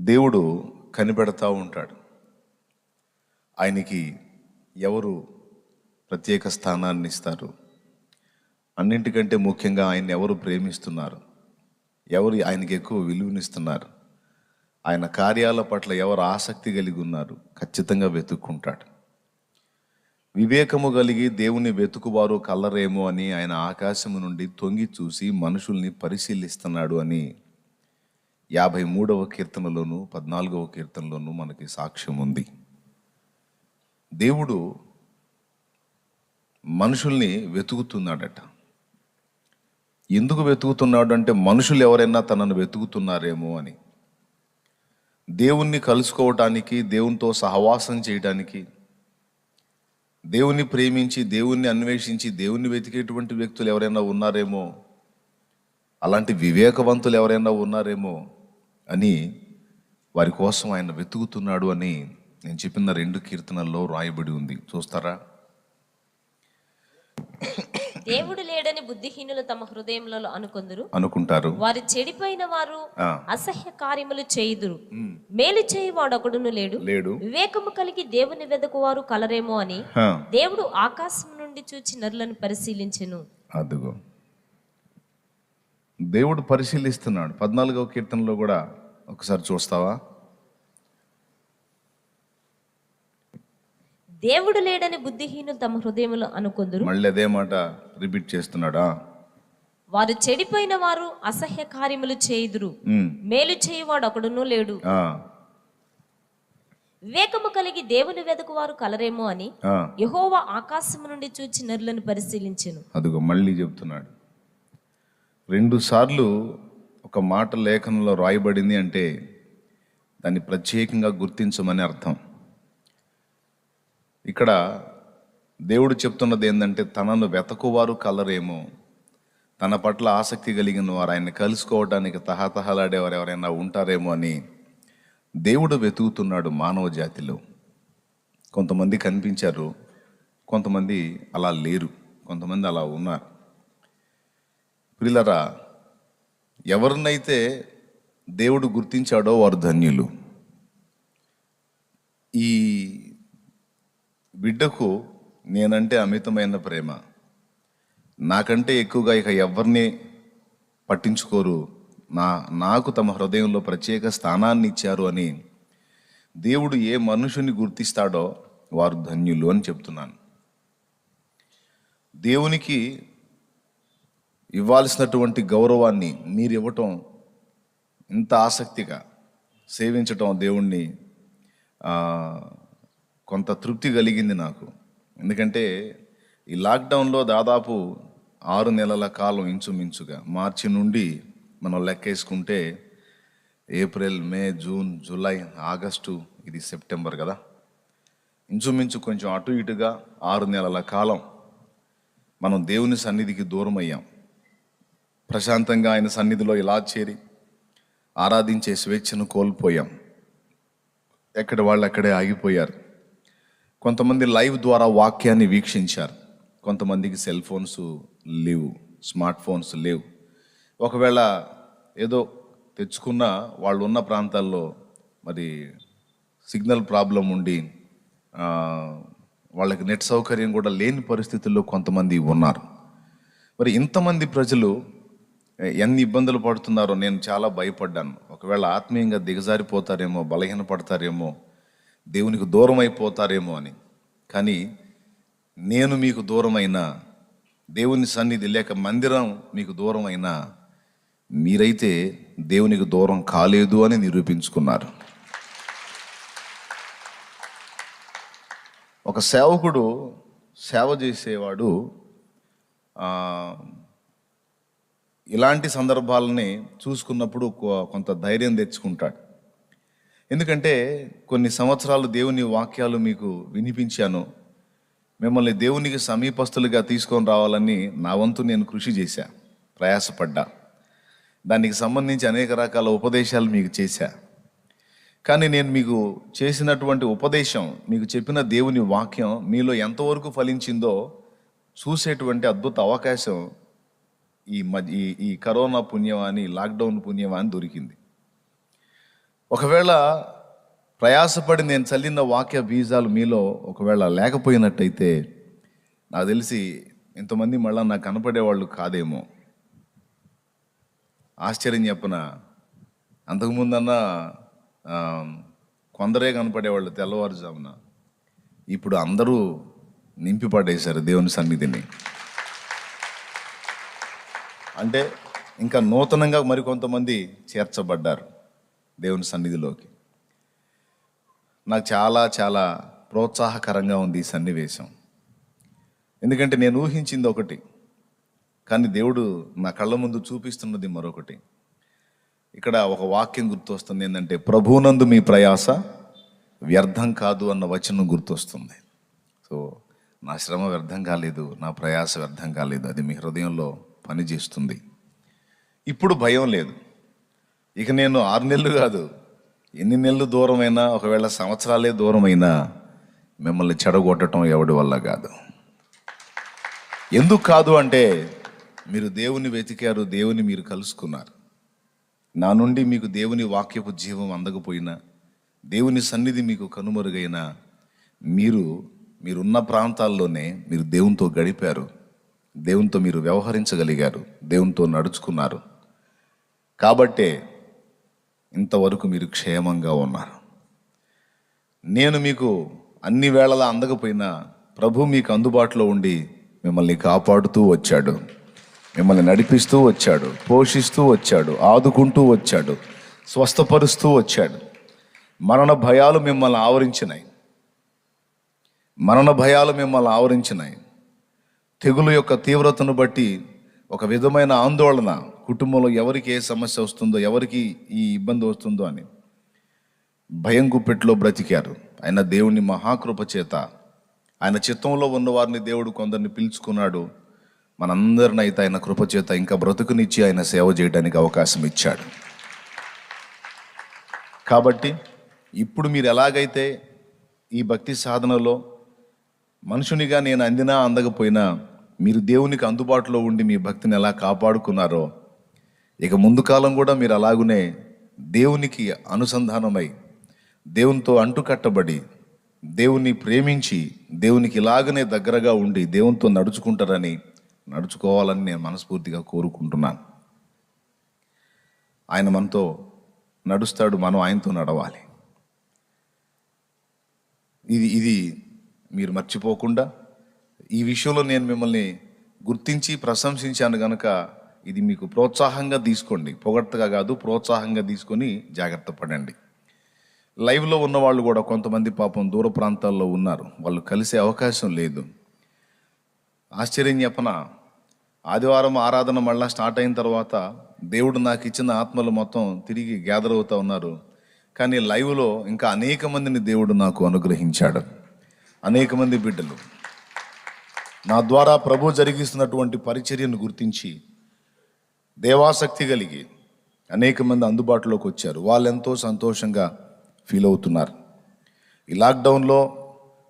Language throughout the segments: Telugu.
దేవుడు కనిపెడతా ఉంటాడు. ఆయనకి ఎవరు ప్రత్యేక స్థానాన్ని ఇస్తారు, అన్నింటికంటే ముఖ్యంగా ఆయన ఎవరు ప్రేమిస్తున్నారు, ఎవరు ఆయనకి ఎక్కువ విలువనిస్తున్నారు, ఆయన కార్యాల పట్ల ఎవరు ఆసక్తి కలిగి ఉన్నారు, ఖచ్చితంగా వెతుక్కుంటాడు. వివేకము కలిగి దేవుని వెతుకువారు కలరేమో అని ఆయన ఆకాశము నుండి తొంగి చూసి మనుషుల్ని పరిశీలిస్తున్నాడు అని 53వ కీర్తనలోను 14వ కీర్తనలోను మనకి సాక్ష్యం ఉంది. దేవుడు మనుషుల్ని వెతుకుతున్నాడట. ఎందుకు వెతుకుతున్నాడు అంటే మనుషులు ఎవరైనా తనను వెతుకుతున్నారేమో అని. దేవుణ్ణి కలుసుకోవటానికి, దేవునితో సహవాసం చేయడానికి, దేవుణ్ణి ప్రేమించి, దేవుణ్ణి అన్వేషించి, దేవుణ్ణి వెతికేటువంటి వ్యక్తులు ఎవరైనా ఉన్నారేమో, అలాంటి వివేకవంతులు ఎవరైనా ఉన్నారేమో అని వారి కోసం ఆయన వెతుకుతున్నాడు అని నేను చెప్పిన 2 కీర్తనల్లో రాయబడి ఉంది. చూస్తారా? దేవుడు లేడని బుద్ధిహీనులు తమ హృదయంలో అనుకుంటారు. వారు చెడిపోయిన వారు అసహ్య కార్యములు చేయుదురు. మేలు చేయువాడు ఒకడును లేడు. వివేకము కలిగి దేవుని వెదకువారు కలరేమో అని దేవుడు ఆకాశం నుండి చూచి నరులను పరిశీలించెను. అదుగో దేవుడు పరిశీలిస్తున్నాడు. 14వ కీర్తనలో కూడా ఒకసారి చూస్తావా? దేవుడు లేడని బుద్ధిహీనులు తమ హృదయములో అనుకొందురు. మళ్ళీ అదే మాట రిపీట్ చేస్తున్నాడా? వారు చెడిపోయిన వారు అసహ్య కార్యములు చేయుదురు. మేలు చేయువాడు ఒకడును లేడు. వివేకము కలిగి దేవుని వెదకువారు కలరేమో అని యెహోవా ఆకాశము నుండి చూచి నరులను పరిశీలించెను. అదిగో మళ్ళీ చెప్తున్నాడు. 2 సార్లు ఒక మాట లేఖనంలో రాయబడింది అంటే దాన్ని ప్రత్యేకంగా గుర్తించమని అర్థం. ఇక్కడ దేవుడు చెప్తున్నది ఏంటంటే తనను వెతకువారు కలరేమో, తన పట్ల ఆసక్తి కలిగిన వారు, ఆయన్ని కలుసుకోవడానికి తహతహలాడేవారు ఎవరైనా ఉంటారేమో అని దేవుడు వెతుకుతున్నాడు మానవ జాతిలో. కొంతమంది కనిపించారు, కొంతమంది అలా లేరు, కొంతమంది అలా ఉన్నారు. ప్రియులారా, ఎవరినైతే దేవుడు గుర్తించాడో వారు ధన్యులు. ఈ బిడ్డకు నేనంటే అమితమైన ప్రేమ, నాకంటే ఎక్కువగా ఇక ఎవరిని పట్టించుకోరు, నాకు తమ హృదయంలో ప్రత్యేక స్థానాన్ని ఇచ్చారు అని దేవుడు ఏ మనుషుని గుర్తిస్తాడో వారు ధన్యులు అని చెప్తున్నాను. దేవునికి ఇవ్వాల్సినటువంటి గౌరవాన్ని మీరు ఇవ్వటం, ఇంత ఆసక్తిగా సేవించటం దేవుణ్ణి కొంత తృప్తి కలిగింది నాకు. ఎందుకంటే ఈ లాక్డౌన్లో దాదాపు 6 నెలల కాలం ఇంచుమించుగా, మార్చి నుండి మనం లెక్కేసుకుంటే ఏప్రిల్, మే, జూన్, జూలై, ఆగస్టు, ఇది సెప్టెంబర్ కదా, ఇంచుమించు కొంచెం అటు ఇటుగా 6 నెలల కాలం మనం దేవుని సన్నిధికి దూరం అయ్యాం. ప్రశాంతంగా ఆయన సన్నిధిలో ఇలా చేరి ఆరాధించే స్వేచ్ఛను కోల్పోయాం. ఎక్కడ వాళ్ళు అక్కడే ఆగిపోయారు. కొంతమంది లైవ్ ద్వారా వాక్యాన్ని వీక్షించారు, కొంతమందికి సెల్ ఫోన్స్ లేవు, స్మార్ట్ ఫోన్స్ లేవు. ఒకవేళ ఏదో తెచ్చుకున్న వాళ్ళు ఉన్న ప్రాంతాల్లో మరి సిగ్నల్ ప్రాబ్లం ఉండి వాళ్ళకి నెట్ సౌకర్యం కూడా లేని పరిస్థితుల్లో కొంతమంది ఉన్నారు. మరి ఇంతమంది ప్రజలు ఎన్ని ఇబ్బందులు పడుతున్నారో నేను చాలా భయపడ్డాను. ఒకవేళ ఆత్మీయంగా దిగజారిపోతారేమో, బలహీనపడతారేమో, దేవునికి దూరం అయిపోతారేమో అని. కానీ నేను మీకు దూరమైనా, దేవుని సన్నిధి లేక మందిరం మీకు దూరమైనా, మీరైతే దేవునికి దూరం కాలేదు అని నిరూపించుకున్నారు. ఒక సేవకుడు సేవ చేసేవాడు ఇలాంటి సందర్భాలని చూసుకున్నప్పుడు కొంత ధైర్యం తెచ్చుకుంటాడు. ఎందుకంటే కొన్ని సంవత్సరాలు దేవుని వాక్యాలు మీకు వినిపించాను, మిమ్మల్ని దేవునికి సమీపస్తులుగా తీసుకొని రావాలని నా వంతు నేను కృషి చేశా, ప్రయాసపడ్డా. దానికి సంబంధించి అనేక రకాల ఉపదేశాలు మీకు చేశా. కానీ నేను మీకు చేసినటువంటి ఉపదేశం, మీకు చెప్పిన దేవుని వాక్యం మీలో ఎంతవరకు ఫలించిందో చూసేటువంటి అద్భుత అవకాశం ఈ కరోనా పుణ్యమా అని, లాక్డౌన్ పుణ్యమా అని దొరికింది. ఒకవేళ ప్రయాసపడి నేను చల్లిన వాక్య బీజాలు మీలో ఒకవేళ లేకపోయినట్టయితే నాకు తెలిసి ఇంతమంది మళ్ళీ నాకు కనపడేవాళ్ళు కాదేమో. ఆశ్చర్యం చెప్పన, అంతకుముందన్నా కొందరే కనపడేవాళ్ళు తెల్లవారుజామున. ఇప్పుడు అందరూ నింపి పడేశారు దేవుని సన్నిధిని. అంటే ఇంకా నూతనంగా మరికొంతమంది చేర్చబడ్డారు దేవుని సన్నిధిలోకి. నాకు చాలా చాలా ప్రోత్సాహకరంగా ఉంది ఈ సన్నివేశం. ఎందుకంటే నేను ఊహించింది ఒకటి, కానీ దేవుడు నా కళ్ళ ముందు చూపిస్తున్నది మరొకటి. ఇక్కడ ఒక వాక్యం గుర్తొస్తుంది, ఏంటంటే ప్రభువునందు మీ ప్రయాస వ్యర్థం కాదు అన్న వచనం గుర్తొస్తుంది. సో నా శ్రమ వ్యర్థం కాలేదు, నా ప్రయాస వ్యర్థం కాలేదు, అది మీ హృదయంలో పనిచేస్తుంది. ఇప్పుడు భయం లేదు. ఇక నేను 6 నెలలు కాదు, ఎన్ని నెలలు దూరమైనా, ఒకవేళ సంవత్సరాలే దూరమైనా మిమ్మల్ని చెడగొట్టడం ఎవడి వల్ల కాదు. ఎందుకు కాదు అంటే మీరు దేవుని వెతికారు, దేవుని మీరు కలుసుకున్నారు. నా నుండి మీకు దేవుని వాక్యపు జీవం అందకపోయినా, దేవుని సన్నిధి మీకు కనుమరుగైనా, మీరున్న ప్రాంతాల్లోనే మీరు దేవునితో గడిపారు, దేవునితో మీరు వ్యవహరించగలిగారు, దేవునితో నడుచుకున్నారు. కాబట్టే ఇంతవరకు మీరు క్షేమంగా ఉన్నారు. నేను మీకు అన్ని వేళలా అందకపోయినా ప్రభు మీకు అందుబాటులో ఉండి మిమ్మల్ని కాపాడుతూ వచ్చాడు, మిమ్మల్ని నడిపిస్తూ వచ్చాడు, పోషిస్తూ వచ్చాడు, ఆదుకుంటూ వచ్చాడు, స్వస్థపరుస్తూ వచ్చాడు. మరణ భయాలు మిమ్మల్ని ఆవరించినాయి. తెగులు యొక్క తీవ్రతను బట్టి ఒక విధమైన ఆందోళన, కుటుంబంలో ఎవరికి ఏ సమస్య వస్తుందో, ఎవరికి ఈ ఇబ్బంది వస్తుందో అని భయం గుప్పెట్లో బ్రతికారు. ఆయన దేవుని మహాకృప చేత, ఆయన చిత్తంలో ఉన్న వారిని దేవుడు కొందరిని పిలుచుకున్నాడు. మనందరిని అయితే ఆయన కృపచేత ఇంకా బ్రతుకునిచ్చి ఆయన సేవ చేయడానికి అవకాశం ఇచ్చాడు. కాబట్టి ఇప్పుడు మీరు ఎలాగైతే ఈ భక్తి సాధనలో మనుషునిగా నేను అందినా అందకపోయినా మీరు దేవునికి అందుబాటులో ఉండి మీ భక్తిని ఎలా కాపాడుకున్నారో, ఇక ముందు కాలం కూడా మీరు అలాగునే దేవునికి అనుసంధానమై, దేవునితో అంటుకట్టబడి, దేవుని ప్రేమించి, దేవునికి ఇలాగనే దగ్గరగా ఉండి దేవునితో నడుచుకోవాలని నేను మనస్ఫూర్తిగా కోరుకుంటున్నాను. ఆయన మనతో నడుస్తాడు, మనం ఆయనతో నడవాలి. ఇది మీరు మర్చిపోకుండా, ఈ విషయంలో నేను మిమ్మల్ని గుర్తించి ప్రశంసించాను కనుక ఇది మీకు ప్రోత్సాహంగా తీసుకోండి. పొగడ్తగా కాదు, ప్రోత్సాహంగా తీసుకొని జాగ్రత్త పడండి. లైవ్లో ఉన్న వాళ్ళు కూడా కొంతమంది పాపం దూర ప్రాంతాల్లో ఉన్నారు, వాళ్ళు కలిసే అవకాశం లేదు. ఆశ్చర్యం చెప్పన, ఆదివారం ఆరాధన మళ్ళీ స్టార్ట్ అయిన తర్వాత దేవుడు నాకు ఇచ్చిన ఆత్మలు మొత్తం తిరిగి గ్యాదర్ అవుతూ ఉన్నారు. కానీ లైవ్లో ఇంకా అనేక మందిని దేవుడు నాకు అనుగ్రహించాడు. అనేక మంది బిడ్డలు నా ద్వారా ప్రభు జరిగిస్తున్నటువంటి పరిచర్యను గుర్తించి దేవాసక్తి కలిగి అనేక మంది అందుబాటులోకి వచ్చారు. వాళ్ళు ఎంతో సంతోషంగా ఫీల్ అవుతున్నారు. ఈ లాక్డౌన్లో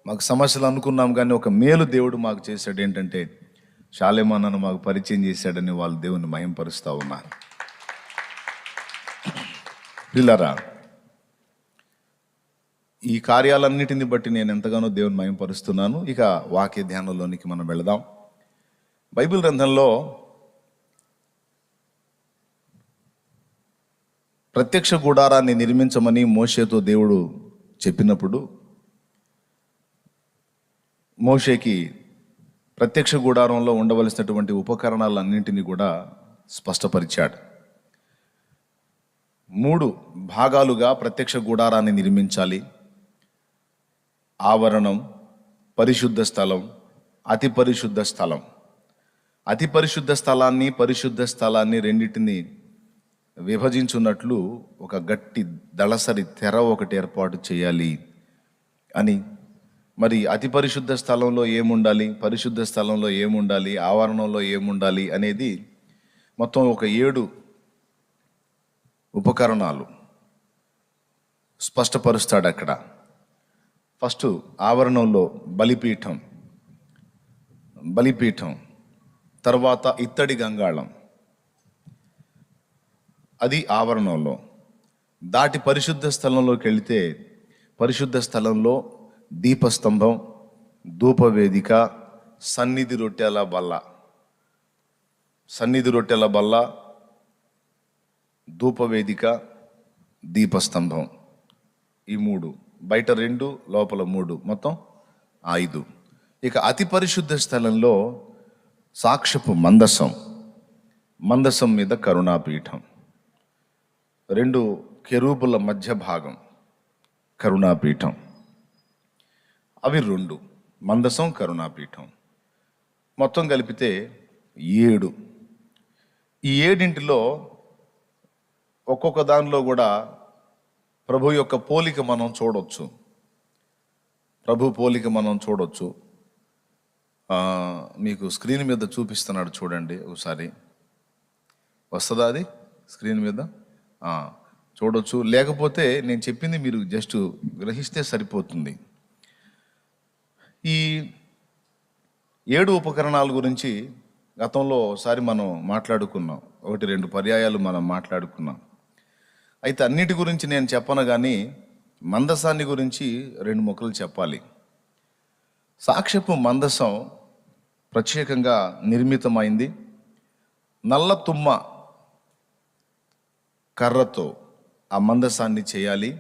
మాకు సమస్యలు అనుకున్నాం, కానీ ఒక మేలు దేవుడు మాకు చేశాడు. ఏంటంటే శాలేమానను మాకు పరిచయం చేశాడని వాళ్ళు దేవుని మహింపరుస్తూ ఉన్నారు. పిల్లరా, ఈ కార్యాలన్నిటిని బట్టి నేను ఎంతగానో దేవుని మహింపరుస్తున్నాను. ఇక వాక్య ధ్యానంలోనికి మనం వెళదాం. బైబిల్ గ్రంథంలో ప్రత్యక్ష గుడారాన్ని నిర్మించమని మోషేతో దేవుడు చెప్పినప్పుడు మోషేకి ప్రత్యక్ష గుడారంలో ఉండవలసినటువంటి ఉపకరణాలన్నింటినీ కూడా స్పష్టపరిచాడు. 3 భాగాలుగా ప్రత్యక్ష గుడారాన్ని నిర్మించాలి. ఆవరణం, పరిశుద్ధ స్థలం, అతి పరిశుద్ధ స్థలం. అతి పరిశుద్ధ స్థలాన్ని, పరిశుద్ధ స్థలాన్ని రెండింటిని విభజించున్నట్లు ఒక గట్టి దళసరి తెర ఒకటి ఏర్పాటు చేయాలి అని. మరి అతి పరిశుద్ధ స్థలంలో ఏముండాలి, పరిశుద్ధ స్థలంలో ఏముండాలి, ఆవరణంలో ఏముండాలి అనేది మొత్తం ఒక 7 ఉపకరణాలు స్పష్టపరుస్తాడు అక్కడ. ఫస్ట్ ఆవరణంలో బలిపీఠం, తర్వాత ఇత్తడి గంగాళం, అది ఆవరణంలో. దాటి పరిశుద్ధ స్థలంలోకి వెళితే పరిశుద్ధ స్థలంలో దీపస్తంభం, ధూపవేదిక, సన్నిధి రొట్టెల బల్ల, ధూపవేదిక, దీపస్తంభం, ఈ 3, బయట 2, లోపల 3, మొత్తం 5. ఇక అతి పరిశుద్ధ స్థలంలో సాక్ష్యపు మందసం మీద కరుణాపీఠం, 2 కెరూబుల మధ్య భాగం కరుణాపీఠం, అవి 2, మందసం, కరుణాపీఠం, మొత్తం కలిపితే 7. ఈ 7 ఒక్కొక్క దానిలో కూడా ప్రభు యొక్క పోలిక మనం చూడొచ్చు. మీకు స్క్రీన్ మీద చూపిస్తున్నాడు, చూడండి ఒకసారి. వస్తుందా అది స్క్రీన్ మీద? చూడొచ్చు. లేకపోతే నేను చెప్పింది మీరు జస్ట్ గ్రహిస్తే సరిపోతుంది. ఈ 7 ఉపకరణాల గురించి గతంలో ఒకసారి మనం మాట్లాడుకున్నాం, 1-2 పర్యాయాలు మనం మాట్లాడుకున్నాం. అయితే అన్నిటి గురించి నేను చెప్పను, కానీ మందసాన్ని గురించి 2 ముక్కలు చెప్పాలి. సాక్ష్యపు మందసం ప్రత్యేకంగా నిర్మితమైంది. నల్ల తుమ్మ కర్రతో ఆ మందసాన్ని చేయాలి.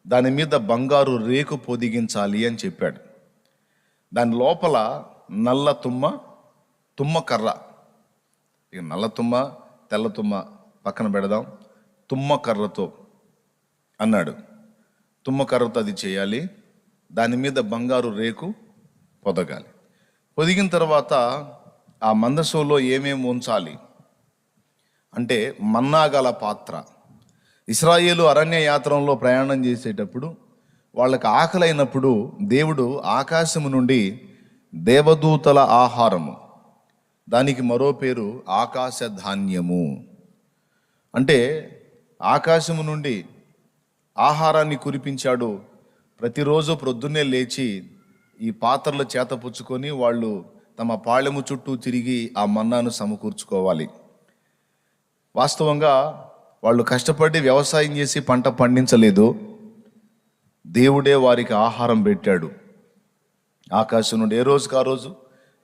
దాని మీద బంగారు రేకు పొదిగించాలి అని చెప్పాడు. దాని లోపల నల్ల తుమ్మ కర్ర, ఇక నల్ల తుమ్మ, తెల్ల తుమ్మ పక్కన పెడదాం, తుమ్మ కర్రతో అన్నాడు. తుమ్మ కర్రతో అది చేయాలి. దాని మీద బంగారు రేకు పొదగాలి. పొదిగిన తర్వాత ఆ మందసంలో ఏమేమి ఉంచాలి అంటే మన్నాగల పాత్ర. ఇశ్రాయేలు అరణ్య యాత్రలో ప్రయాణం చేసేటప్పుడు వాళ్ళకి ఆకలైనప్పుడు దేవుడు ఆకాశము నుండి దేవదూతల ఆహారము, దానికి మరో పేరు ఆకాశ ధాన్యము, అంటే ఆకాశము నుండి ఆహారాన్ని కురిపించాడు. ప్రతిరోజు ప్రొద్దున్నే లేచి ఈ పాత్రలు చేతపుచ్చుకొని వాళ్ళు తమ పాళెము చుట్టూ తిరిగి ఆ మన్నాను సమకూర్చుకోవాలి. వాస్తవంగా వాళ్ళు కష్టపడి వ్యవసాయం చేసి పంట పండించలేదు, దేవుడే వారికి ఆహారం పెట్టాడు. ఆకాశం నుండి ఏ రోజుకి ఆ రోజు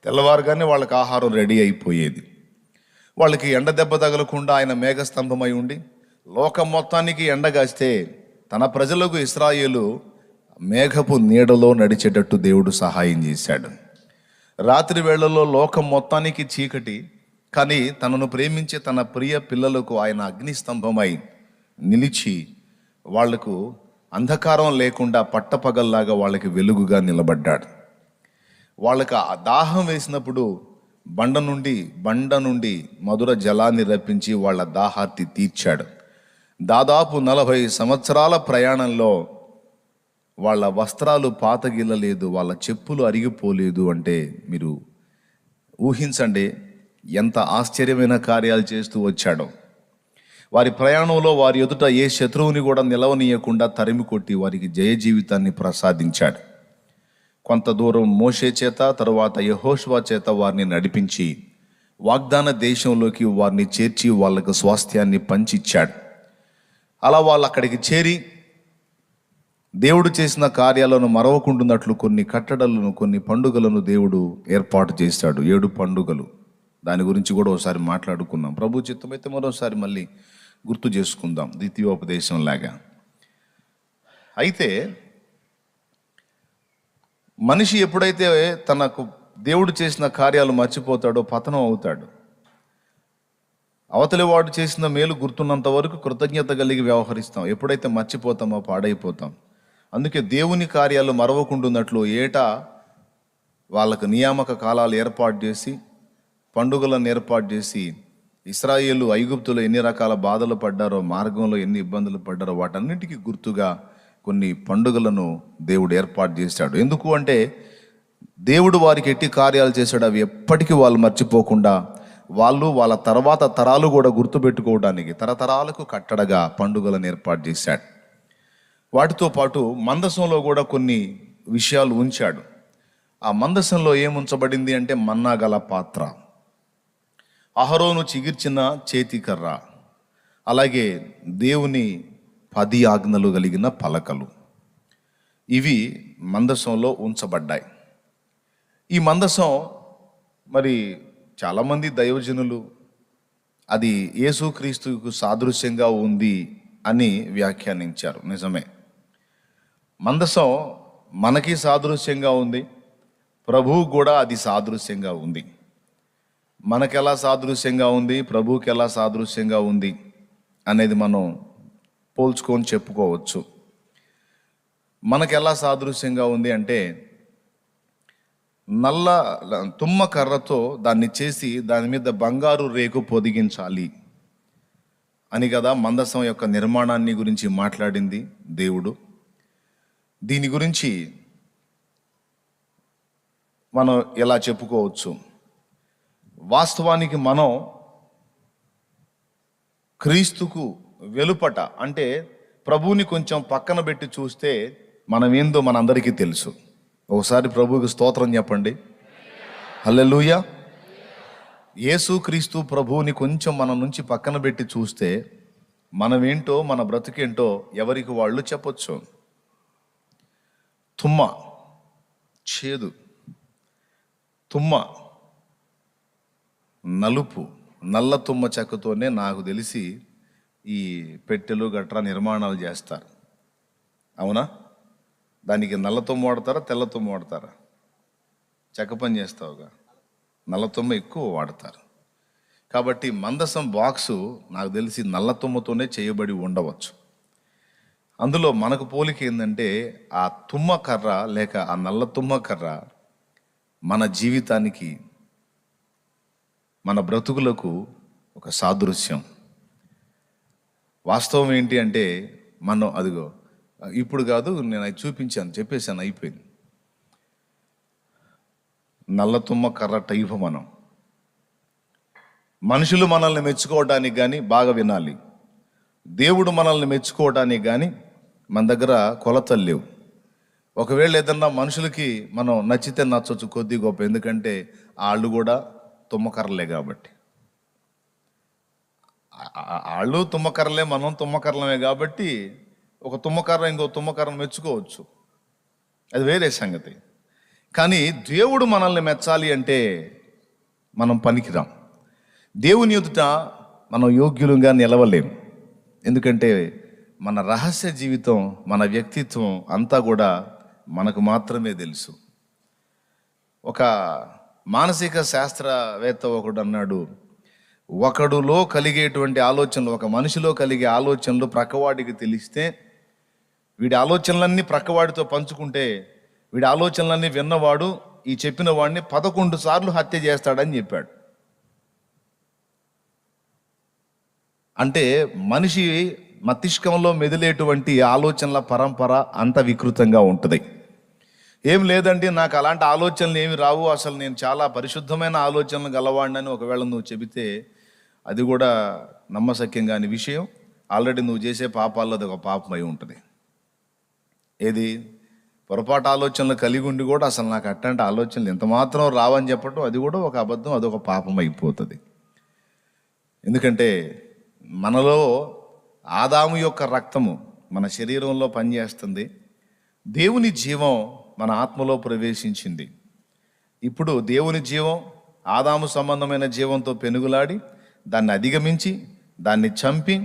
తెల్లవారుగానే వాళ్ళకి ఆహారం రెడీ అయిపోయేది. వాళ్ళకి ఎండ దెబ్బ తగలకుండా ఆయన మేఘస్తంభమై ఉండి లోకం మొత్తానికి ఎండగాస్తే తన ప్రజలకు ఇశ్రాయేలు మేఘపు నీడలో నడిచేటట్టు దేవుడు సహాయం చేశాడు. రాత్రి వేళల్లో లోకం మొత్తానికి చీకటి, కానీ తనను ప్రేమించే తన ప్రియ పిల్లలకు ఆయన అగ్నిస్తంభమై నిలిచి వాళ్లకు అంధకారం లేకుండా పట్టపగల్లాగా వాళ్ళకి వెలుగుగా నిలబడ్డాడు. వాళ్ళకి ఆ దాహం వేసినప్పుడు బండ నుండి మధుర జలాన్ని రప్పించి వాళ్ళ దాహార్తి తీర్చాడు. దాదాపు 40 సంవత్సరాల ప్రయాణంలో వాళ్ళ వస్త్రాలు పాతగిల్లలేదు, వాళ్ళ చెప్పులు అరిగిపోలేదు. అంటే మీరు ఊహించండి ఎంత ఆశ్చర్యమైన కార్యాలు చేస్తూ వచ్చాడో. వారి ప్రయాణంలో వారి ఎదుట ఏ శత్రువుని కూడా నిలవనీయకుండా తరిమి కొట్టి వారికి జయ జీవితాన్ని ప్రసాదించాడు. కొంత దూరం మోషే చేత, తరువాత యెహోషువ చేత వారిని నడిపించి వాగ్దాన దేశంలోకి వారిని చేర్చి వాళ్ళకు స్వాస్థ్యాన్ని పంచిచ్చాడు. అలా వాళ్ళు అక్కడికి చేరి దేవుడు చేసిన కార్యాలను మరవకుంటున్నట్లు కొన్ని కట్టడలను, కొన్ని పండుగలను దేవుడు ఏర్పాటు చేశాడు. 7 పండుగలు. దాని గురించి కూడా ఒకసారి మాట్లాడుకున్నాం. ప్రభు చిత్తమైతే మరోసారి మళ్ళీ గుర్తు చేసుకుందాం, ద్వితీయోపదేశం లాగా. అయితే మనిషి ఎప్పుడైతే తనకు దేవుడు చేసిన కార్యాలు మర్చిపోతాడో పతనం అవుతాడు. అవతలి వాడు చేసిన మేలు గుర్తున్నంత వరకు కృతజ్ఞత కలిగి వ్యవహరిస్తాం. ఎప్పుడైతే మర్చిపోతామో పాడైపోతాం. అందుకే దేవుని కార్యాలు మరవకుండున్నట్లు ఏటా వాళ్ళకు నియామక కాలాలు ఏర్పాటు చేసి, పండుగలను ఏర్పాటు చేసి, ఇశ్రాయేలు ఐగుప్తులో ఎన్ని రకాల బాధలు పడ్డారో, మార్గంలో ఎన్ని ఇబ్బందులు పడ్డారో వాటన్నిటికీ గుర్తుగా కొన్ని పండుగలను దేవుడు ఏర్పాటు చేశాడు. ఎందుకు అంటే దేవుడు వారికి ఎట్టి కార్యాలు చేశాడు అవి ఎప్పటికీ వాళ్ళు మర్చిపోకుండా వాళ్ళు వాళ్ళ తర్వాత తరాలు కూడా గుర్తుపెట్టుకోవడానికి తరతరాలకు కట్టడగా పండుగలను ఏర్పాటు చేశాడు. వాటితో పాటు మందసంలో కూడా కొన్ని విషయాలు ఉంచాడు. ఆ మందసంలో ఏముంచబడింది అంటే మన్నా గల పాత్ర, అహరోను చిగిర్చిన చేతికర్ర, అలాగే దేవుని 10 ఆజ్ఞలు కలిగిన పలకలు. ఇవి మందసంలో ఉంచబడ్డాయి. ఈ మందసం మరి చాలామంది దైవజనులు అది యేసుక్రీస్తుకు సాదృశ్యంగా ఉంది అని వ్యాఖ్యానించారు. నిజమే, మందసం మనకి సాదృశ్యంగా ఉంది, ప్రభువు కూడా అది సాదృశ్యంగా ఉంది. మనకెలా సాదృశ్యంగా ఉంది, ప్రభువుకి ఎలా సాదృశ్యంగా ఉంది అనేది మనం పోల్చుకొని చెప్పుకోవచ్చు. మనకెలా సాదృశ్యంగా ఉంది అంటే, నల్ల తుమ్మ కర్రతో దాన్ని చేసి దాని మీద బంగారు రేకు పొదిగించాలి అని కదా మందసం యొక్క నిర్మాణాన్ని గురించి మాట్లాడింది దేవుడు. దీని గురించి మనం ఎలా చెప్పుకోవచ్చు, వాస్తవానికి మనం క్రీస్తుకు వెలుపట అంటే ప్రభువుని కొంచెం పక్కన పెట్టి చూస్తే మనం ఏందో మనందరికీ తెలుసు. ఒకసారి ప్రభువుకి స్తోత్రం చెప్పండి, హల్లెలూయా. యేసుక్రీస్తు ప్రభువుని కొంచెం మన నుంచి పక్కన పెట్టి చూస్తే మనమేంటో మన బ్రతుకేంటో ఎవరికి వాళ్ళు చెప్పొచ్చు. తుమ్మ, చేదు, తుమ్మ, నలుపు, నల్ల తుమ్మ చెక్కతోనే నాకు తెలిసి ఈ పెట్టెలు గట్రా నిర్మాణాలు చేస్తారు. అవునా? దానికి నల్ల తుమ్మ వాడతారా, తెల్ల తుమ్మ వాడతారా? చెక్క పని చేస్తావుగా, నల్ల తుమ్మ ఎక్కువ వాడతారు. కాబట్టి మందసం బాక్సు నాకు తెలిసి నల్ల తుమ్మతోనే చేయబడి ఉండవచ్చు. అందులో మనకు పోలిక ఏంటంటే, ఆ తుమ్మ కర్ర లేక ఆ నల్ల తుమ్మ కర్ర మన జీవితానికి, మన బ్రతుకులకు ఒక సాదృశ్యం. వాస్తవం ఏంటి అంటే, మనం అదిగో ఇప్పుడు కాదు, నేను అది చూపించాను, చెప్పేశాను, అయిపోయింది. నల్ల తుమ్మ కర్ర టైపు మనం. మనుషులు మనల్ని మెచ్చుకోవడానికి కానీ, బాగా వినాలి, దేవుడు మనల్ని మెచ్చుకోవడానికి కానీ మన దగ్గర కొలతలు లేవు. ఒకవేళ ఏదన్నా మనుషులకి మనం నచ్చితే నచ్చవచ్చు కొద్ది గొప్ప, ఎందుకంటే వాళ్ళు కూడా తుమ్మకర్రలే కాబట్టి. వాళ్ళు తుమ్మకర్రలే, మనం తుమ్మకర్రలమే కాబట్టి ఒక తుమ్మకర్ర ఇంకో తుమ్మకర్రను మెచ్చుకోవచ్చు, అది వేరే సంగతి. కానీ దేవుడు మనల్ని మెచ్చాలి అంటే మనం పనికిరాం. దేవుని ఎదుట మనం యోగ్యులుగా నిలవలేం. ఎందుకంటే మన రహస్య జీవితం, మన వ్యక్తిత్వం అంతా కూడా మనకు మాత్రమే తెలుసు. ఒక మానసిక శాస్త్రవేత్త ఒకడు అన్నాడు, ఒకడులో కలిగేటువంటి ఆలోచనలు, ఒక మనిషిలో కలిగే ఆలోచనలు ప్రక్కవాడికి తెలిస్తే, వీడి ఆలోచనలన్నీ ప్రక్కవాడితో పంచుకుంటే, వీడి ఆలోచనలన్నీ విన్నవాడు ఈ చెప్పిన వాడిని 11 సార్లు హత్య చేస్తాడని చెప్పాడు. అంటే మనిషి మస్తిష్కంలో మెదిలేటువంటి ఆలోచనల పరంపర అంత వికృతంగా ఉంటుంది. ఏం లేదండి, నాకు అలాంటి ఆలోచనలు ఏమి రావు, అసలు నేను చాలా పరిశుద్ధమైన ఆలోచనలు గలవాడినని ఒకవేళ నువ్వు చెబితే అది కూడా నమ్మశక్యం కాని విషయం. ఆల్రెడీ నువ్వు చేసే పాపాల్లో అది ఒక పాపం అయి ఉంటుంది. ఏది? పొరపాటు ఆలోచనలు కలిగి ఉండి కూడా అసలు నాకు అట్లాంటి ఆలోచనలు ఎంత మాత్రం రావని చెప్పడం, అది కూడా ఒక అబద్ధం, అదొక పాపం అయిపోతుంది. ఎందుకంటే మనలో ఆదాము యొక్క రక్తము మన శరీరంలో పనిచేస్తుంది, దేవుని జీవం మన ఆత్మలో ప్రవేశించింది. ఇప్పుడు దేవుని జీవం ఆదాము సంబంధమైన జీవంతో పెనుగులాడి దాన్ని అధిగమించి దాన్ని చంపి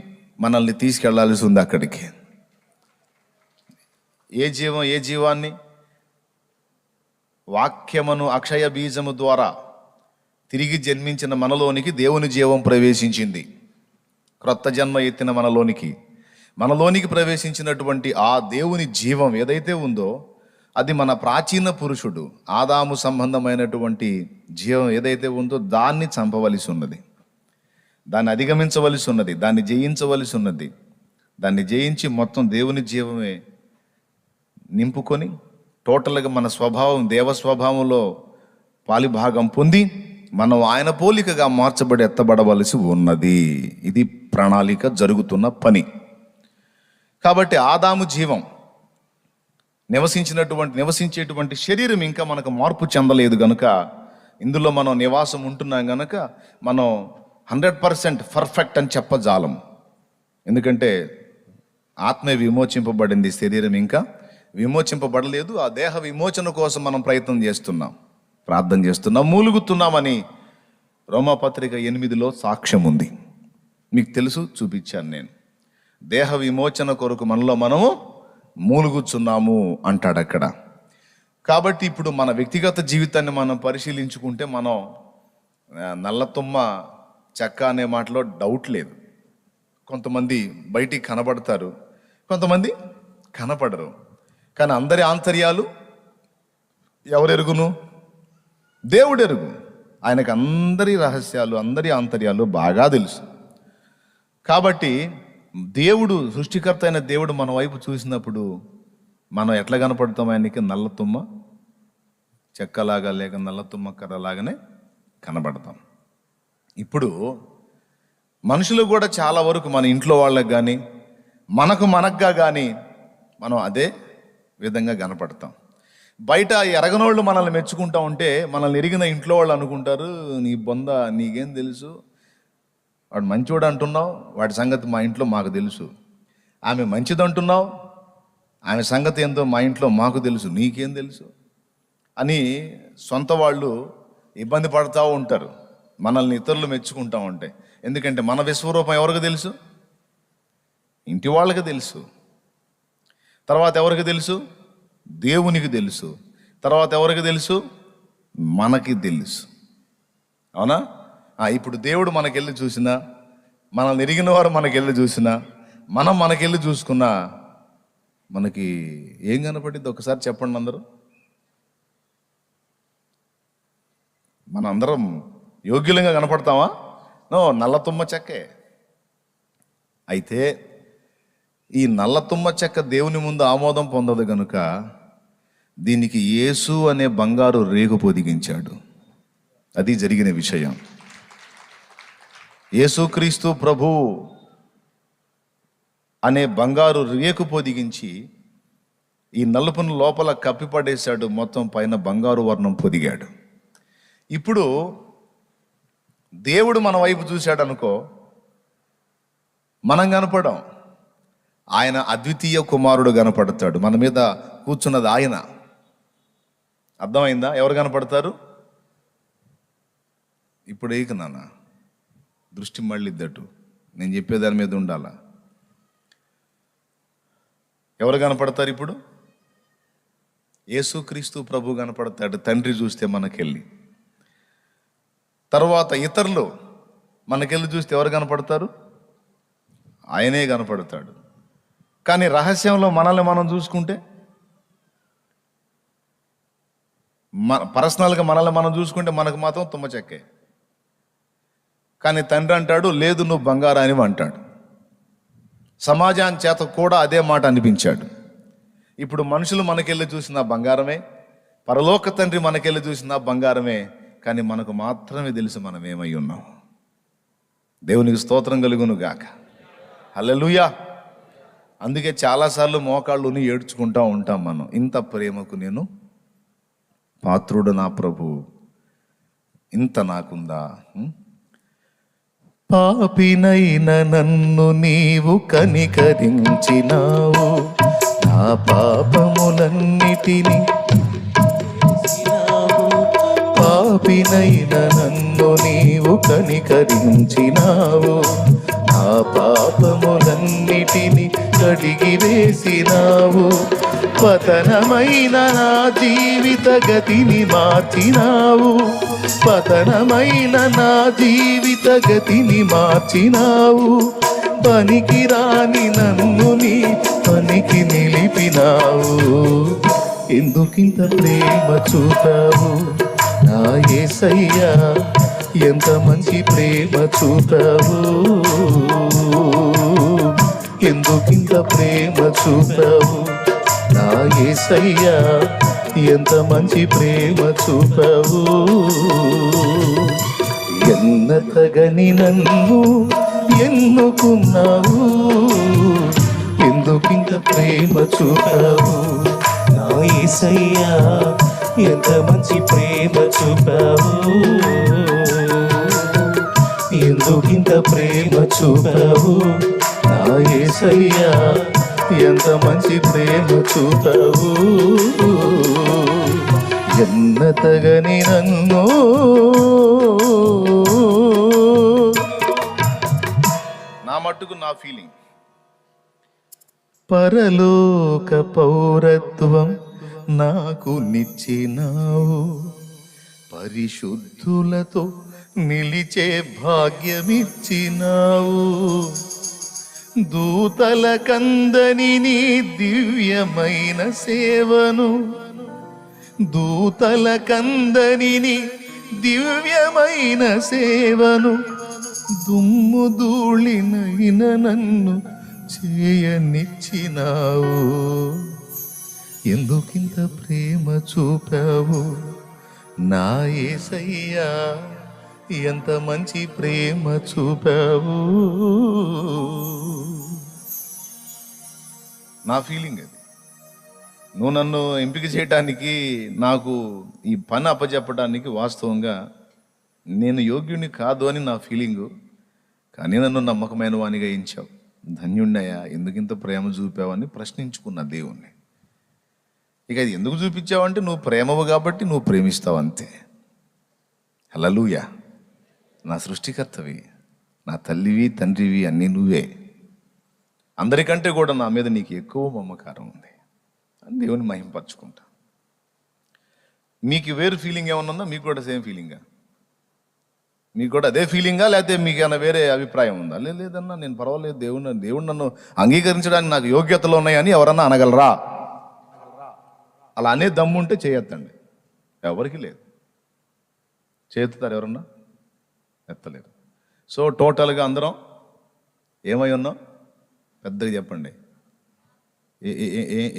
మనల్ని తీసుకెళ్లాల్సి ఉంది అక్కడికి. ఏ జీవం? ఏ జీవాన్ని? వాక్యమును అక్షయ బీజము ద్వారా తిరిగి జన్మించిన మనలోనికి దేవుని జీవం ప్రవేశించింది. క్రొత్త జన్మ ఎత్తిన మనలోనికి ప్రవేశించినటువంటి ఆ దేవుని జీవం ఏదైతే ఉందో అది మన ప్రాచీన పురుషుడు ఆదాము సంబంధమైనటువంటి జీవం ఏదైతే ఉందో దాన్ని చంపవలసి ఉన్నది, దాన్ని అధిగమించవలసి ఉన్నది, దాన్ని జయించవలసి ఉన్నది. దాన్ని జయించి మొత్తం దేవుని జీవమే నింపుకొని టోటల్గా మన స్వభావం, దేవ స్వభావంలో పాలిభాగం పొంది మనం ఆయన పోలికగా మార్చబడి ఎత్తబడవలసి ఉన్నది. ఇది ప్రణాళిక, జరుగుతున్న పని. కాబట్టి ఆదాము జీవం నివసించేటువంటి శరీరం ఇంకా మనకు మార్పు చెందలేదు గనుక, ఇందులో మనం నివాసం ఉంటున్నాం గనుక మనం 100% పర్ఫెక్ట్ అని చెప్పజాలం. ఎందుకంటే ఆత్మ విమోచింపబడింది, శరీరం ఇంకా విమోచింపబడలేదు. ఆ దేహ విమోచన కోసం మనం ప్రయత్నం చేస్తున్నాం, ప్రార్థన చేస్తున్నాం, మూలుగుతున్నామని రోమాపత్రిక 8లో సాక్ష్యం ఉంది. మీకు తెలుసు, చూపించాను నేను. దేహ విమోచన కొరకు మనము మూలుగుచున్నాము అంటాడు అక్కడ. కాబట్టి ఇప్పుడు మన వ్యక్తిగత జీవితాన్ని మనం పరిశీలించుకుంటే మనం నల్లతుమ్మ చెక్క అనే మాటలో డౌట్ లేదు. కొంతమంది బయటికి కనబడతారు, కొంతమంది కనపడరు. కానీ అందరి ఆంతర్యాలు ఎవరెరుగును? దేవుడు ఎరుగు. ఆయనకు అందరి రహస్యాలు, అందరి ఆంతర్యాలు బాగా తెలుసు. కాబట్టి దేవుడు, సృష్టికర్త అయిన దేవుడు మన వైపు చూసినప్పుడు మనం ఎట్లా కనపడతాం? ఆయనకి నల్లతుమ్మ చెక్కలాగా లేక నల్లతుమ్మ కర్రలాగానే కనబడతాం. ఇప్పుడు మనుషులు కూడా చాలా వరకు మన ఇంట్లో వాళ్ళకి కానీ మనకుగా కానీ మనం అదే విధంగా కనపడతాం. బయట ఎరగనోళ్ళు మనల్ని మెచ్చుకుంటా ఉంటే మనల్ని ఎరిగిన ఇంట్లో వాళ్ళు అనుకుంటారు, నీ బొంద నీకేం తెలుసు, వాడు మంచివాడు అంటున్నావు, వాడి సంగతి మా ఇంట్లో మాకు తెలుసు. ఆమె మంచిది అంటున్నావు, ఆమె సంగతి ఏందో మా ఇంట్లో మాకు తెలుసు, నీకేం తెలుసు అని సొంత వాళ్ళు ఇబ్బంది పడుతూ ఉంటారు మనల్ని ఇతరులు మెచ్చుకుంటా ఉంటే. ఎందుకంటే మన విశ్వరూపం ఎవరికి తెలుసు? ఇంటి వాళ్ళకి తెలుసు. తర్వాత ఎవరికి తెలుసు? దేవునికి తెలుసు. తర్వాత ఎవరికి తెలుసు? మనకి తెలుసు. అవునా? ఇప్పుడు దేవుడు మనకెళ్ళి చూసినా, మనల్ని ఎరిగిన వారు మనకెళ్ళి చూసినా, మనం మనకెళ్ళి చూసుకున్నా మనకి ఏం కనపడింది? ఒకసారి చెప్పండి అందరూ. మనందరం యోగ్యులంగా కనపడతామా? నో, నల్లతుమ్మ చెక్కే. అయితే ఈ నల్లతుమ్మ చెక్క దేవుని ముందు ఆమోదం పొందదు గనుక దీనికి యేసు అనే బంగారు రేగు పొదిగించాడు. అది జరిగిన విషయం. యేసుక్రీస్తు ప్రభు అనే బంగారు రేకు పొదిగించి ఈ నలుపును లోపల కప్పిపడేశాడు. మొత్తం పైన బంగారు వర్ణం పొదిగాడు. ఇప్పుడు దేవుడు మన వైపు చూశాడు అనుకో, మనం కనపడం. ఆయన అద్వితీయ కుమారుడు కనపడతాడు. మన మీద కూర్చున్నది ఆయన. అర్థమైందా? ఎవరు కనపడతారు? ఇప్పుడు ఏక నాన్న దృష్టి మళ్ళీ ఇద్దటు, నేను చెప్పేదాని మీద ఉండాలా. ఎవరు కనపడతారు ఇప్పుడు? యేసుక్రీస్తు ప్రభు కనపడతాడు, తండ్రి చూస్తే మనకెళ్ళి. తర్వాత ఇతరులు మనకెళ్ళి చూస్తే ఎవరు కనపడతారు? ఆయనే కనపడతాడు. కానీ రహస్యంలో మనల్ని మనం చూసుకుంటే, పర్సనల్గా మనల్ని మనం చూసుకుంటే మనకు మాత్రం తుమ్మ చెక్కే. కానీ తండ్రి అంటాడు, లేదు నువ్వు బంగారాని అంటాడు. సమాజాన్ని చేత కూడా అదే మాట అనిపించాడు. ఇప్పుడు మనుషులు మనకెళ్ళి చూసిన బంగారమే, పరలోక తండ్రి మనకెళ్ళి చూసిన బంగారమే. కానీ మనకు మాత్రమే తెలుసు మనం ఏమై ఉన్నాం. దేవునికి స్తోత్రం కలుగును గాక. హల్లెలూయా. అందుకే చాలాసార్లు మోకాళ్ళుని ఏడ్చుకుంటూ ఉంటాం మనం. ఇంత ప్రేమకు నేను పాత్రుడు నా ప్రభు, ఇంత నాకుందా? పాపినైన నన్ను నీవు కనికరించినావు, నా పాపములన్నిటినీ. పాపినైన నన్ను నీవు కనికరించినావు, నా పాపములన్నిటినీ కడిగి వేసినావు. పతనమైన నా జీవిత గతిని మార్చినావు, పతనమైన నా జీవిత గతిని మార్చినావు. పనికి రాని నన్ను నీ పనికి నిలిపినావు. ఎందుకింత ప్రేమ చూపావు నా యేసయ్యా, ఎంత మంచి ప్రేమ చూపావు. ఎందుకింత ప్రేమ చూపావు నా యేసయ్యా, ఎంత మంచి ప్రేమ చూపావు. ఎన్నతగని నన్ను ఎన్నుకున్నావు, ఎందుకింత ప్రేమ చూపావు నా యేసయ్యా, ఎంత మంచి ప్రేమ చూపావు. ఎందుకింత ప్రేమ చూపావు నా యేసయ్యా, ఎంత మంచి ప్రేమ చూపావు, ఎన్నతగని నన్ను నా మట్టుకు నా ఫీలింగ్. పరలోక పౌరత్వం నాకు నిచ్చినావు, పరిశుద్ధులతో నిలిచే భాగ్యమిచ్చినావు, దూతల కందని నీ దివ్యమైన సేవను, దూతల కందని నీ దివ్యమైన సేవను, దుమ్ము ధూళినైన నన్ను చేయనిచ్చినావు, ఎందుకింత ప్రేమ చూపావు నా యేసయ్యా, ఎంత మంచి ప్రేమ చూపావు. నా ఫీలింగ్ అది. నువ్వు నన్ను ఎంపిక చేయడానికి, నాకు ఈ పని అప్పచెప్పడానికి వాస్తవంగా నేను యోగ్యుని కాదు అని నా ఫీలింగు. కానీ నన్ను నమ్మకమైన వానిగా ఎంచావు. ధన్యుణ్ణయ్యా, ఎందుకింత ప్రేమ చూపావని ప్రశ్నించుకున్న దేవుణ్ణి. ఇక అది ఎందుకు చూపించావంటే నువ్వు ప్రేమవు కాబట్టి నువ్వు ప్రేమిస్తావు అంతే. హల్లెలూయా. నా సృష్టికర్తవి, నా తల్లివి తండ్రివి అన్నీ నువ్వే. అందరికంటే కూడా నా మీద నీకు ఎక్కువ మమకారం ఉంది అని దేవుని మహింపరచుకుంటా. మీకు వేరు ఫీలింగ్ ఏమన్నా ఉందా? మీకు కూడా సేమ్ ఫీలింగా? మీకు కూడా అదే ఫీలింగా, లేకపోతే మీకు ఏమైనా వేరే అభిప్రాయం ఉందా? లేదన్నా నేను పర్వాలేదు, దేవుడు నన్ను అంగీకరించడానికి నాకు యోగ్యతలు ఉన్నాయని ఎవరన్నా అనగలరా? అలా అనే దమ్ము ఉంటే చేయొద్దండి. ఎవరికి లేదు. చేతుతారు ఎవరన్నా? ఎత్తలేరు. సో టోటల్గా అందరం ఏమై ఉన్నాం? పెద్దగా చెప్పండి.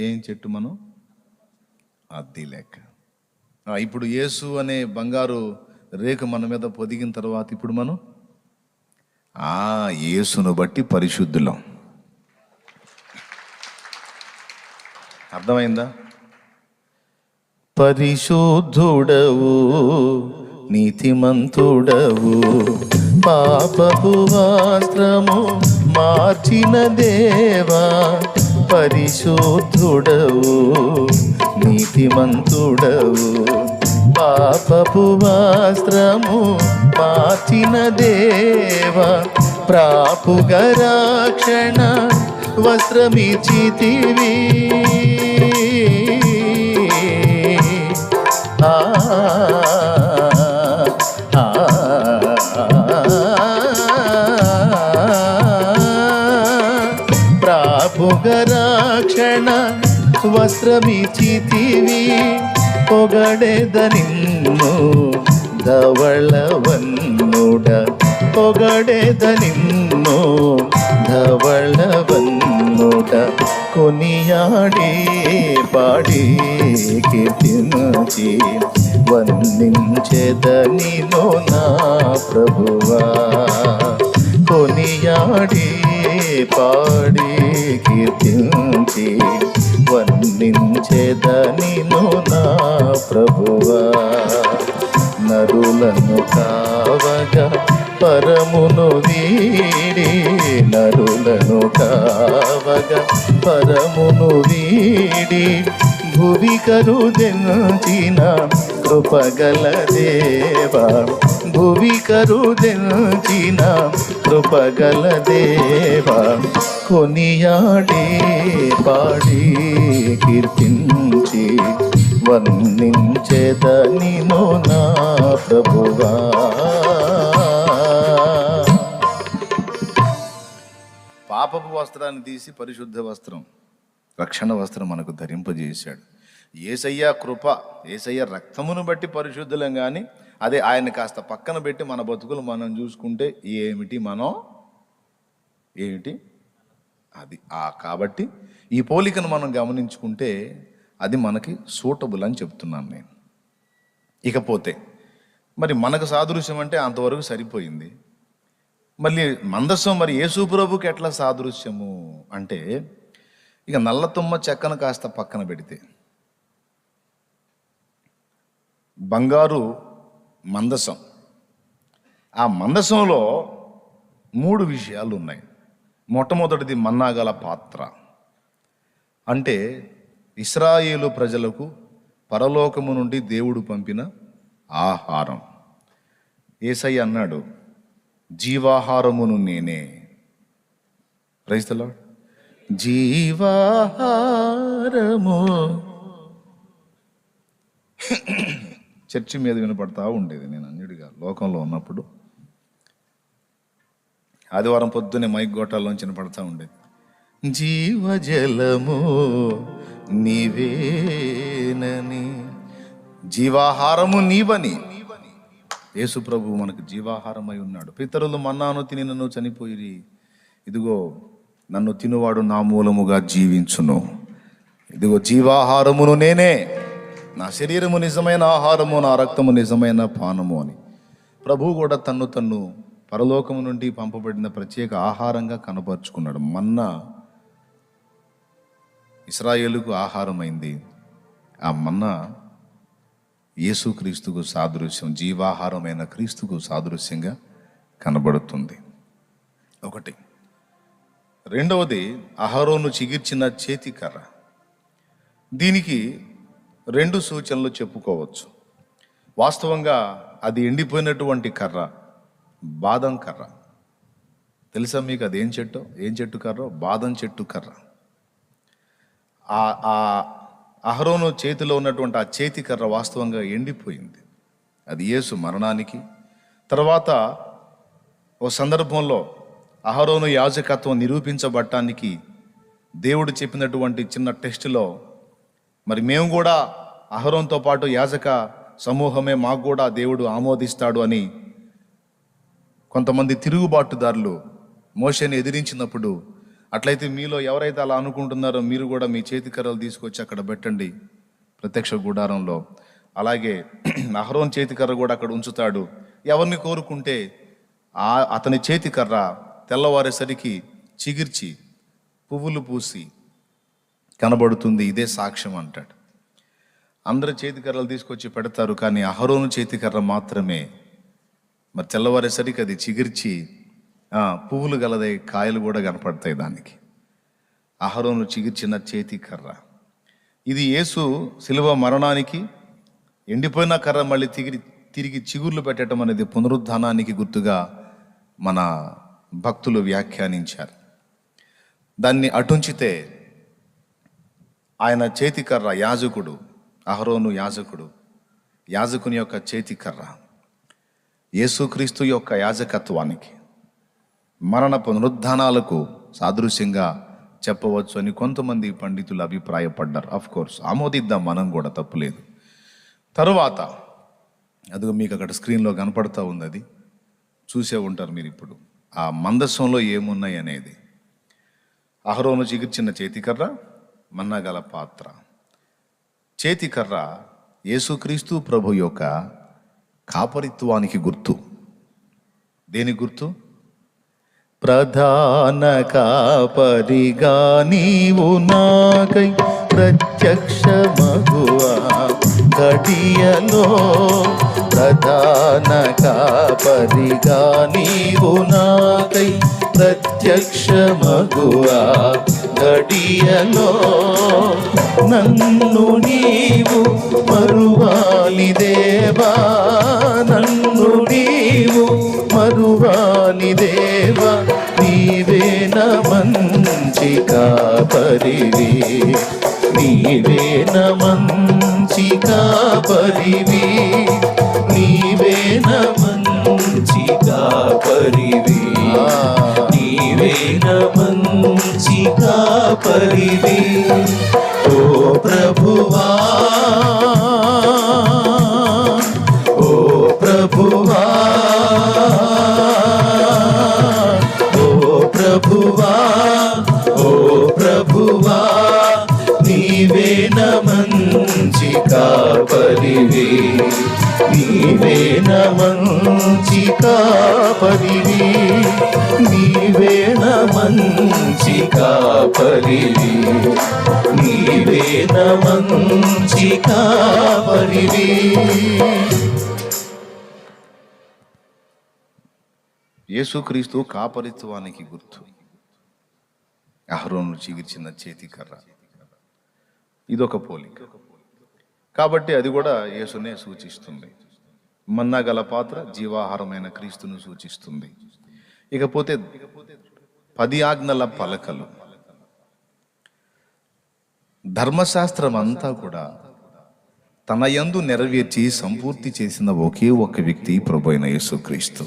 ఏం చెట్టు మనం? అద్దీ లెక్క. ఇప్పుడు యేసు అనే బంగారు రేకు మన మీద పొదిగిన తర్వాత ఇప్పుడు మనం యేసును బట్టి పరిశుద్ధులం. అర్థమైందా? పరిశుద్ధుడవు, నీతిమంతుడవు, పాపపు వస్త్రము మార్చిన దేవా, పరిశుద్ధుడవు, నీతిమంతుడవు, పాపపు వస్త్రము మార్చిన దేవా, ప్రాపుగ రక్షణ వస్త్రమిచ్చితివి, ప్రాపుగ రక్షణ వస్త్రమిచ్చితివి, పొగడెద నిన్ను ధవళవన్నుడ, పొగడెద నిన్ను ధవళవన్నుడ, కొనియాడి పాడి కీర్తించి వందించెదనిను నా ప్రభువా, కొనియాడి పాడి కీర్తించి వందించెదనిను నా ప్రభువా, నరులను కావగా పరమును వీడి, నరులను కావగా పరమును వీడి, భువి కరుదెంచిన కృపగల దేవా, భువి కరుదెంచిన కృపగల దేవా, కొనియాడి పాడి కీర్తించి వందించెదనిను నా ప్రభువా. పాపపు వస్త్రాన్ని తీసి పరిశుద్ధ వస్త్రం, రక్షణ వస్త్రం మనకు ధరింపజేశాడు. యేసయ్య కృప, యేసయ్య రక్తమును బట్టి పరిశుద్ధులం. కానీ అదే ఆయన కాస్త పక్కన పెట్టి మన బతుకులు మనం చూసుకుంటే ఏమిటి అది కాబట్టి ఈ పోలికను మనం గమనించుకుంటే అది మనకి సూటబుల్ అని చెప్తున్నాను నేను. ఇకపోతే మరి మనకు సాదృశ్యం అంటే అంతవరకు సరిపోయింది. మళ్ళీ మందస్సం మరి యేసు ప్రభుకి ఎట్లా సాదృశ్యము అంటే, ఇక నల్ల తుమ్మ చెక్కను కాస్త పక్కన పెడితే బంగారు మందసం, ఆ మందసంలో 3 విషయాలు ఉన్నాయి. మొట్టమొదటిది మన్నాగల పాత్ర, అంటే ఇశ్రాయేలు ప్రజలకు పరలోకము నుండి దేవుడు పంపిన ఆహారం. యేసయ్య అన్నాడు, జీవాహారమును నేనే. Praise the lord. జీవాహారము. చర్చి మీద వినపడతా ఉండేది నేను అన్నిటిగా లోకంలో ఉన్నప్పుడు. ఆదివారం పొద్దున్నే మైక్ గోటాల్లోంచి వినపడతా ఉండేది, జీవజలము నీవేనని, జీవాహారము నీవని. యేసు ప్రభువు మనకు జీవాహారమై ఉన్నాడు. పితరులు మన్నాను తిని నన్ను చనిపోయి, ఇదిగో నన్ను తినువాడు నా మూలముగా జీవించును. ఇదిగో జీవాహారమును నేనే, నా శరీరము నిజమైన ఆహారము, నా రక్తము నిజమైన పానము అని ప్రభువు కూడా తన్ను పరలోకము నుండి పంపబడిన ప్రత్యేక ఆహారంగా కనపరుచుకున్నాడు. మన్నా ఇశ్రాయేలుకు ఆహారమైంది. ఆ మన్నా యేసుక్రీస్తుకు సాదృశ్యం, జీవాహారమైన క్రీస్తుకు సాదృశ్యంగా కనబడుతుంది. ఒకటి. రెండవది అహరోను చిగిర్చిన చేతికర్ర. దీనికి రెండు సూచనలు చెప్పుకోవచ్చు. వాస్తవంగా అది ఎండిపోయినటువంటి కర్ర, బాదం కర్ర. తెలుసా మీకు అది ఏం చెట్టు కర్ర? బాదం చెట్టు కర్ర. ఆ అహరోను చేతిలో ఉన్నటువంటి ఆ చేతి కర్ర వాస్తవంగా ఎండిపోయింది. అది యేసు మరణానికి తర్వాత ఓ సందర్భంలో అహరోను యాజకత్వం నిరూపించబడటానికి దేవుడు చెప్పినటువంటి చిన్న టెస్టులో, మరి మేము కూడా అహరోన్తో పాటు యాజక సమూహమే, మాకు కూడా దేవుడు ఆమోదిస్తాడు అని కొంతమంది తిరుగుబాటుదారులు మోషేని ఎదిరించినప్పుడు, అట్లయితే మీలో ఎవరైతే అలా అనుకుంటున్నారో మీరు కూడా మీ చేతి కర్రలు తీసుకొచ్చి అక్కడ పెట్టండి ప్రత్యక్ష గుడారంలో. అలాగే అహరోన్ చేతి కర్ర కూడా అక్కడ ఉంచుతాడు. ఎవరిని కోరుకుంటే అతని చేతి కర్ర తెల్లవారేసరికి చిగిర్చి పువ్వులు పూసి కనబడుతుంది. ఇదే సాక్ష్యం అంటాడు. అందరు చేతి కర్రలు తీసుకొచ్చి పెడతారు, కానీ అహరోను చేతి కర్ర మాత్రమే మరి తెల్లవారేసరికి అది చిగిర్చి పువ్వులు గలదై కాయలు కూడా కనపడతాయి దానికి. అహరోను చిగిర్చిన చేతి కర్ర. ఇది యేసు శిలువ మరణానికి ఎండిపోయిన కర్ర మళ్ళీ తిరిగి చిగుర్లు పెట్టడం అనేది పునరుద్ధానానికి గుర్తుగా మన భక్తులు వ్యాఖ్యానించారు. దాన్ని అటుంచితే ఆయన చేతి కర్ర యాజకుడు, అహరోను యాజకుని యొక్క చేతి కర్ర యేసుక్రీస్తు యొక్క యాజకత్వానికి, మరణ పునరుద్ధానాలకు సాదృశ్యంగా చెప్పవచ్చు అని కొంతమంది పండితులు అభిప్రాయపడ్డారు. ఆఫ్ కోర్స్ ఆమోదిద్దాం, మనం కూడా, తప్పులేదు. తరువాత అదిగో మీకు అక్కడ స్క్రీన్లో కనపడతా ఉంది, అది చూసే ఉంటారు మీరు ఇప్పుడు. ఆ మందస్సంలో ఏమున్నాయి అనేది. అహరోను చిగిర్చిన చేతికర్ర, మన్నగల పాత్ర. చేతికర్ర యేసుక్రీస్తు ప్రభు యొక్క కాపరిత్వానికి గుర్తు. దేని గుర్తు? ప్రధాన కాపరిగా నీవు నాకై ప్రత్యక్షమగువా ఘడియలో, ప్రధాన కాపరిగా నీవు నాకై ప్రత్యక్షమగువా ఘడియలో, నన్ను నీవు మరువాలి దేవా, నన్ను నీవు మరువాలి దేవా, నీవేన మంచి కాపరివి, నీవేన మంచి కాపరివి, నీవేన మంచి కాపరివి, నీవేన మంచి కాపరివి. ఓ ప్రభువా, ఓ ప్రభువా, ఓ ప్రభువా, ఓ ప్రభువా, నీవేన మంచి కాపరివి, నీవేన మంచి కాపరివి, నీవేన మంచి కాపరివి, నీవేన మంచి కాపరివి. యేసుక్రీస్తు కాపరిత్వానికి గుర్తు అహరోను చిగిర్చిన చేతికర్ర. ఇదొక పోలిక. కాబట్టి అది కూడా యేసునే సూచిస్తుంది. మన్నా గల పాత్ర జీవాహారమైన క్రీస్తును సూచిస్తుంది. ఇకపోతే 10 ఆజ్ఞల పలకలు. ధర్మశాస్త్రం అంతా కూడా తన యందు నెరవేర్చి సంపూర్తి చేసిన ఒకే ఒక వ్యక్తి ప్రభువైన యేసుక్రీస్తు.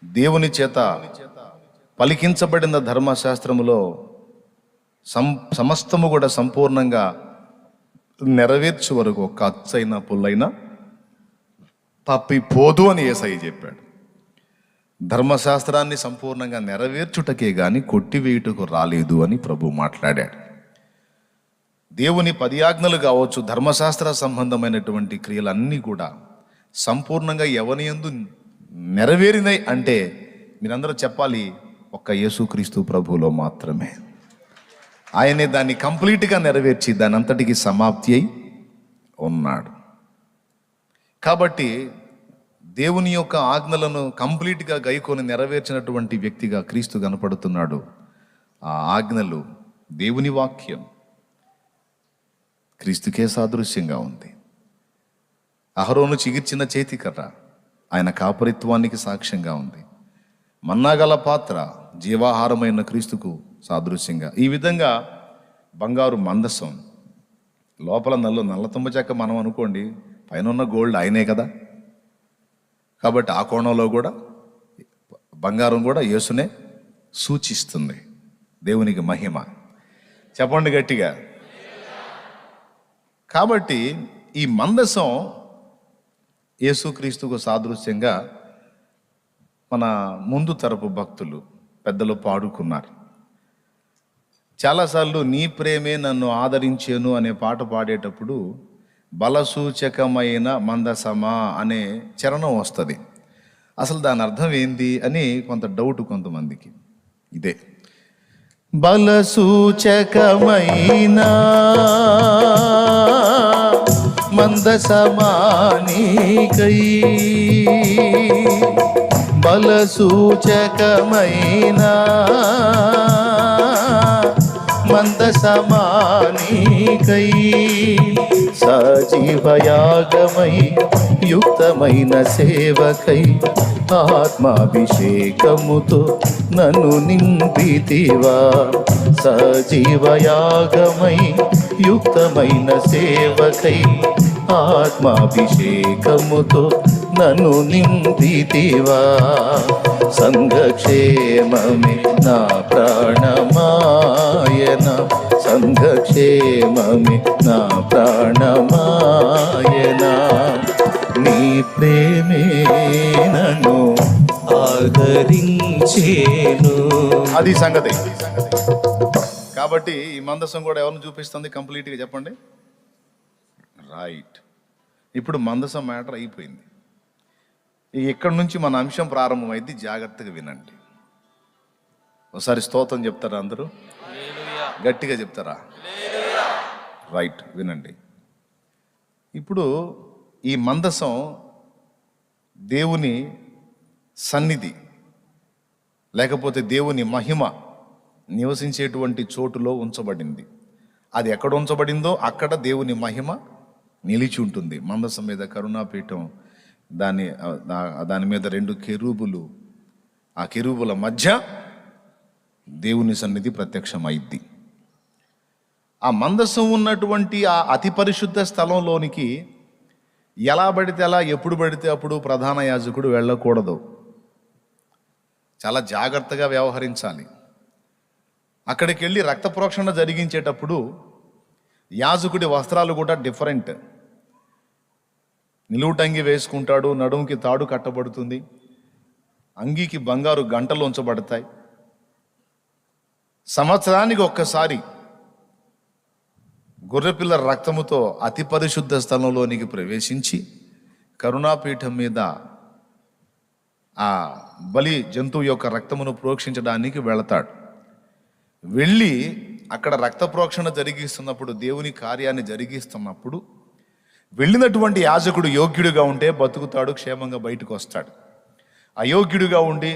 దేవుని చేత పలికించబడిన ధర్మశాస్త్రములో సమస్తము కూడా సంపూర్ణంగా నెరవేర్చే వరకు ఒక అచ్చైన పుల్లైన తప్పిపోదు అని యేసయ్య చెప్పాడు. ధర్మశాస్త్రాన్ని సంపూర్ణంగా నెరవేర్చుటకే గాని కొట్టివేయుటకు రాలేదు అని ప్రభు మాట్లాడాడు. దేవుని 10 ఆజ్ఞలు కావచ్చు, ధర్మశాస్త్ర సంబంధమైనటువంటి క్రియలన్నీ కూడా సంపూర్ణంగా ఎవని యందు నెరవేరినాయి అంటే మీరందరూ చెప్పాలి, ఒక్క యేసుక్రీస్తు ప్రభువులో మాత్రమే. ఆయనే దాన్ని కంప్లీట్గా నెరవేర్చి దాని అంతటికి సమాప్తి అయి ఉన్నాడు. కాబట్టి దేవుని యొక్క ఆజ్ఞలను కంప్లీట్గా గైకొని నెరవేర్చినటువంటి వ్యక్తిగా క్రీస్తు కనపడుతున్నాడు. ఆ ఆజ్ఞలు దేవుని వాక్యం క్రీస్తుకే సాదృశ్యంగా ఉంది. అహరోను చిగిర్చిన చేతికర్ర ఆయన కాపరిత్వానికి సాక్ష్యంగా ఉంది. మన్నాగల పాత్ర జీవాహారమైన క్రీస్తుకు సాదృశ్యంగా. ఈ విధంగా బంగారు మందసం, లోపల నల్లతుమ్మ చెక్క మనం అనుకోండి, పైన ఉన్న గోల్డ్ ఆయనే కదా. కాబట్టి ఆ కోణంలో కూడా బంగారం కూడా యేసునే సూచిస్తుంది. దేవునికి మహిమ. చెప్పండి గట్టిగా. కాబట్టి ఈ మందసం యేసుక్రీస్తుకు సాదృశ్యంగా మన ముందు తరపు భక్తులు పెద్దలు పాడుకున్నారు. చాలాసార్లు నీ ప్రేమే నన్ను ఆదరించేను అనే పాట పాడేటప్పుడు బలసూచకమైన మందసమా అనే చరణం వస్తుంది. అసలు దాని అర్థం ఏంది అని కొంత డౌట్ కొంతమందికి. ఇదే బలసూచకమైన మందసమానికై, బలసూచకమైన మందసమానికై, సజీవయాగమై యుక్తమైన సేవకై ఆత్మాభిషేకముతో నన్ను నింపితివా. సజీవయాగమై యుక్తమైన సేవకై ఆత్మాభిషేకముతో నన్ను నింపితివా. సంఘక్షేమమే నా ప్రాణమాయన, సంఘక్షేమమే నా ప్రాణమాయన, నీ ప్రేమే నన్ను ఆదరించేను. అది సంగతి. కాబట్టి ఈ మందసం కూడా ఎవరిని చూపిస్తుంది కంప్లీట్గా చెప్పండి. రైట్. ఇప్పుడు మందసం మ్యాటర్ అయిపోయింది. ఇక్కడి నుంచి మన అంశం ప్రారంభమైంది. జాగ్రత్తగా వినండి. ఒకసారి స్తోత్రం చెప్తారా అందరూ? గట్టిగా చెప్తారా? రైట్, వినండి. ఇప్పుడు ఈ మందసం దేవుని సన్నిధి లేకపోతే దేవుని మహిమ నివసించేటువంటి చోటులో ఉంచబడింది. అది ఎక్కడ ఉంచబడిందో అక్కడ దేవుని మహిమ నిలిచి ఉంటుంది. మందసం మీద కరుణాపీఠం, దాని మీద 2 కెరూబులు, ఆ కెరూబుల మధ్య దేవుని సన్నిధి ప్రత్యక్షమైద్ది. ఆ మందసం ఉన్నటువంటి ఆ అతి పరిశుద్ధ స్థలంలోనికి ఎలా పడితే అలా, ఎప్పుడు పడితే అప్పుడు ప్రధాన యాజకుడు వెళ్ళకూడదు. చాలా జాగ్రత్తగా వ్యవహరించాలి. అక్కడికి వెళ్ళి రక్త ప్రోక్షణ జరిగించేటప్పుడు యాజకుడి వస్త్రాలు కూడా డిఫరెంట్. నిలువుటంగి వేసుకుంటాడు, నడుముకి తాడు కట్టబడుతుంది, అంగీకి బంగారు గంటలు ఉంచబడతాయి. సంవత్సరానికి ఒక్కసారి గొర్రెపిల్ల రక్తముతో అతి పరిశుద్ధ స్థలంలోనికి ప్రవేశించి కరుణాపీఠం మీద ఆ బలి జంతువు యొక్క రక్తమును ప్రోక్షించడానికి వెళతాడు. వెళ్ళి అక్కడ రక్త ప్రోక్షణ జరిగిస్తున్నప్పుడు, దేవుని కార్యాన్ని జరిగిస్తున్నప్పుడు వెళ్ళినటువంటి యాజకుడు యోగ్యుడిగా ఉంటే బతుకుతాడు, క్షేమంగా బయటకు వస్తాడు. అయోగ్యుడిగా ఉండి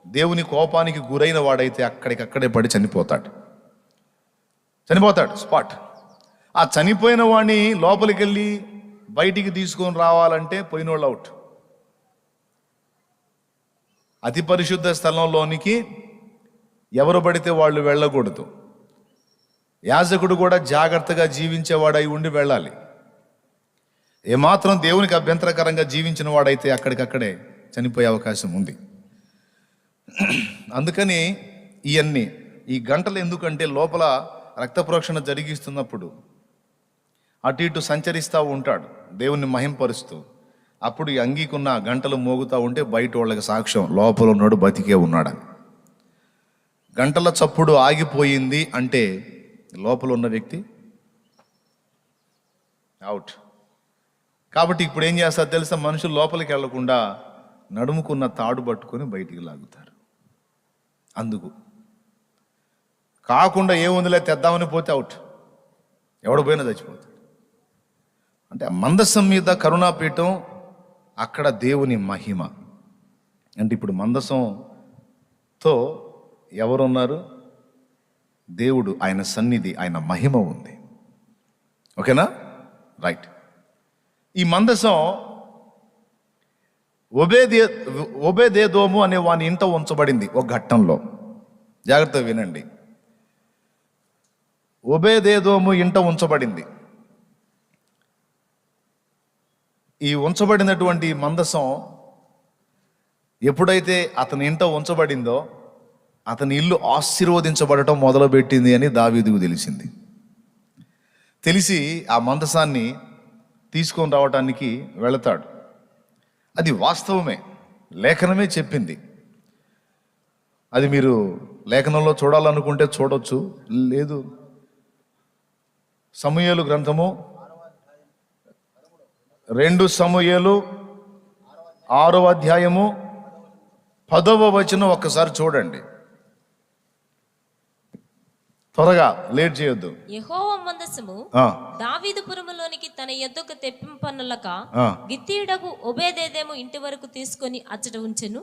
దేవుని కోపానికి గురైన వాడైతే అక్కడికక్కడే పడి చనిపోతాడు. చనిపోతాడు స్పాట్. ఆ చనిపోయిన వాడిని లోపలికి వెళ్ళి బయటికి తీసుకొని రావాలంటే పోయినోళ్ళు అవుట్. అతి పరిశుద్ధ స్థలంలోనికి ఎవరు పడితే వాళ్ళు వెళ్ళకూడదు. యాజకుడు కూడా జాగ్రత్తగా జీవించేవాడై ఉండి వెళ్ళాలి. ఏమాత్రం దేవునికి అభ్యంతరకరంగా జీవించిన వాడైతే అక్కడికక్కడే చనిపోయే అవకాశం ఉంది. అందుకని ఈ గంటలు ఎందుకంటే లోపల రక్త ప్రోక్షణ జరిగిస్తున్నప్పుడు అటు ఇటు సంచరిస్తూ ఉంటాడు దేవుణ్ణి మహింపరుస్తూ. అప్పుడు ఈ అంగీకున్న గంటలు మోగుతూ ఉంటే బయట వాళ్ళకి సాక్ష్యం లోపల ఉన్నాడు, బతికే ఉన్నాడని. గంటల చప్పుడు ఆగిపోయింది అంటే లోపల ఉన్న వ్యక్తి అవుట్. కాబట్టి ఇప్పుడు ఏం చేస్తారు తెలుసా? మనుషులు లోపలికి వెళ్లకుండా నడుముకున్న తాడు పట్టుకొని బయటికి లాగుతారు. అందుకు కాకుండా ఏముందిలే తెద్దామని పోతే అవుట్, ఎవడు పోయినా చచ్చిపోతాడు. అంటే మందసం మీద కరుణాపీఠం, అక్కడ దేవుని మహిమ. అంటే ఇప్పుడు మందసంతో ఎవరున్నారు? దేవుడు, ఆయన సన్నిధి, ఆయన మహిమ ఉంది. ఓకేనా? రైట్. ఈ మందసం ఒబేదేదోము అనే వాని ఇంట ఉంచబడింది ఒక ఘట్టంలో. జాగ్రత్తగా వినండి. ఒబేదేదోము ఇంట ఉంచబడింది. ఈ ఉంచబడినటువంటి మందసం ఎప్పుడైతే అతని ఇంట ఉంచబడిందో అతని ఇల్లు ఆశీర్వదించబడటం మొదలుపెట్టింది అని దావీదుకు తెలిసింది. తెలిసి ఆ మందసాన్ని తీసుకొని రావటానికి వెళతాడు. అది వాస్తవమే, లేఖనమే చెప్పింది. అది మీరు లేఖనంలో చూడాలనుకుంటే చూడొచ్చు, లేదు సమూయేలు గ్రంథము 2 సమూయేలు 6వ అధ్యాయము 10వ వచనం ఒక్కసారి చూడండి. త్వరగా, లేట్ చేయొద్దు. యెహోవా మందసము దావీదుపురములోనికి తన యొద్దకు తెప్పింపనలక గిత్తీయుడగు ఒబేదేదోము ఇంటి వరకు తీసుకొని అచ్చట ఉంచెను.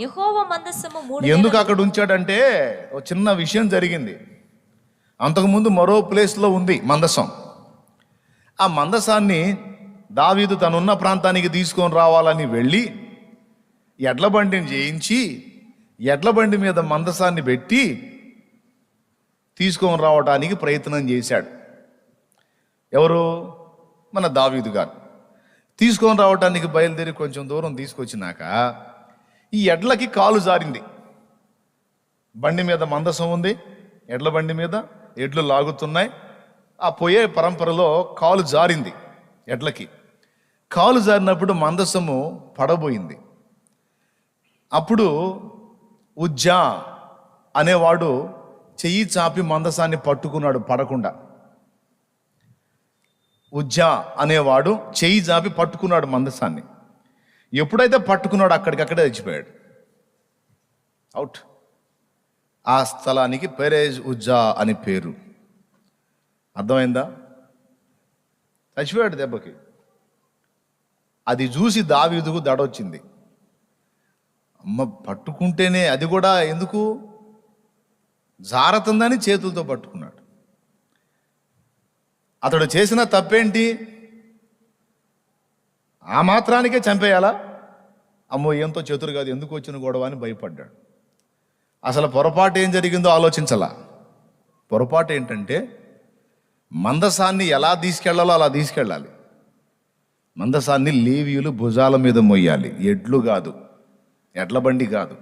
యెహోవా మందసము 3 ఎందుకు అక్కడ ఉంచాడంటే ఒక చిన్న విషయం జరిగింది. అంతకుముందు మరో ప్లేస్లో ఉంది మందసం. ఆ మందసాన్ని దావీదు తనున్న ప్రాంతానికి తీసుకొని రావాలని వెళ్ళి ఎడ్ల బండిని చేయించి ఎడ్ల బండి మీద మందసాన్ని పెట్టి తీసుకొని రావడానికి ప్రయత్నం చేశాడు. ఎవరు? మన దావీదు గారు. తీసుకొని రావడానికి బయలుదేరి కొంచెం దూరం తీసుకొచ్చినాక ఈ ఎడ్లకి కాలు జారింది. బండి మీద మందసం ఉంది, ఎడ్ల బండి మీద ఎడ్లు లాగుతున్నాయి. ఆ పోయే పరంపరలో కాలు జారింది. ఎడ్లకి కాలు జారినప్పుడు మందసము పడబోయింది. అప్పుడు ఉజ్జా అనేవాడు చెయ్యి చాపి మందసాన్ని పట్టుకున్నాడు పడకుండా. ఉజ్జా అనేవాడు చెయ్యి చాపి పట్టుకున్నాడు మందసాన్ని. ఎప్పుడైతే పట్టుకున్నాడు అక్కడికక్కడే చచ్చిపోయాడు. అవుట్. ఆ స్థలానికి పెరేజ్ ఉజ్జా అని పేరు. అర్థమైందా? చచ్చిపోయాడు దెబ్బకి. అది చూసి దావీదుకు దడొచ్చింది. అమ్మ, పట్టుకుంటేనే, అది కూడా ఎందుకు జారతుందని చేతులతో పట్టుకున్నాడు. అతడు చేసిన తప్పేంటి? ఆ మాత్రానికే చంపేయాలా? అమ్మో, ఎంతో చతురు కాదు, ఎందుకు వచ్చిన గొడవ అని భయపడ్డాడు. అసలు పొరపాటు ఏం జరిగిందో ఆలోచించాలా. పొరపాటు ఏంటంటే మందసాన్ని ఎలా తీసుకెళ్లాలో అలా తీసుకెళ్ళాలి. మందసాన్ని లేవీయులు భుజాల మీద మొయ్యాలి, ఎడ్లు కాదు, ఎడ్ల బండి కాదు.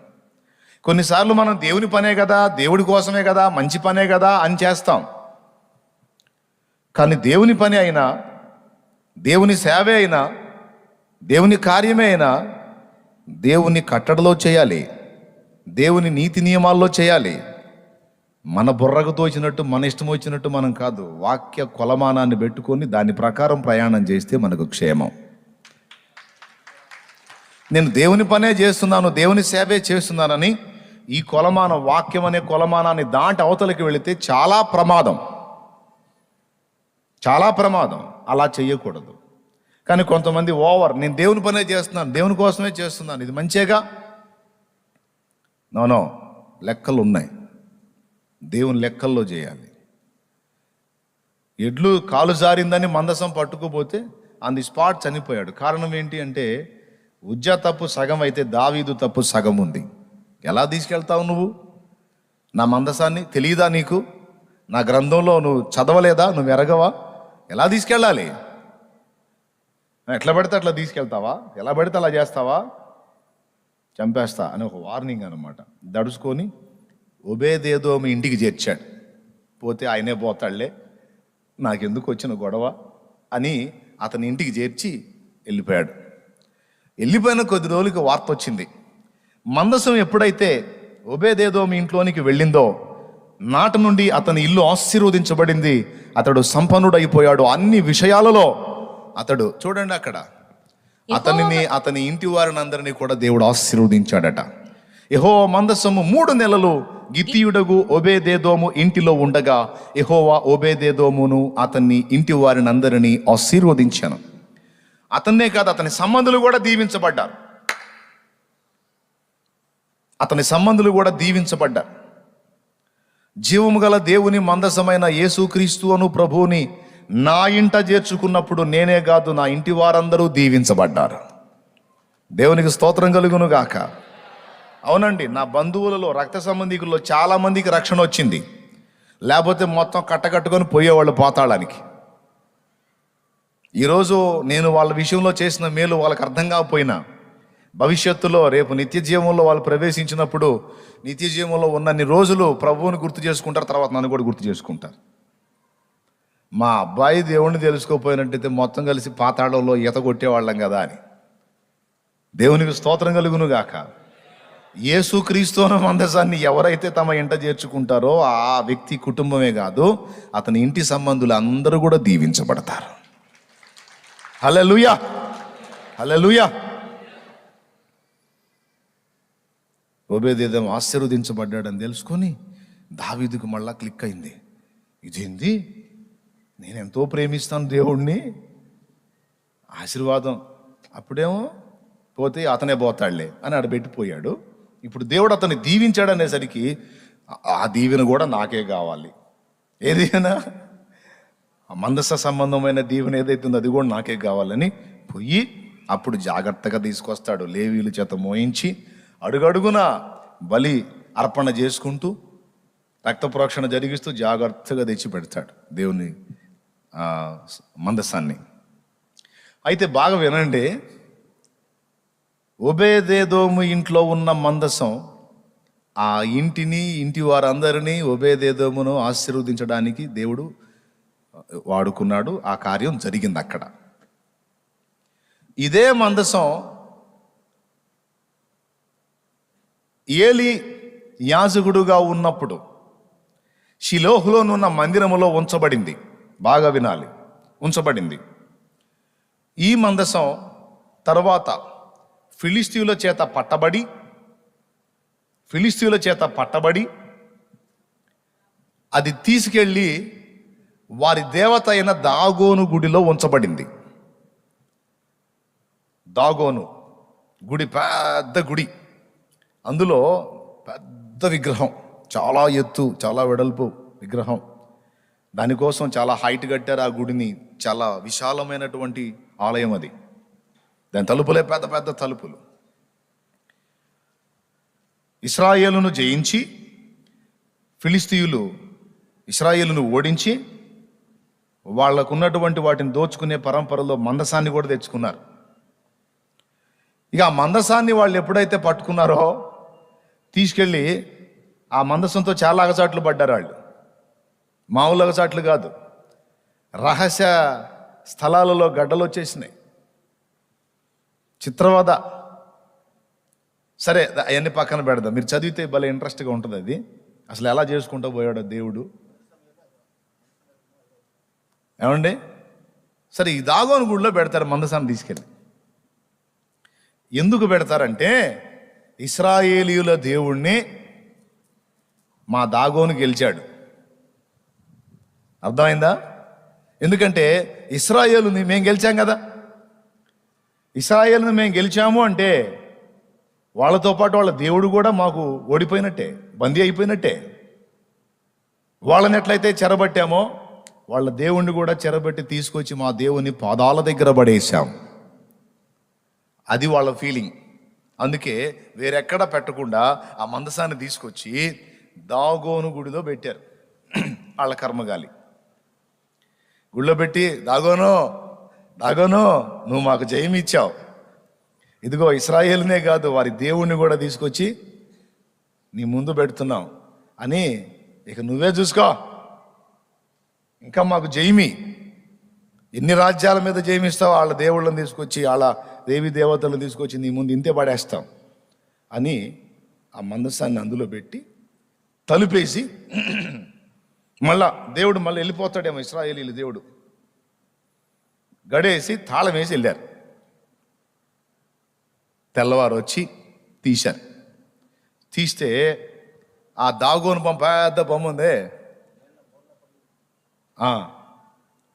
కొన్నిసార్లు మనం దేవుని పనే కదా, దేవుడి కోసమే కదా, మంచి పనే కదా అని చేస్తాం. కానీ దేవుని పని అయినా, దేవుని సేవే అయినా, దేవుని కార్యమే అయినా దేవుని కట్టడలో చేయాలి, దేవుని నీతి నియమాల్లో చేయాలి. మన బుర్రకు తోచినట్టు, మన ఇష్టం వచ్చినట్టు మనం కాదు. వాక్య కొలమానాన్ని పెట్టుకొని దాని ప్రకారం ప్రయాణం చేస్తే మనకు క్షేమం. నేను దేవుని పనే చేస్తున్నాను, దేవుని సేవే చేస్తున్నానని ఈ కొలమానం, వాక్యం అనే కొలమానాన్ని దాటి అవతలకి వెళితే చాలా ప్రమాదం, చాలా ప్రమాదం. అలా చెయ్యకూడదు. కానీ కొంతమంది ఓవర్, నేను దేవుని పనే చేస్తున్నాను, దేవుని కోసమే చేస్తున్నాను, ఇది మంచేగా. నో, లెక్కలు ఉన్నాయి. దేవుని లెక్కల్లో చేయాలి. ఎడ్లు కాలు జారిందని మందసం పట్టుకుపోతే ఆన్ ది స్పాట్ చనిపోయాడు. కారణం ఏంటి అంటే ఉజ్జా తప్పు సగం అయితే దావీదు తప్పు సగం ఉంది. ఎలా తీసుకెళ్తావు నువ్వు నా మందసాన్ని? తెలియదా నీకు? నా గ్రంథంలో నువ్వు చదవలేదా? నువ్వు ఎరగవా? ఎలా తీసుకెళ్ళాలి? ఎట్లా పడితే అట్లా తీసుకెళ్తావా? ఎలా పడితే అలా చేస్తావా? చంపేస్తా అని ఒక వార్నింగ్ అనమాట. దడుచుకొని ఒబేదేదోము ఇంటికి చేర్చాడు. పోతే ఆయనే పోతాడులే, నాకెందుకు వచ్చిన గొడవ అని అతని ఇంటికి చేర్చి వెళ్ళిపోయాడు. వెళ్ళిపోయిన కొద్ది రోజులకి వార్త వచ్చింది. మందసం ఎప్పుడైతే ఒబేదేదోము ఇంట్లోనికి వెళ్ళిందో నాటి నుండి అతని ఇల్లు ఆశీర్వదించబడింది. అతడు సంపన్నుడైపోయాడు అన్ని విషయాలలో. అతడు చూడండి అక్కడ అతని ఇంటి వారిని అందరినీ కూడా దేవుడు ఆశీర్వదించాడట. యెహోవా మందసము 3 నెలలు గిత్తీయుడగు ఒబేదేదోము ఇంటిలో ఉండగా యెహోవా ఒబేదేదోమును అతన్ని ఇంటి వారిని అందరినీ ఆశీర్వదించాను. అతన్నే కాదు, అతని సంబంధులు కూడా దీవించబడ్డారు. జీవము గల దేవుని మందసమైన యేసుక్రీస్తు అను ప్రభువుని నా ఇంట చేర్చుకున్నప్పుడు నేనే కాదు, నా ఇంటి వారందరూ దీవించబడ్డారు. దేవునికి స్తోత్రం కలుగును గాక. అవునండి, నా బంధువులలో రక్త సంబంధికుల్లో చాలా మందికి రక్షణ వచ్చింది. లేకపోతే మొత్తం కట్టకట్టుకొని పోయేవాళ్ళు పాతాళానికి. ఈరోజు నేను వాళ్ళ విషయంలో చేసిన మేలు వాళ్ళకి అర్థం కాకపోయినా భవిష్యత్తులో రేపు నిత్య జీవంలో వాళ్ళు ప్రవేశించినప్పుడు నిత్య జీవంలో ఉన్నన్ని రోజులు ప్రభువుని గుర్తు చేసుకుంటారు, తర్వాత నన్ను కూడా గుర్తు చేసుకుంటారు. మా అబ్బాయి దేవుణ్ణి తెలుసుకోపోయినట్టయితే మొత్తం కలిసి పాతాళంలో ఈత కొట్టేవాళ్ళం కదా అని. దేవునికి స్తోత్రం కలుగును గాక. యేసుక్రీస్తు అనే మందసాన్ని ఎవరైతే తమ ఇంట చేర్చుకుంటారో ఆ వ్యక్తి కుటుంబమే కాదు, అతని ఇంటి సంబంధులు అందరూ కూడా దీవించబడతారు. హల్లెలూయా, హల్లెలూయా. ఒబేదేదోము ఆశీర్వదించబడ్డాడని తెలుసుకొని దావీదుకు మళ్ళా క్లిక్ అయింది. ఇదేంది, నేను ఎంతో ప్రేమిస్తాను దేవుణ్ణి, ఆశీర్వాదం అప్పుడేమో పోతే అతనే పోతాడులే అని ఆడబెట్టిపోయాడు. ఇప్పుడు దేవుడు అతన్ని దీవించాడు అనేసరికి ఆ దీవెన కూడా నాకే కావాలి. ఏదైనా మందస సంబంధమైన దీవెన ఏదైతే ఉందో అది కూడా నాకే కావాలని పోయి అప్పుడు జాగ్రత్తగా తీసుకొస్తాడు. లేవీయుల చేత మోయించి అడుగడుగున బలి అర్పణ చేసుకుంటూ రక్త ప్రోక్షణ జరిగిస్తూ జాగ్రత్తగా తెచ్చి పెడతాడు దేవుని మందసాన్ని. అయితే బాగా వినండి, ఒబేదేదోము ఇంట్లో ఉన్న మందసం ఆ ఇంటిని ఇంటి వారందరినీ ఒబేదేదోమును ఆశీర్వదించడానికి దేవుడు వాడుకున్నాడు. ఆ కార్యం జరిగింది అక్కడ. ఇదే మందసం ఏలి యాజకుడుగా ఉన్నప్పుడు షిలోహులోనున్న మందిరములో ఉంచబడింది. బాగా వినాలి, ఉంచబడింది. ఈ మందసం తర్వాత ఫిలిస్తీయుల చేత పట్టబడి అది తీసుకెళ్ళి వారి దేవత అయిన దాగోను గుడిలో ఉంచబడింది. దాగోను గుడి పెద్ద గుడి, అందులో పెద్ద విగ్రహం, చాలా ఎత్తు చాలా వెడల్పు విగ్రహం. దానికోసం చాలా హైట్ కట్టారు ఆ గుడిని. చాలా విశాలమైనటువంటి ఆలయం అది. దాని తలుపులే పెద్ద పెద్ద తలుపులు. ఇశ్రాయేలును జయించి ఫిలిస్తీయులు ఇశ్రాయేలును ఓడించి వాళ్ళకున్నటువంటి వాటిని దోచుకునే పరంపరలో మందసాన్ని కూడా తెచ్చుకున్నారు. ఇక ఆ మందసాన్ని వాళ్ళు ఎప్పుడైతే పట్టుకున్నారో తీసుకెళ్ళి ఆ మందసంతో చాలా అగచాట్లు పడ్డారు వాళ్ళు. మామూలు అగచాట్లు కాదు, రహస్య స్థలాలలో గడ్డలు వచ్చేసినాయి, చిత్రవద. సరే అవన్నీ పక్కన పెడదాం, మీరు చదివితే భలే ఇంట్రెస్ట్గా ఉంటుంది అది. అసలు ఎలా చేసుకుంటూ పోయాడు దేవుడు, ఏమండి? సరే, ఈ దాగోను గుడిలో పెడతారు మందసాన్ని తీసుకెళ్ళి. ఎందుకు పెడతారంటే ఇశ్రాయేలీయుల దేవుణ్ణి మా దాగోను గెలిచాడు. అర్థమైందా? ఎందుకంటే ఇశ్రాయేలుని మేము గెలిచాం కదా. ఇశ్రాయేలుని మేము గెలిచాము అంటే వాళ్ళతో పాటు వాళ్ళ దేవుడు కూడా మాకు ఓడిపోయినట్టే, బందీ అయిపోయినట్టే. వాళ్ళని ఎట్లయితే చెరబట్టామో వాళ్ళ దేవుణ్ణి కూడా చెరబెట్టి తీసుకొచ్చి మా దేవుని పాదాల దగ్గర పడేశాం. అది వాళ్ళ ఫీలింగ్. అందుకే వేరెక్కడ పెట్టకుండా ఆ మందసాన్ని తీసుకొచ్చి దాగోను గుడిలో పెట్టారు. వాళ్ళ కర్మగాలి గుళ్ళో పెట్టి, దాగోను నువ్వు మాకు జయం ఇచ్చావు, ఇదిగో ఇశ్రాయేలునే కాదు వారి దేవుణ్ణి కూడా తీసుకొచ్చి నీ ముందు పెడుతున్నాం అని, ఇక నువ్వే చూసుకో, ఇంకా మాకు జయమి, ఎన్ని రాజ్యాల మీద జయమిస్తావు, వాళ్ళ దేవుళ్ళని తీసుకొచ్చి వాళ్ళ దేవి దేవతలను తీసుకొచ్చి నీ ముందు ఇంతే పడేస్తాం అని ఆ మందసాన్ని అందులో పెట్టి తలుపేసి, మళ్ళా దేవుడు మళ్ళీ వెళ్ళిపోతాడేమో ఇశ్రాయేలీల దేవుడు, గడేసి తాళం వేసి వెళ్ళారు. తెల్లవారు వచ్చి తీశారు. తీస్తే ఆ దాగోను బొమ్మ, పెద్ద బొమ్మ ఉందే,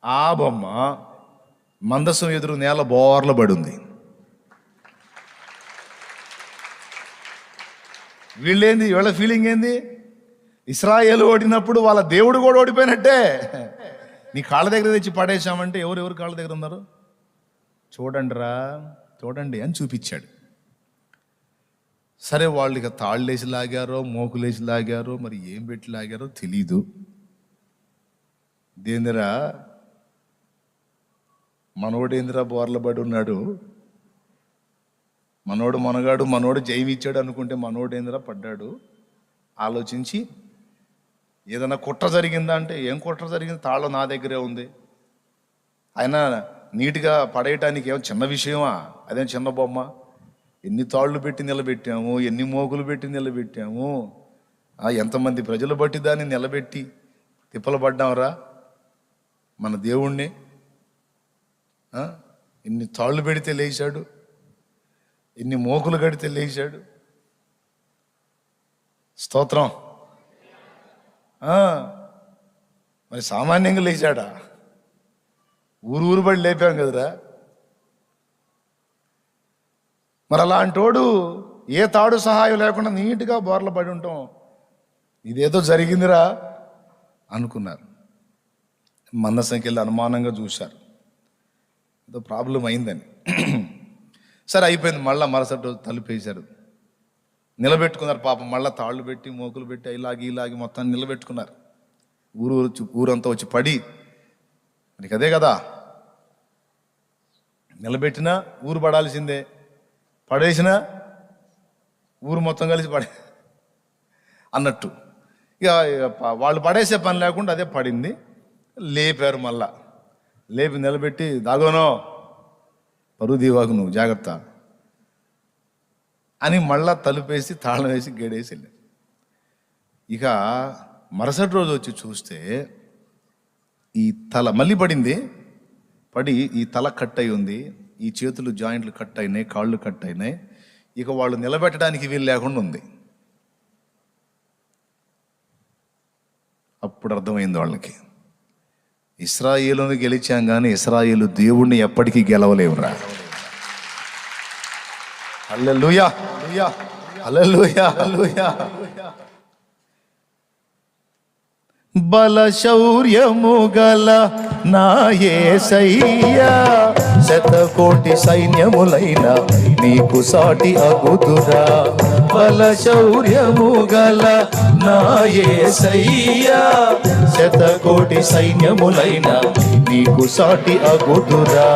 ఆ బొమ్మ మందసం ఎదురు నేల బోర్ల పడి ఉంది. వీళ్ళ ఫీలింగ్ ఏంది? ఇశ్రాయేలు ఓడినప్పుడు వాళ్ళ దేవుడు కూడా ఓడిపోయినట్టే. నీ కాళ్ళ దగ్గర తెచ్చి పడేశామంటే ఎవరెవరు కాళ్ళ దగ్గర ఉన్నారు చూడండి అని చూపించాడు. సరే, వాళ్ళు ఇక తాళ్ళేసి లాగారో మోకులేసి లాగారో మరి ఏం పెట్టి లాగారో తెలీదు. దేందిరా మనోడేందిరా బోర్లబడి ఉన్నాడు, మనోడు జయం ఇచ్చాడు అనుకుంటే మనోడేందిరా పడ్డాడు. ఆలోచించి ఏదైనా కుట్ర జరిగిందా అంటే, ఏం కుట్ర జరిగింది, తాళం నా దగ్గరే ఉంది, ఆయన నీట్గా పడేయటానికి ఏమో చిన్న విషయమా, అదేం చిన్న బొమ్మ, ఎన్ని తాళ్ళు పెట్టి నిలబెట్టాము, ఎన్ని మోకులు పెట్టి నిలబెట్టాము, ఎంతమంది ప్రజలు బట్టి దాన్ని నిలబెట్టి తిప్పలు పడ్డాంరా మన దేవుణ్ణి, ఇన్ని తాళ్ళు పెడితే లేచాడు, ఇన్ని మోకులు కడితే లేచాడు. స్తోత్రం. మరి సామాన్యంగా లేచాడా? ఊరు బడి లేపాం కదరా. మరి అలాంటోడు ఏ తాడు సహాయం లేకుండా నీట్గా బోర్ల పడి ఉంటాం, ఇదేదో జరిగిందిరా అనుకున్నారు. మందసంఖ్యలో అనుమానంగా చూశారు, ఏదో ప్రాబ్లం అయిందని. సరే, అయిపోయింది. మళ్ళీ మరుసటి రోజు తలుపేశారు, నిలబెట్టుకున్నారు. పాపం మళ్ళీ తాళ్ళు పెట్టి మోకులు పెట్టి ఇలాగి మొత్తాన్ని నిలబెట్టుకున్నారు. ఊరంతా వచ్చి పడి, మనకి అదే కదా, నిలబెట్టినా ఊరు పడాల్సిందే, పడేసినా ఊరు మొత్తం కలిసి అన్నట్టు. ఇక వాళ్ళు పడేసే పని లేకుండా అదే పడింది. లేపారు. మళ్ళా లేపి నిలబెట్టి, దాగోనో పరువు దీవాకు నువ్వు జాగ్రత్త అని మళ్ళా తలుపేసి తాళం వేసి గేడేసి వెళ్ళారు. ఇక మరుసటి రోజు వచ్చి చూస్తే ఈ తల మళ్ళీ పడింది. పడి ఈ తల కట్ అయి ఉంది, ఈ చేతులు జాయింట్లు కట్ అయినాయి, కాళ్ళు కట్ అయినాయి. ఇక వాళ్ళు నిలబెట్టడానికి వీలు లేకుండా ఉంది. అప్పుడు అర్థమైంది వాళ్ళకి, ఇశ్రాయేలును గెలిచాం కానీ ఇశ్రాయేలు దేవుణ్ణి ఎప్పటికీ గెలవలేవురా. హల్లెలూయా, హల్లెలూయా, హల్లెలూయా. బల శౌర్యము గల నా యేసయ్యా, శతకోటి సైన్యములైన నీకు సాటి అగుదురా. బల శౌర్యము గల నా యేసయ్యా, శతకోటి సైన్యములైన నీకు సాటి అగుదురా.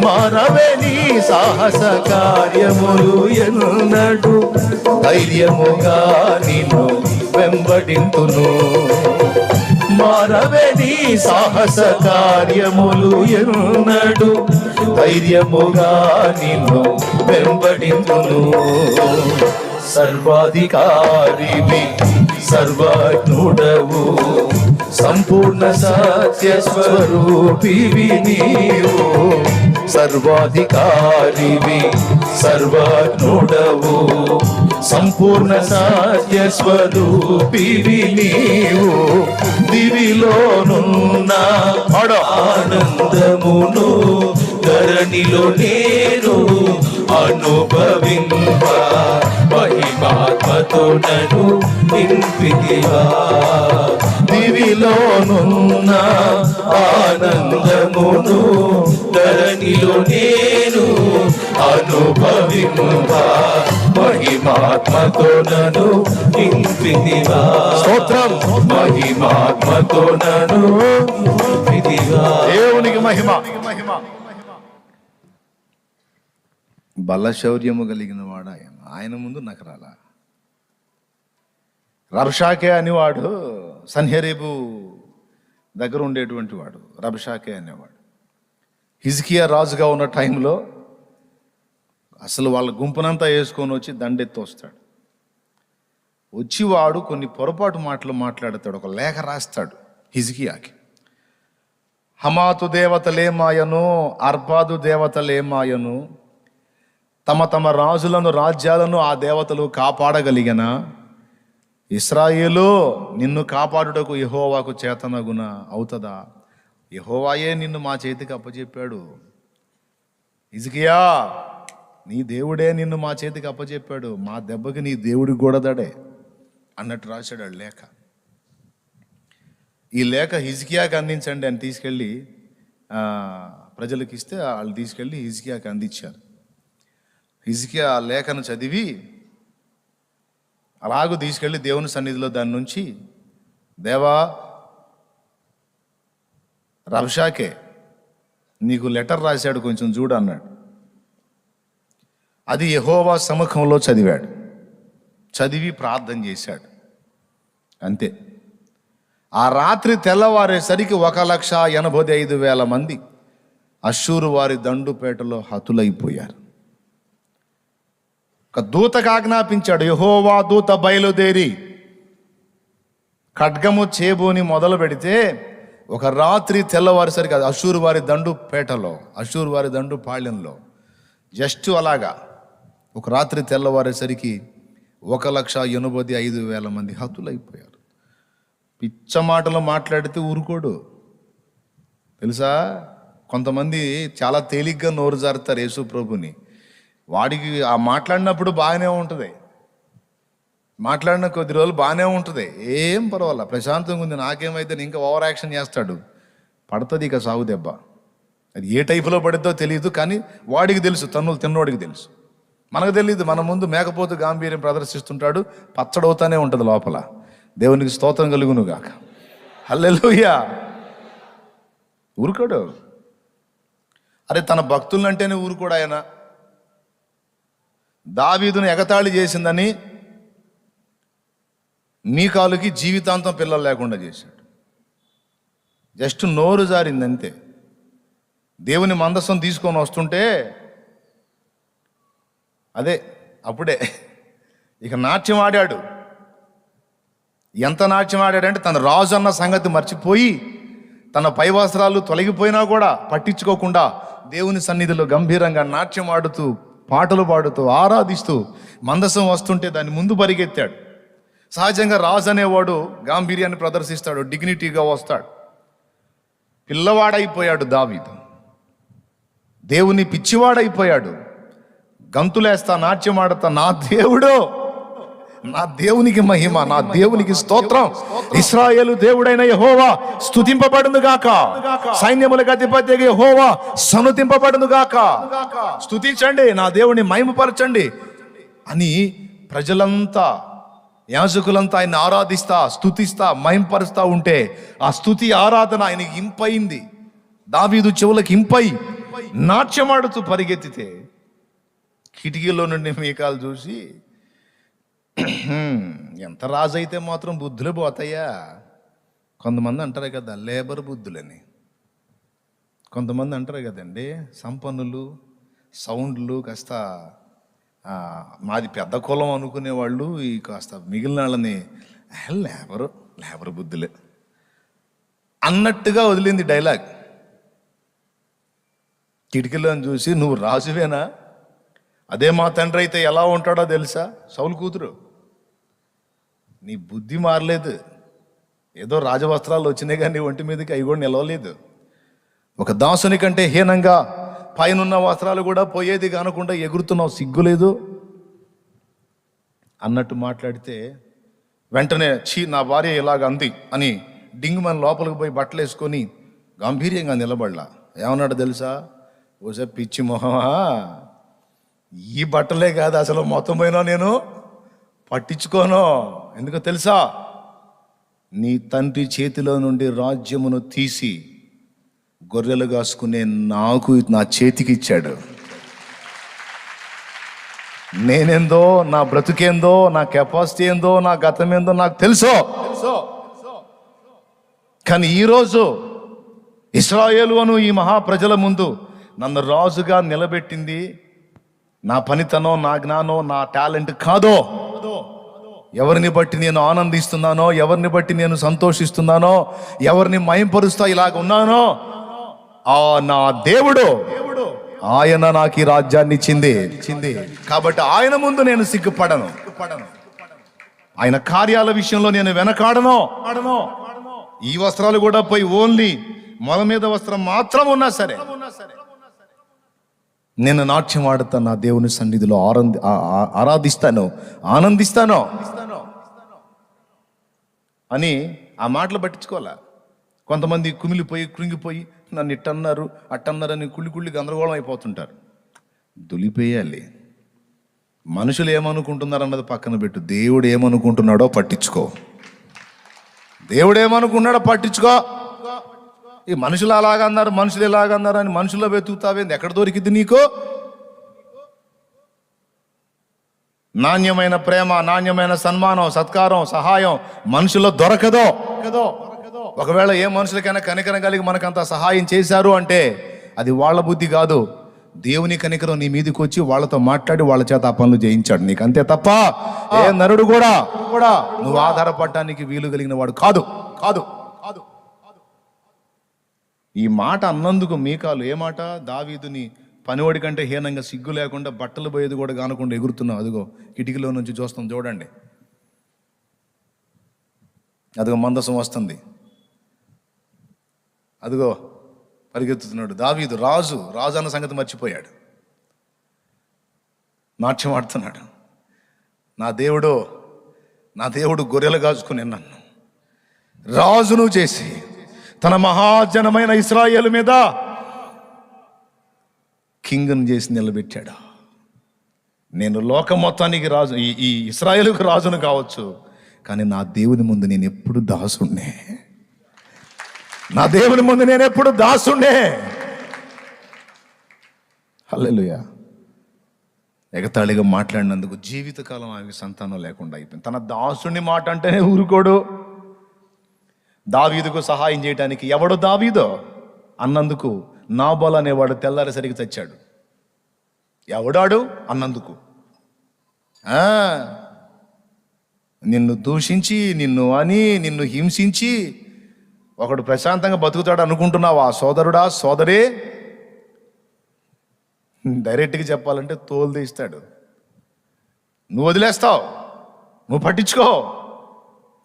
మానవే నీ సాహస కార్యములు ఎన్నడు, ధైర్యముగా నిన్ను వెంబడింతును. మానవే నీ సాహస కార్యములు ఎన్నడు, ధైర్యముగా నిన్ను వెంబడింతును. సర్వాధికారివి, సర్వజ్ఞుడవు, సంపూర్ణ సత్య స్వరూపివి నీవు. సర్వాధికారివి, సర్వజ్ఞుడవు, సంపూర్ణ సత్య స్వరూపివి నీవు. దివిలోనున్న ఆనందమును ధరణిలో నేను అనుభవింప మహిమాత్మతో నన్ను నింపితివా. దివిలోనున్న ఆనందమును ధరణిలో నేను అనుభవింప మహిమాత్మతో నన్ను నింపితివా. స్తోత్రం. మహిమాత్మతో నన్ను నింపితివా. దేవునికి మహిమ. బల శౌర్యము కలిగిన వాడు ఆయన ముందు నకరాల. రబ్షాకే అనేవాడు సన్హెరీబు దగ్గర ఉండేటువంటి వాడు. రబ్షాకే అనేవాడు హిజ్కియా రాజుగా ఉన్న టైంలో అసలు వాళ్ళ గుంపునంతా వేసుకొని వచ్చి దండెత్తి వస్తాడు. వచ్చి వాడు కొన్ని పొరపాటు మాటలు మాట్లాడతాడు. ఒక లేఖ రాస్తాడు హిజ్కియాకి. హమాతు దేవతలేమాయను, అర్పాదు దేవతలేమాయను, తమ తమ రాజులను రాజ్యాలను ఆ దేవతలు కాపాడగలిగిన ఇశ్రాయేలు నిన్ను కాపాడుటకు యెహోవాకు చేతనగున అవుతుందా? యెహోవాయే నిన్ను మా చేతికి అప్పచెప్పాడు. హిజ్కియా, నీ దేవుడే నిన్ను మా చేతికి అప్పచెప్పాడు, మా దెబ్బకి నీ దేవుడికి గూడదడే అన్నట్టు రాశాడు లేఖ. ఈ లేఖ హిజ్కియాకి అందించండి అని తీసుకెళ్ళి ప్రజలకు ఇస్తే వాళ్ళు తీసుకెళ్ళి హిజ్కియాకి అందించారు. హిజ్కియా ఆ లేఖను చదివి అలాగూ తీసుకెళ్ళి దేవుని సన్నిధిలో దాని నుంచి, దేవా రబ్షాకే నీకు లెటర్ రాశాడు, కొంచెం చూడు అన్నాడు. అది యెహోవా సముఖంలో చదివాడు. చదివి ప్రార్థన చేశాడు. అంతే. ఆ రాత్రి తెల్లవారేసరికి 1,85,000 మంది అష్షూరు వారి దండుపేటలో హతులైపోయారు. ఒక దూతకు ఆజ్ఞాపించాడు. యెహోవా దూత బయలుదేరి ఖడ్గము చేబూని మొదలు పెడితే ఒక రాత్రి తెల్లవారేసరికి అష్షూరు వారి దండుపేటలో, అష్షూరు వారి దండు పాళ్యంలో జస్ట్ అలాగా ఒక రాత్రి తెల్లవారేసరికి 1,85,000 మంది హతులైపోయారు. పిచ్చ మాటలు మాట్లాడితే ఊరుకోడు తెలుసా. కొంతమంది చాలా తేలిగ్గా నోరు జారుతారు యేసు ప్రభుని. వాడికి ఆ మాట్లాడినప్పుడు బాగానే ఉంటుంది, మాట్లాడిన కొద్ది రోజులు బాగానే ఉంటుంది, ఏం పర్వాలా, ప్రశాంతంగా ఉంది, నాకేమైతే ఇంకా ఓవర్ యాక్షన్ చేస్తాడు, పడుతుంది ఇక సాగు దెబ్బ. అది ఏ టైపులో పడిద్దో తెలియదు, కానీ వాడికి తెలుసు, తన్నులు తిన్నోడికి తెలుసు. మనకు తెలియదు. మన ముందు మేకపోతు గాంభీర్యం ప్రదర్శిస్తుంటాడు, పచ్చడవుతానే ఉంటుంది లోపల. దేవునికి స్తోత్రం కలుగును గాక. హల్లెలూయా. ఊరుకోడు. అరే తన భక్తులంటేనే ఊరుకోడు ఆయన. దావీదును ఎగతాళి చేసిందని మీకాలుకి జీవితాంతం పిల్లలు లేకుండా చేశాడు. జస్ట్ నోరు జారిందంతే. దేవుని మందసం తీసుకొని వస్తుంటే అప్పుడే ఇక నాట్యం ఆడాడు. ఎంత నాట్యం ఆడాడంటే తన రాజు అన్న సంగతి మర్చిపోయి, తన పై వస్త్రాలు తొలగిపోయినా కూడా పట్టించుకోకుండా దేవుని సన్నిధిలో గంభీరంగా నాట్యం ఆడుతూ, పాటలు పాడుతూ, ఆరాధిస్తూ మందసం వస్తుంటే దాని ముందు పరిగెత్తాడు. సహజంగా రాజు అనేవాడు గాంభీర్యాన్ని ప్రదర్శిస్తాడు, డిగ్నిటీగా వస్తాడు. పిల్లవాడైపోయాడు దావీదు, దేవుని పిచ్చివాడైపోయాడు. గంతులేస్తా, నాట్యం ఆడతా, నా దేవుడు, నా దేవునికి మహిమ, నా దేవునికి స్తోత్రం, ఇశ్రాయేలు దేవుడైన యెహోవా స్తుతింపబడును గాక, సైన్యములకు అధిపతి యెహోవా సనుతింపబడును గాక, స్తుతించండి, నా దేవుని మహిమపరచండి అని ప్రజలంతా, యాజకులంతా ఆయన ఆరాధిస్తా, స్తుతిస్తా, మహిమపరుస్తా ఉంటే ఆ స్తుతి ఆరాధన ఆయనకి ఇంపైంది. దావీదు చెవులకు ఇంపై నాట్యమాడుతూ పరిగెత్తితే కిటికీలో నుండి మీకాలు చూసి, ఎంత రాజు అయితే మాత్రం బుద్ధులు పోతాయా. కొంతమంది అంటారు కదా లేబర్ బుద్ధులని, కొంతమంది అంటారు కదండి సంపన్నులు, సౌండ్లు, కాస్త మాది పెద్ద కులం అనుకునేవాళ్ళు ఈ కాస్త మిగిలిన వాళ్ళని లేబర్ బుద్ధులే అన్నట్టుగా వదిలింది డైలాగ్. కిటికీలో చూసి, నువ్వు రాజువేనా? అదే మా తండ్రి అయితే ఎలా ఉంటాడో తెలుసా, సౌలు కూతురు. నీ బుద్ధి మారలేదు. ఏదో రాజవస్త్రాలు వచ్చినాయి కానీ ఒంటి మీదకి అవి కూడా నిలవలేదు. ఒక దాసుని కంటే హీనంగా పైనున్న వస్త్రాలు కూడా పోయేది కానకుండా ఎగురుతున్నావు, సిగ్గులేదు అన్నట్టు మాట్లాడితే వెంటనే నా భార్య ఇలాగ అంది అని డింగుమని లోపలికి పోయి బట్టలు వేసుకొని గంభీర్యంగా నిలబడలా. ఏమన్నాడు తెలుసా? ఓసే పిచ్చి మొహమా, ఈ బట్టలే కాదు అసలు మొత్తం పోయినా నేను పట్టించుకోను. ఎందుకో తెలుసా? నీ తండ్రి చేతిలో నుండి రాజ్యమును తీసి గొర్రెలు కాసుకునే నాకు నా చేతికి ఇచ్చాడు. నేనేందో, నా బ్రతుకేందో, నా కెపాసిటీ ఏందో, నా గతం ఏందో నాకు తెలుసో. కానీ ఈరోజు ఇశ్రాయేలు అను ఈ మహాప్రజల ముందు నన్ను రాజుగా నిలబెట్టింది నా పనితనం, నా జ్ఞానం, నా టాలెంట్ కాదో. ఎవరిని బట్టి నేను ఆనందిస్తున్నానో, ఎవరిని బట్టి నేను సంతోషిస్తున్నానో, ఎవరిని మయంపరుస్తా ఇలాగ ఉన్నానో, ఆ నా దేవుడు, ఆయన నాకు ఈ రాజ్యాన్ని ఇచ్చింది. కాబట్టి ఆయన ముందు నేను సిగ్గుపడను. ఆయన కార్యాల విషయంలో నేను వెనకాడను. ఈ వస్త్రాలు కూడా పోయి ఓన్లీ మొల మీద వస్త్రం మాత్రం ఉన్నా సరే నేను నాట్యం ఆడుతాను, నా దేవుని సన్నిధిలో ఆరాధిస్తాను, ఆనందిస్తాను అని ఆ మాటలు పట్టించుకోవాలా. కొంతమంది కుమిలిపోయి కృంగిపోయి నన్ను ఇట్టన్నారు అట్టన్నారని కుళ్ళి గందరగోళం అయిపోతుంటారు. దులిపేయాలి. మనుషులు ఏమనుకుంటున్నారు అన్నది పక్కన పెట్టు, దేవుడు ఏమనుకుంటున్నాడో పట్టించుకో. దేవుడు ఏమనుకున్నాడో పట్టించుకో. ఈ మనుషులు అలాగన్నారు, మనుషులు ఎలాగన్నారు అని మనుషుల్లో వెతుకుతావేంది? ఎక్కడ దొరికింది నీకు? నాణ్యమైన ప్రేమ, నాణ్యమైన సన్మానం, సత్కారం, సహాయం మనుషుల్లో దొరకదో. ఒకవేళ ఏ మనుషులకైనా కనికరం కలిగి మనకంత సహాయం చేశారు అంటే అది వాళ్ళ బుద్ధి కాదు, దేవుని కనికరం నీ మీదకి వచ్చి వాళ్ళతో మాట్లాడి వాళ్ళ చేత ఆ పనులు చేయించాడు నీకు, అంతే తప్ప ఏ నరుడు కూడా నువ్వు ఆధారపడటానికి వీలు కలిగిన వాడు కాదు. ఈ మాట అన్నందుకు మీకాలు ఏ మాట? దావీదుని పనివాడి కంటే హీనంగా సిగ్గు లేకుండా బట్టలు పోయేది కూడా కానకుండా ఎగురుతున్నావు. అదిగో కిటికీలో నుంచి చూస్తాం, చూడండి, అదిగో మందసం వస్తుంది, అదిగో పరిగెత్తుతున్నాడు దావీదు. రాజు అన్న సంగతి మర్చిపోయాడు, నాట్యం ఆడుతున్నాడు. నా దేవుడు గొర్రెలు కాచుకుని నన్ను రాజును చేసి తన మహాజనమైన ఇశ్రాయేలు మీద కింగ్ను చేసి నిలబెట్టాడు. నేను లోకం మొత్తానికి రాజు, ఈ ఇశ్రాయేలుకు రాజును కావచ్చు, కానీ నా దేవుని ముందు నేను ఎప్పుడు దాసుణ్ణే. నా దేవుని ముందు నేను ఎప్పుడు దాసుండే. హల్లెలూయా. ఎగతాళిగా మాట్లాడినందుకు జీవితకాలం ఆమె సంతానం లేకుండా అయిపోయింది. తన దాసుని మాట అంటేనే ఊరుకోడు. దావీదుకు సహాయం చేయడానికి ఎవడు దావీదో అన్నందుకు నాబోల్ అనేవాడు తెల్లారేసరికి చచ్చాడు. ఎవడాడు అన్నందుకు. నిన్ను దూషించి, నిన్ను హింసించి ఒకడు ప్రశాంతంగా బతుకుతాడు అనుకుంటున్నావా సోదరుడా, సోదరే? డైరెక్ట్గా చెప్పాలంటే తోలు తీస్తాడు. నువ్వు వదిలేస్తావు, నువ్వు పట్టించుకో,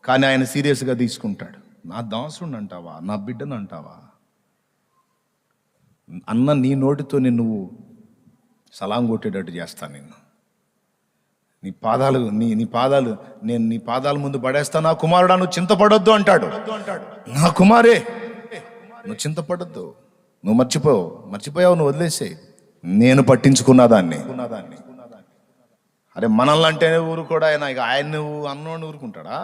కానీ ఆయన సీరియస్గా తీసుకుంటాడు. నా దాసుని అంటావా, నా బిడ్డను అంటావా? అన్న నీ నోటితో నువ్వు సలాం కొట్టేటట్టు చేస్తాను నిన్ను. నీ పాదాలు నేను నీ పాదాల ముందు పడేస్తా. నా కుమారుడా నువ్వు చింతపడొద్దు అంటాడు. నా కుమారే నువ్వు చింతపడొద్దు, నువ్వు మర్చిపోయావు, నువ్వు వదిలేసేయి, నేను పట్టించుకున్నా దాన్ని. అరే మనల్ని అంటేనే ఊరుకోడా ఆయన, ఇక ఆయన నువ్వు అన్నోడిని ఊరుకుంటాడా?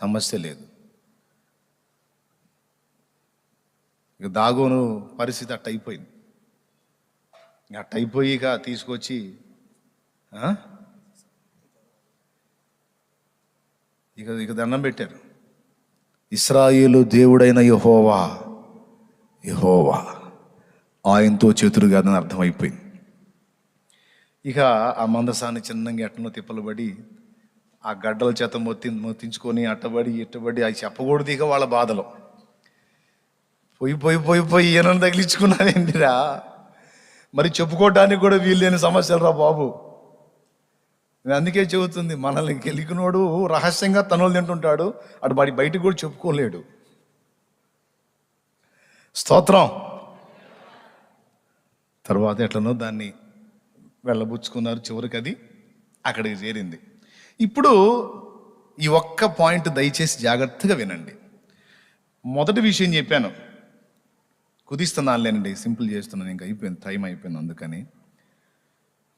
సమస్య లేదు. ఇక దాగోను పరిస్థితి అట్టయిపోయింది. అట్టయిపోయి ఇక తీసుకొచ్చి ఇక దండం పెట్టారు. ఇశ్రాయేలు దేవుడైన యెహోవా ఆయనతో చేతులు కాదని అర్థమైపోయింది. ఇక ఆ మందసాన్ని చిన్నగా ఎట్టనో తిప్పలు పడి ఆ గడ్డల చేత మొత్తించుకొని అట్టబడి ఇట్టబడి అవి చెప్పకూడదు. ఇక వాళ్ళ బాధలో పోయి ఈయనను తగిలించుకున్నావేంటిరా, మరి చెప్పుకోవడానికి కూడా వీలు లేని సమస్యలు రా బాబు. నేను అందుకే చెబుతుంది, మనల్ని గెలికినోడు రహస్యంగా తనులు తింటుంటాడు, అటు బయటకు కూడా చెప్పుకోలేడు. స్తోత్రం. తర్వాత ఎట్లనో దాన్ని వెళ్ళబుచ్చుకున్నారు, చివరికి అది అక్కడికి చేరింది. ఇప్పుడు ఈ ఒక్క పాయింట్ దయచేసి జాగ్రత్తగా వినండి. మొదటి విషయం చెప్పాను, కుదిస్తున్నాను లేనండి, సింపుల్ చేస్తున్నాను, ఇంకా అయిపోయింది, టైం అయిపోయింది. అందుకని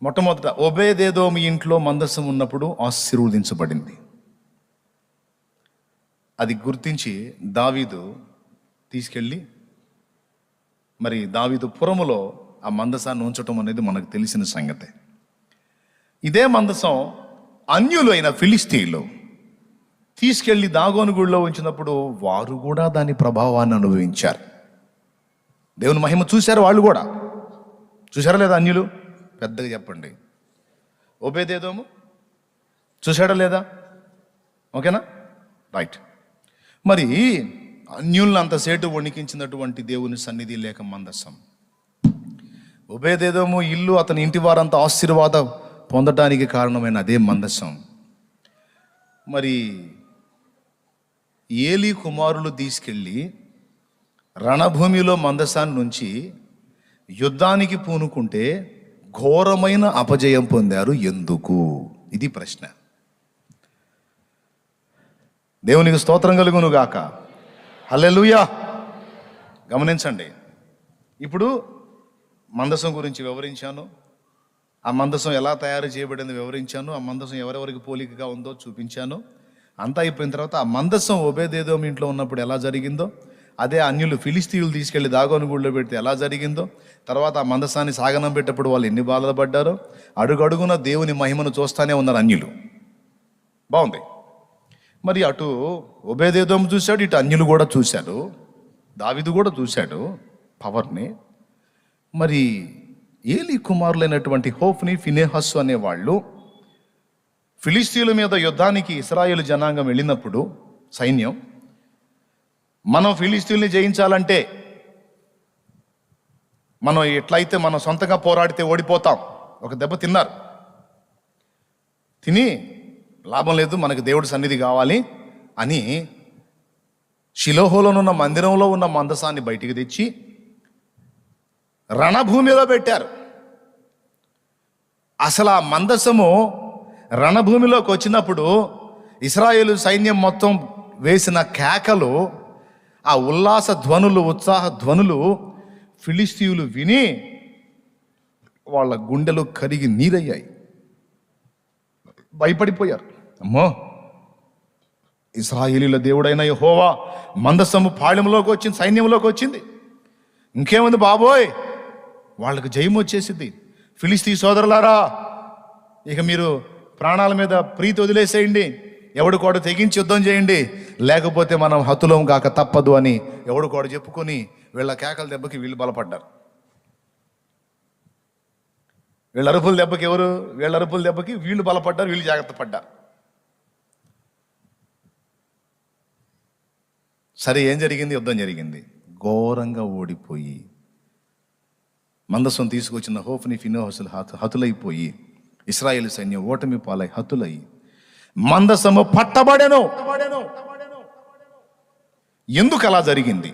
మొట్టమొదట ఓబేదేదోము ఇంట్లో మందసం ఉన్నప్పుడు ఆశీర్వదించబడింది. అది గుర్తించి దావీదు తీసుకెళ్ళి మరి దావీదు పురములో ఆ మందసాన్ని ఉంచటం అనేది మనకు తెలిసిన సంగతే. ఇదే మందసం అన్యులు అయిన ఫిలిస్తీన్లు తీసుకెళ్లి దాగోను గుడిలో ఉంచినప్పుడు వారు కూడా దాని ప్రభావాన్ని అనుభవించారు. దేవుని మహిమ చూశారు, వాళ్ళు కూడా చూశారా లేదా? అన్యులు పెద్దగా చెప్పండి. ఓబేదేదోము చూశాడా లేదా? ఓకేనా? రైట్. మరి అన్యులను అంతసేటు వణికించినటువంటి దేవుని సన్నిధి లేక మందసం, ఓబేదేదోము ఇల్లు అతని ఇంటి వారంతా ఆశీర్వాదం పొందటానికి కారణమైన అదే మందసం. మరి ఏలీ కుమారులు తీసుకెళ్ళి రణభూమిలో మందసాన్ని నుంచి యుద్ధానికి పూనుకుంటే ఘోరమైన అపజయం పొందారు. ఎందుకు? ఇది ప్రశ్న. దేవునికి స్తోత్రం కలుగును గాక. హల్లెలూయా. గమనించండి, ఇప్పుడు మందసం గురించి వివరించాను, ఆ మందసం ఎలా తయారు చేయబడింది వివరించాను, ఆ మందసం ఎవరెవరికి పోలికగా ఉందో చూపించాను. అంతా అయిపోయిన తర్వాత ఆ మందసం ఓబేదేదోము ఇంట్లో ఉన్నప్పుడు ఎలా జరిగిందో, అదే అన్యులు ఫిలిస్తీయులు తీసుకెళ్లి దాగోను గుడిలో పెడితే ఎలా జరిగిందో, తర్వాత ఆ మందసాన్ని సాగనం పెట్టేప్పుడు వాళ్ళు ఎన్ని బాధలు పడ్డారో, అడుగడుగున దేవుని మహిమను చూస్తానే ఉన్నారు అన్యులు. బాగుంది. మరి అటు ఓబేదేదోము చూశాడు, ఇటు అన్యులు కూడా చూశాడు, దావీదు కూడా చూశాడు పవర్ని. మరి ఏలీ కుమారులైనటువంటి హోఫ్ని, ఫినెహసు అనేవాళ్ళు ఫిలిస్తీయుల మీద యుద్ధానికి ఇశ్రాయేలు జనాంగం వెళ్ళినప్పుడు సైన్యం, మనం ఫిలిస్తీయుల్ని జయించాలంటే మనం ఎట్లయితే మనం సొంతంగా పోరాడితే ఓడిపోతాం, ఒక దెబ్బ తిన్నారు. తిని లాభం లేదు, మనకు దేవుడి సన్నిధి కావాలి అని షిలోహులోనున్న మందిరంలో ఉన్న మందసాన్ని బయటికి తెచ్చి రణభూమిలో పెట్టారు. అసలు ఆ మందసము రణభూమిలోకి వచ్చినప్పుడు ఇశ్రాయేలు సైన్యం మొత్తం వేసిన కేకలు, ఆ ఉల్లాస ధ్వనులు, ఉత్సాహ ధ్వనులు ఫిలిస్తీయులు విని వాళ్ళ గుండెలు కరిగి నీరయ్యాయి, భయపడిపోయారు. అమ్మో, ఇశ్రాయేలీల దేవుడైన యెహోవా మందసము పాళెంలోకి వచ్చింది, సైన్యంలోకి వచ్చింది, ఇంకేముంది బాబోయ్, వాళ్ళకు జయం వచ్చేసింది. ఫిలిస్తీ సోదరులారా, ఇక మీరు ప్రాణాల మీద ప్రీతి వదిలేసేయండి, ఎవడు కూడా తెగించి యుద్ధం చేయండి, లేకపోతే మనం హతులం కాక తప్పదు అని ఎవడు కూడా చెప్పుకొని వీళ్ళ కేకల దెబ్బకి వీళ్ళు బలపడ్డారు. వీళ్ళ అరుపుల దెబ్బకి వీళ్ళు బలపడ్డారు, వీళ్ళు జాగ్రత్త పడ్డారు. సరే, ఏం జరిగింది? యుద్ధం జరిగింది. ఘోరంగా ఓడిపోయి మందసం తీసుకొచ్చిన హోఫ్ని, ఫినెహసులు హతులైపోయి ఇశ్రాయేలు సైన్యం ఓటమి పాలై హతులై మందసము పట్టబడెను. ఎందుకు అలా జరిగింది?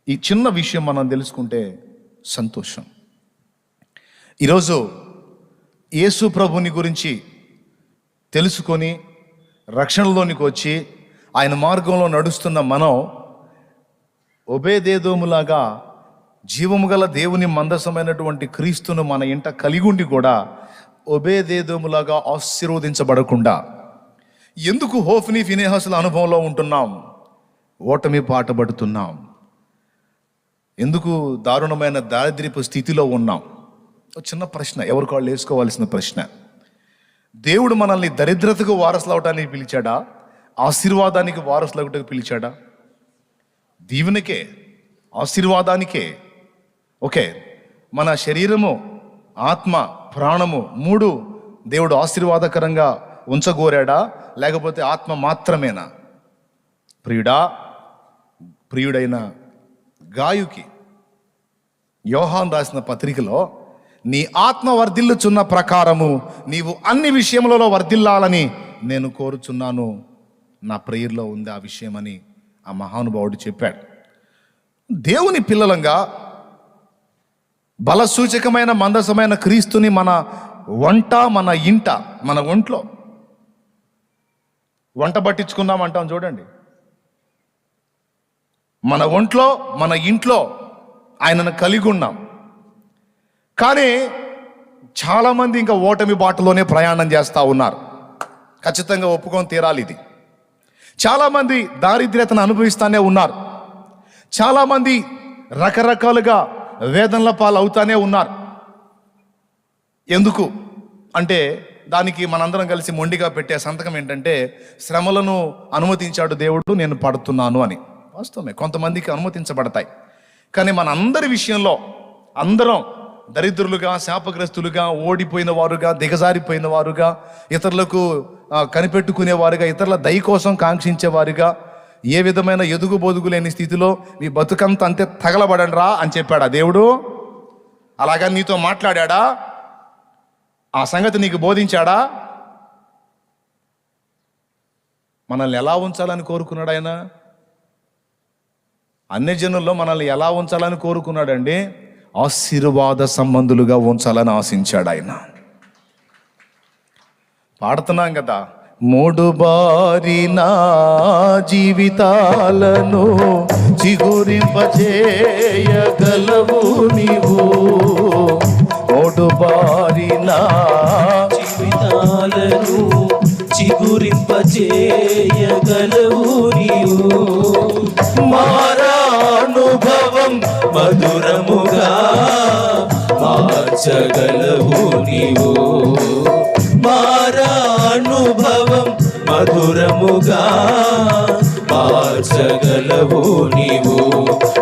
ఈ చిన్న విషయం మనం తెలుసుకుంటే సంతోషం. ఈరోజు యేసు ప్రభుని గురించి తెలుసుకొని రక్షణలోనికి వచ్చి ఆయన మార్గంలో నడుస్తున్న మనం ఓబేదేదోములాగా జీవము గల దేవుని మందసమైనటువంటి క్రీస్తును మన ఇంట కలిగి ఉండి కూడా ఓబేదేదోములాగా ఆశీర్వదించబడకుండా ఎందుకు హోఫ్ని, ఫినెహసుల అనుభవంలో ఉంటున్నాం? ఓటమి పాటబడుతున్నాం. ఎందుకు దారుణమైన దారిద్ర్యపు స్థితిలో ఉన్నాం? చిన్న ప్రశ్న, ఎవరికి వాళ్ళు వేసుకోవాల్సిన ప్రశ్న. దేవుడు మనల్ని దరిద్రతకు వారసులు అవటానికి పిలిచాడా? ఆశీర్వాదానికి వారసులు అవటానికి పిలిచాడా? దీవెనకే, ఆశీర్వాదానికే. ఓకే, మన శరీరము, ఆత్మ, ప్రాణము 3 దేవుడు ఆశీర్వాదకరంగా ఉంచగోరాడా, లేకపోతే ఆత్మ మాత్రమేనా? ప్రియుడైన గాయుకి యోహాను రాసిన పత్రికలో, నీ ఆత్మ వర్ధిల్లుచున్న ప్రకారము నీవు అన్ని విషయములలో వర్ధిల్లాలని నేను కోరుచున్నాను, నా ప్రేయర్లో ఉంది ఆ విషయమని ఆ మహానుభావుడు చెప్పాడు. దేవుని పిల్లలంగా బలసూచకమైన మందసమైన క్రీస్తుని మన వంట, మన ఇంట, మన ఒంట్లో వంట పట్టించుకుందాం అంటాం చూడండి. మన ఒంట్లో, మన ఇంట్లో ఆయనను కలిగి ఉన్నాం. కానీ చాలామంది ఇంకా ఓటమి బాటలోనే ప్రయాణం చేస్తూ ఉన్నారు. ఖచ్చితంగా ఒప్పుకొని తీరాలి ఇది. చాలామంది దారిద్ర్యతను అనుభవిస్తూనే ఉన్నారు. చాలామంది రకరకాలుగా వేదనల పాలు అవుతానే ఉన్నారు. ఎందుకు అంటే దానికి మనందరం కలిసి మొండిగా పెట్టే సంతకం ఏంటంటే, శ్రమలను అనుమతించాడు దేవుడు, నేను పడుతున్నాను అని. వాస్తవమే, కొంతమందికి అనుమతించబడతాయి. కానీ మన అందరి విషయంలో అందరం దరిద్రులుగా, శాపగ్రస్తులుగా, ఓడిపోయిన వారుగా, దిగజారిపోయిన వారుగా, ఇతరులకు కనిపెట్టుకునేవారుగా, ఇతరుల దయ కోసం కాంక్షించేవారుగా, ఏ విధమైన ఎదుగుబొదుగు లేని స్థితిలో మీ బతుకంత అంతే తగలబడండి రా అని చెప్పాడా దేవుడు? అలాగా నీతో మాట్లాడా? ఆ సంగతి నీకు బోధించాడా? మనల్ని ఎలా ఉంచాలని కోరుకున్నాడు ఆయన? అన్యజనుల్లో మనల్ని ఎలా ఉంచాలని కోరుకున్నాడండి? ఆశీర్వాద సంబంధులుగా ఉంచాలని ఆశించాడు ఆయన. పాడుతున్నాం కదా, మూడు బారిన జీవితాలను చిగురింపజేయగలవు నీవు, మూడు బారిన జీవితాలను చిగురింపజేయగలవు నీవు, మారానుభవం మధురముగా మార్చగలవు నీవు, మారానుభవం మధురముగా మార్చగలవు నీవు,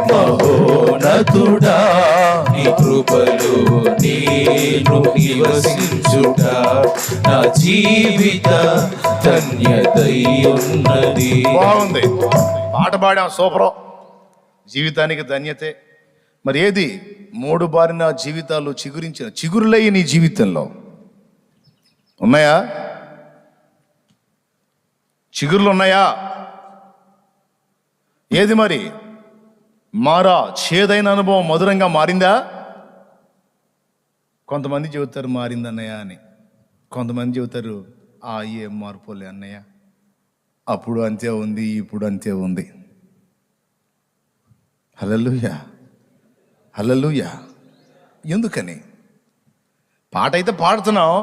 మహోన్నతుడా నీ కృపలో నేను నివసించుట నా జీవిత ధన్యతై ఉన్నది. బాగుంది, పాట పాడాం, సూపర్. జీవితానికి ధన్యతే. మరి ఏది? మూడు బారిన జీవితాలు చిగురించిన చిగురులయ్యి నీ జీవితంలో ఉన్నాయా? చిగురులు ఉన్నాయా? ఏది మరి? మారా చేదైన అనుభవం మధురంగా మారిందా? కొంతమంది చెబుతారు మారిందన్నయ్య అని, కొంతమంది చెబుతారు ఏం మార్పులే అన్నయ్య, అప్పుడు అంతే ఉంది, ఇప్పుడు అంతే ఉంది. హల్లెలూయా, హల్లెలూయా. ఎందుకని? పాట అయితే పాడుతున్నాం,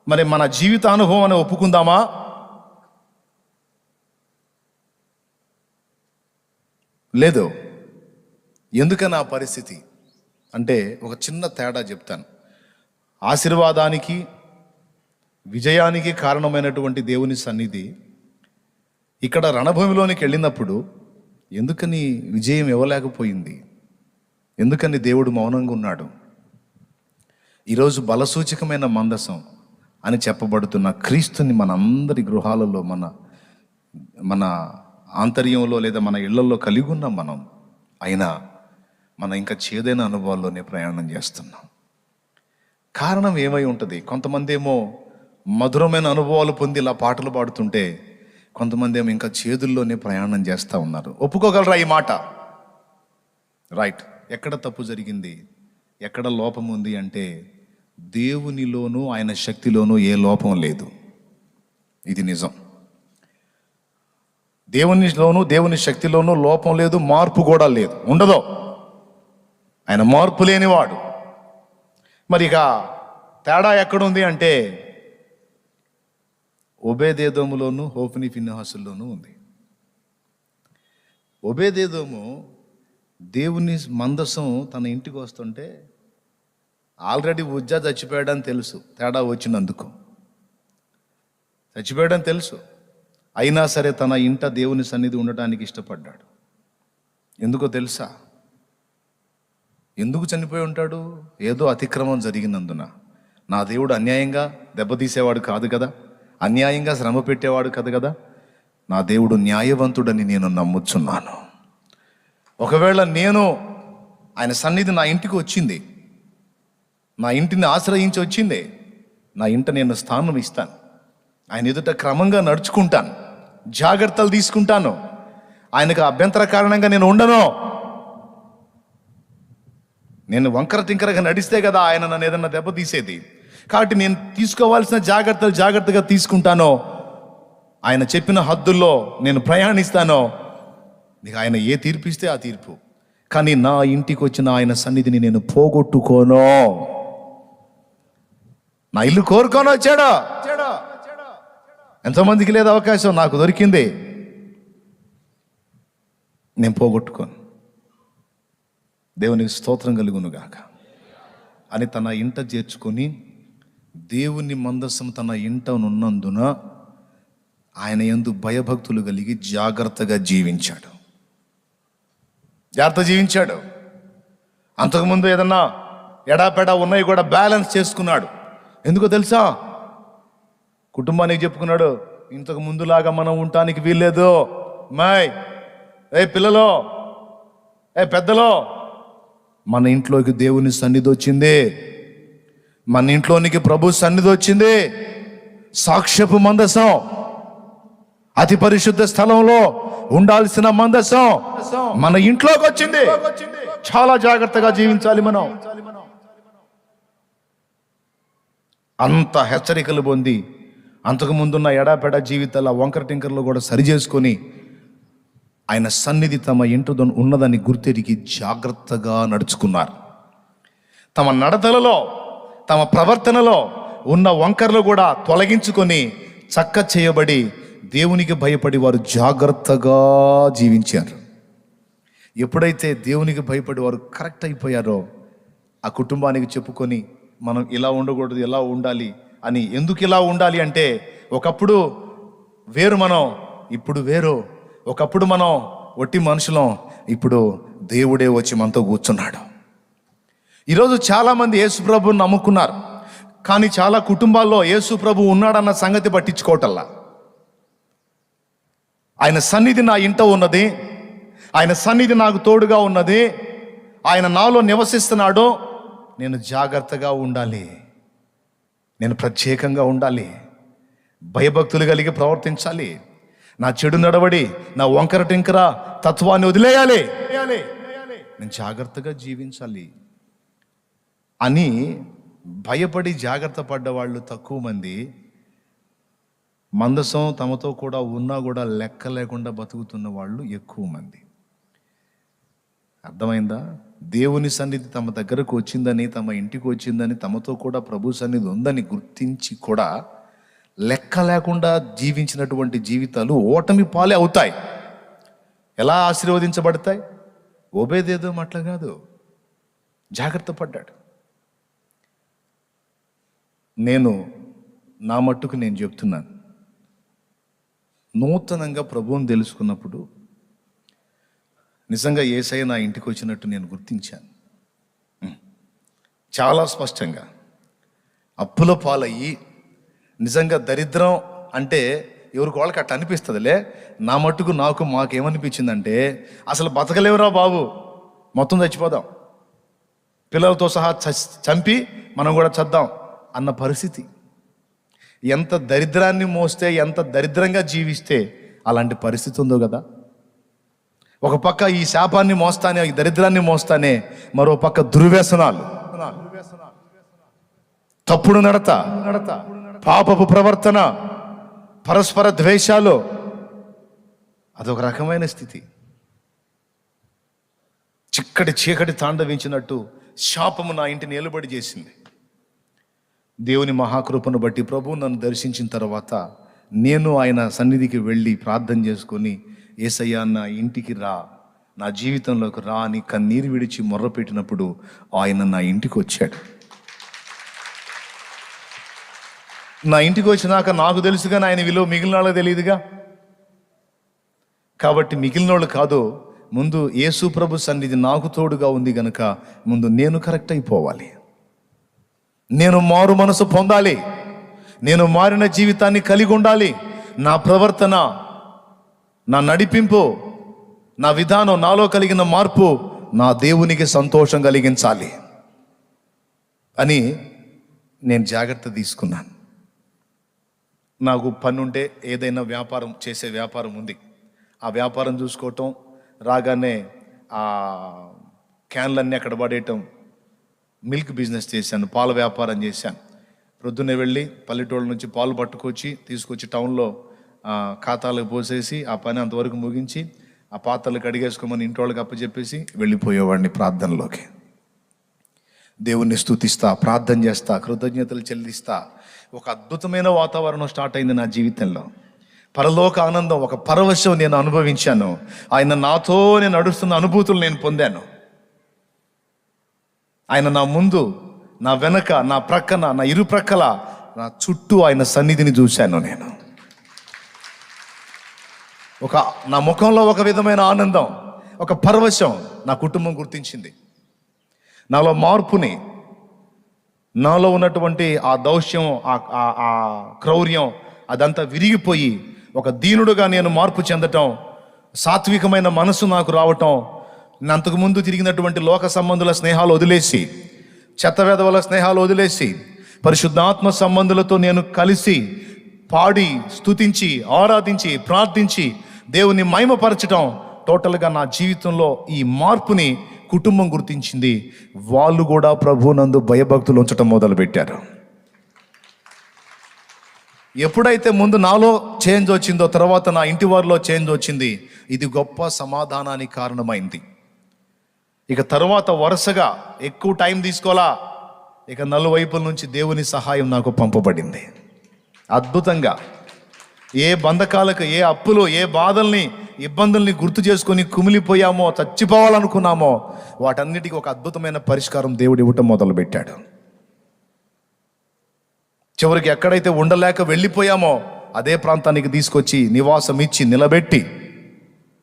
మరి మన జీవిత అనుభవాన్ని ఒప్పుకుందామా? లేదు. ఎందుకని ఆ పరిస్థితి అంటే ఒక చిన్న తేడా చెప్తాను. ఆశీర్వాదానికి, విజయానికి కారణమైనటువంటి దేవుని సన్నిధి ఇక్కడ రణభూమిలోనికి వెళ్ళినప్పుడు ఎందుకని విజయం ఇవ్వలేకపోయింది? ఎందుకని దేవుడు మౌనంగా ఉన్నాడు? ఈరోజు బలసూచకమైన మందసం అని చెప్పబడుతున్న క్రీస్తుని మనందరి గృహాలలో, మన ఆంతర్యంలో లేదా మన ఇళ్లలో కలిగి ఉన్నాం మనం. అయినా మనం ఇంకా చేదైన అనుభవాల్లోనే ప్రయాణం చేస్తున్నాం. కారణం ఏమై ఉంటుంది? కొంతమంది ఏమో మధురమైన అనుభవాలు పొంది ఇలా పాటలు పాడుతుంటే, కొంతమంది ఏమో ఇంకా చేదుల్లోనే ప్రయాణం చేస్తూ ఉన్నారు. ఒప్పుకోగలరా ఈ మాట? రైట్. ఎక్కడ తప్పు జరిగింది, ఎక్కడ లోపం ఉంది అంటే, దేవునిలోనూ ఆయన శక్తిలోనూ ఏ లోపం లేదు. ఇది నిజం. దేవునిలోనూ దేవుని శక్తిలోనూ లోపం లేదు, మార్పు కూడా లేదు, ఉండదు. ఆయన మార్పు లేనివాడు. మరి ఇక తేడా ఎక్కడుంది అంటే, ఓబేదేదోములోను హోఫ్ని ఫినెహాసుల్లోనూ ఉంది. ఓబేదేదోము దేవుని మందసం తన ఇంటికి వస్తుంటే ఆల్రెడీ ఉజ్జా చచ్చిపోయాడని తెలుసు, తేడా వచ్చినందుకు చచ్చిపోయాడని తెలుసు. అయినా సరే తన ఇంట దేవుని సన్నిధి ఉండటానికి ఇష్టపడ్డాడు. ఎందుకో తెలుసా? ఎందుకు చనిపోయి ఉంటాడు? ఏదో అతిక్రమం జరిగినందున. నా దేవుడు అన్యాయంగా దెబ్బతీసేవాడు కాదు కదా, అన్యాయంగా శ్రమ పెట్టేవాడు కాదు కదా. నా దేవుడు న్యాయవంతుడని నేను నమ్ముచున్నాను. ఒకవేళ నేను ఆయన సన్నిధి నా ఇంటికి వచ్చింది, నా ఇంటిని ఆశ్రయించి వచ్చింది, నా ఇంట నేను స్థానం ఇస్తాను. ఆయన ఎదుట క్రమంగా నడుచుకుంటాను, జాగ్రత్తలు తీసుకుంటాను. ఆయనకు అభ్యంతర కారణంగా నేను ఉండను. నేను వంకర టింకరగా నడిస్తే కదా ఆయన నన్ను ఏదన్నా దెబ్బతీసేది. కాబట్టి నేను తీసుకోవాల్సిన జాగ్రత్తలు జాగ్రత్తగా తీసుకుంటానో, ఆయన చెప్పిన హద్దుల్లో నేను ప్రయాణిస్తానో, నీకు ఆయన ఏ తీర్పు ఇస్తే ఆ తీర్పు. కానీ నా ఇంటికి వచ్చిన ఆయన సన్నిధిని నేను పోగొట్టుకోను. నా ఇల్లు కోరుకొని వచ్చాడా? ఎంతోమందికి లేదు అవకాశం, నాకు దొరికింది. నేను పోగొట్టుకోను. దేవునికి స్తోత్రం కలుగును గాక అని తన ఇంట చేర్చుకొని, దేవుని మందస్సం తన ఇంట ఉన్నందున ఆయన యందు భయభక్తులు కలిగి జాగ్రత్తగా జీవించాడు. అంతకుముందు ఏదన్నా ఎడాపెడా ఉన్నాయి కూడా బ్యాలెన్స్ చేసుకున్నాడు. ఎందుకో తెలుసా? కుటుంబానికి చెప్పుకున్నాడు, ఇంతకు ముందులాగా మనం ఉండటానికి వీల్లేదు. ఏ పిల్లలో, ఏ పెద్దలో, మన ఇంట్లోకి దేవుని సన్నిధి వచ్చింది, మన ఇంట్లోనికి ప్రభు సన్నిధి వచ్చింది. సాక్ష్యపు మందసం, అతి పరిశుద్ధ స్థలంలో ఉండాల్సిన మందసం మన ఇంట్లోకి వచ్చింది. చాలా జాగ్రత్తగా జీవించాలి మనం. అంత హెచ్చరికలు పొంది అంతకుముందున్న ఎడాపెడ జీవితాల వంకర టింకర్లు కూడా సరి చేసుకొని ఆయన సన్నిధి తమ ఇంట ఉన్నదని గుర్తెరిగి జాగ్రత్తగా నడుచుకున్నారు. తమ నడతలలో, తమ ప్రవర్తనలో ఉన్న వంకర్లు కూడా తొలగించుకొని చక్క చేయబడి దేవునికి భయపడి వారు జాగ్రత్తగా జీవించారు. ఎప్పుడైతే దేవునికి భయపడి వారు కరెక్ట్ అయిపోయారో, ఆ కుటుంబానికి చెప్పుకొని మనం ఇలా ఉండకూడదు, ఎలా ఉండాలి అని. ఎందుకు ఇలా ఉండాలి అంటే, ఒకప్పుడు వేరు మనం, ఇప్పుడు వేరు. ఒకప్పుడు మనం ఒట్టి మనుషులం, ఇప్పుడు దేవుడే వచ్చి మనతో కూర్చున్నాడు. ఈరోజు చాలామంది యేసు ప్రభువుని నమ్ముకున్నారు, కానీ చాలా కుటుంబాల్లో యేసు ప్రభు ఉన్నాడన్న సంగతి పట్టించుకోవటల్లా. ఆయన సన్నిధి నా ఇంట ఉన్నది, ఆయన సన్నిధి నాకు తోడుగా ఉన్నది, ఆయన నాలో నివసిస్తున్నాడు, నేను జాగ్రత్తగా ఉండాలి, నేను ప్రత్యేకంగా ఉండాలి, భయభక్తులు కలిగి ప్రవర్తించాలి, నా చెడు నడవడి, నా వంకర టింకర తత్వాన్ని వదిలేయాలి, నేను జాగ్రత్తగా జీవించాలి అని భయపడి జాగ్రత్త పడ్డవాళ్ళు తక్కువ మంది. మందసం తమతో కూడా ఉన్నా కూడా లెక్క లేకుండా బతుకుతున్న వాళ్ళు ఎక్కువ మంది. అర్థమైందా? దేవుని సన్నిధి తమ దగ్గరకు వచ్చిందని, తమ ఇంటికి వచ్చిందని, తమతో కూడా ప్రభు సన్నిధి ఉందని గుర్తించి కూడా లెక్క లేకుండా జీవించినటువంటి జీవితాలు ఓటమి పాలే అవుతాయి. ఎలా ఆశీర్వదించబడతాయి? ఓబేదేదో అట్లా కాదు, జాగ్రత్త పడ్డాడు. నేను నా మట్టుకు నేను చెప్తున్నాను, నూతనంగా ప్రభువుని తెలుసుకున్నప్పుడు నిజంగా యేసయ్య నా ఇంటికి వచ్చినట్టు నేను గుర్తించాను. చాలా స్పష్టంగా అప్పుల పాలయ్యి, నిజంగా దరిద్రం అంటే ఎవరికి వాళ్ళకి అట్లా అనిపిస్తుందిలే. నా మట్టుకు మాకేమనిపించిందంటే, అసలు బతకలేవురా బాబు, మొత్తం చచ్చిపోదాం, పిల్లలతో సహా చంపి మనం కూడా చద్దాం అన్న పరిస్థితి. ఎంత దరిద్రాన్ని మోస్తే, ఎంత దరిద్రంగా జీవిస్తే అలాంటి పరిస్థితి ఉందో కదా. ఒక పక్క ఈ శాపాన్ని మోస్తానే, ఈ దరిద్రాన్ని మోస్తానే, మరో పక్క దుర్వ్యసనాలు, తప్పుడు నడత, పాపపు ప్రవర్తన, పరస్పర ద్వేషాలు, అదొక రకమైన స్థితి. చీకటి తాండవించినట్టు శాపము నా ఇంటిని నిలబడి చేసింది. దేవుని మహాకృపను బట్టి ప్రభువు నన్ను దర్శించిన తర్వాత నేను ఆయన సన్నిధికి వెళ్ళి ప్రార్థన చేసుకొని, యేసయ్యా నా ఇంటికి రా, నా జీవితంలోకి రా అని కన్నీరు విడిచి మొర్రపెట్టినప్పుడు ఆయన నా ఇంటికి వచ్చాడు. నా ఇంటికి వచ్చినాక నాకు తెలుసుగా ఆయన విలువ మిగిలిన వాళ్ళకి తెలియదుగా. కాబట్టి మిగిలిన వాళ్ళు కాదు, ముందు యేసు ప్రభు సన్నిధి నాకు తోడుగా ఉంది గనుక ముందు నేను కరెక్ట్ అయిపోవాలి, నేను మారు మనసు పొందాలి, నేను మారిన జీవితాన్ని కలిగి ఉండాలి. నా ప్రవర్తన, నా నడిపింపు, నా విధానం, నాలో కలిగిన మార్పు నా దేవునికి సంతోషం కలిగించాలి అని నేను జాగ్రత్త తీసుకున్నాను. నాకు పని ఉంటే ఏదైనా చేసే వ్యాపారం ఉంది, ఆ వ్యాపారం చూసుకోవటం, రాగానే ఆ క్యాన్లన్నీ అక్కడ పడేయటం, మిల్క్ బిజినెస్ చేశాను, పాల వ్యాపారం చేశాను. ప్రొద్దున్నే వెళ్ళి పల్లెటూళ్ళ నుంచి పాలు పట్టుకొచ్చి తీసుకొచ్చి టౌన్లో ఖాతాలకు పోసేసి ఆ పని అంతవరకు ముగించి ఆ పాత్రలు కడిగేసుకోమని ఇంటి వాళ్ళకి అప్పచెప్పేసి వెళ్ళిపోయేవాడిని ప్రార్థనలోకి. దేవుణ్ణి స్తుతిస్తా, ప్రార్థన చేస్తా, కృతజ్ఞతలు చెల్లిస్తా. ఒక అద్భుతమైన వాతావరణం స్టార్ట్ అయింది నా జీవితంలో. పరలోక ఆనందం, ఒక పరవశం నేను అనుభవించాను. ఆయన నాతో నేను నడుస్తున్న అనుభూతులు నేను పొందాను. ఆయన నా ముందు, నా వెనక, నా ప్రక్కన, నా ఇరు ప్రక్కల, నా చుట్టూ ఆయన సన్నిధిని చూశాను నేను. నా ముఖంలో ఒక విధమైన ఆనందం, ఒక పరవశం నా కుటుంబం గుర్తించింది. నాలో మార్పుని, నాలో ఉన్నటువంటి ఆ దౌష్యం, ఆ క్రౌర్యం అదంతా విరిగిపోయి ఒక దీనుడుగా నేను మార్పు చెందటం, సాత్వికమైన మనసు నాకు రావటం, అంతకుముందు తిరిగినటువంటి లోక సంబంధుల స్నేహాలు వదిలేసి, చెత్తవేదవల స్నేహాలు వదిలేసి, పరిశుద్ధాత్మ సంబంధులతో నేను కలిసి పాడి, స్తుతించి, ఆరాధించి, ప్రార్థించి దేవుని మహిమపరచటం, టోటల్గా నా జీవితంలో ఈ మార్పుని కుటుంబం గుర్తించింది. వాళ్ళు కూడా ప్రభువునందు భయభక్తులు ఉంచటం మొదలుపెట్టారు. ఎప్పుడైతే ముందు నాలో చేంజ్ వచ్చిందో తర్వాత నా ఇంటి వారిలో చేంజ్ వచ్చింది. ఇది గొప్ప సమాధానానికి కారణమైంది. ఇక తర్వాత వరుసగా ఎక్కువ టైం తీసుకోలా, ఇక నలువైపుల నుంచి దేవుని సహాయం నాకు పంపబడింది. అద్భుతంగా ఏ బంధకాలకు, ఏ అప్పులు, ఏ బాధల్ని, ఇబ్బందుల్ని గుర్తు చేసుకొని కుమిలిపోయామో, చచ్చిపోవాలనుకున్నామో వాటన్నిటికీ ఒక అద్భుతమైన పరిష్కారం దేవుడు ఇవ్వటం మొదలుపెట్టాడు. చివరికి ఎక్కడైతే ఉండలేక వెళ్ళిపోయామో అదే ప్రాంతానికి తీసుకొచ్చి నివాసం ఇచ్చి నిలబెట్టి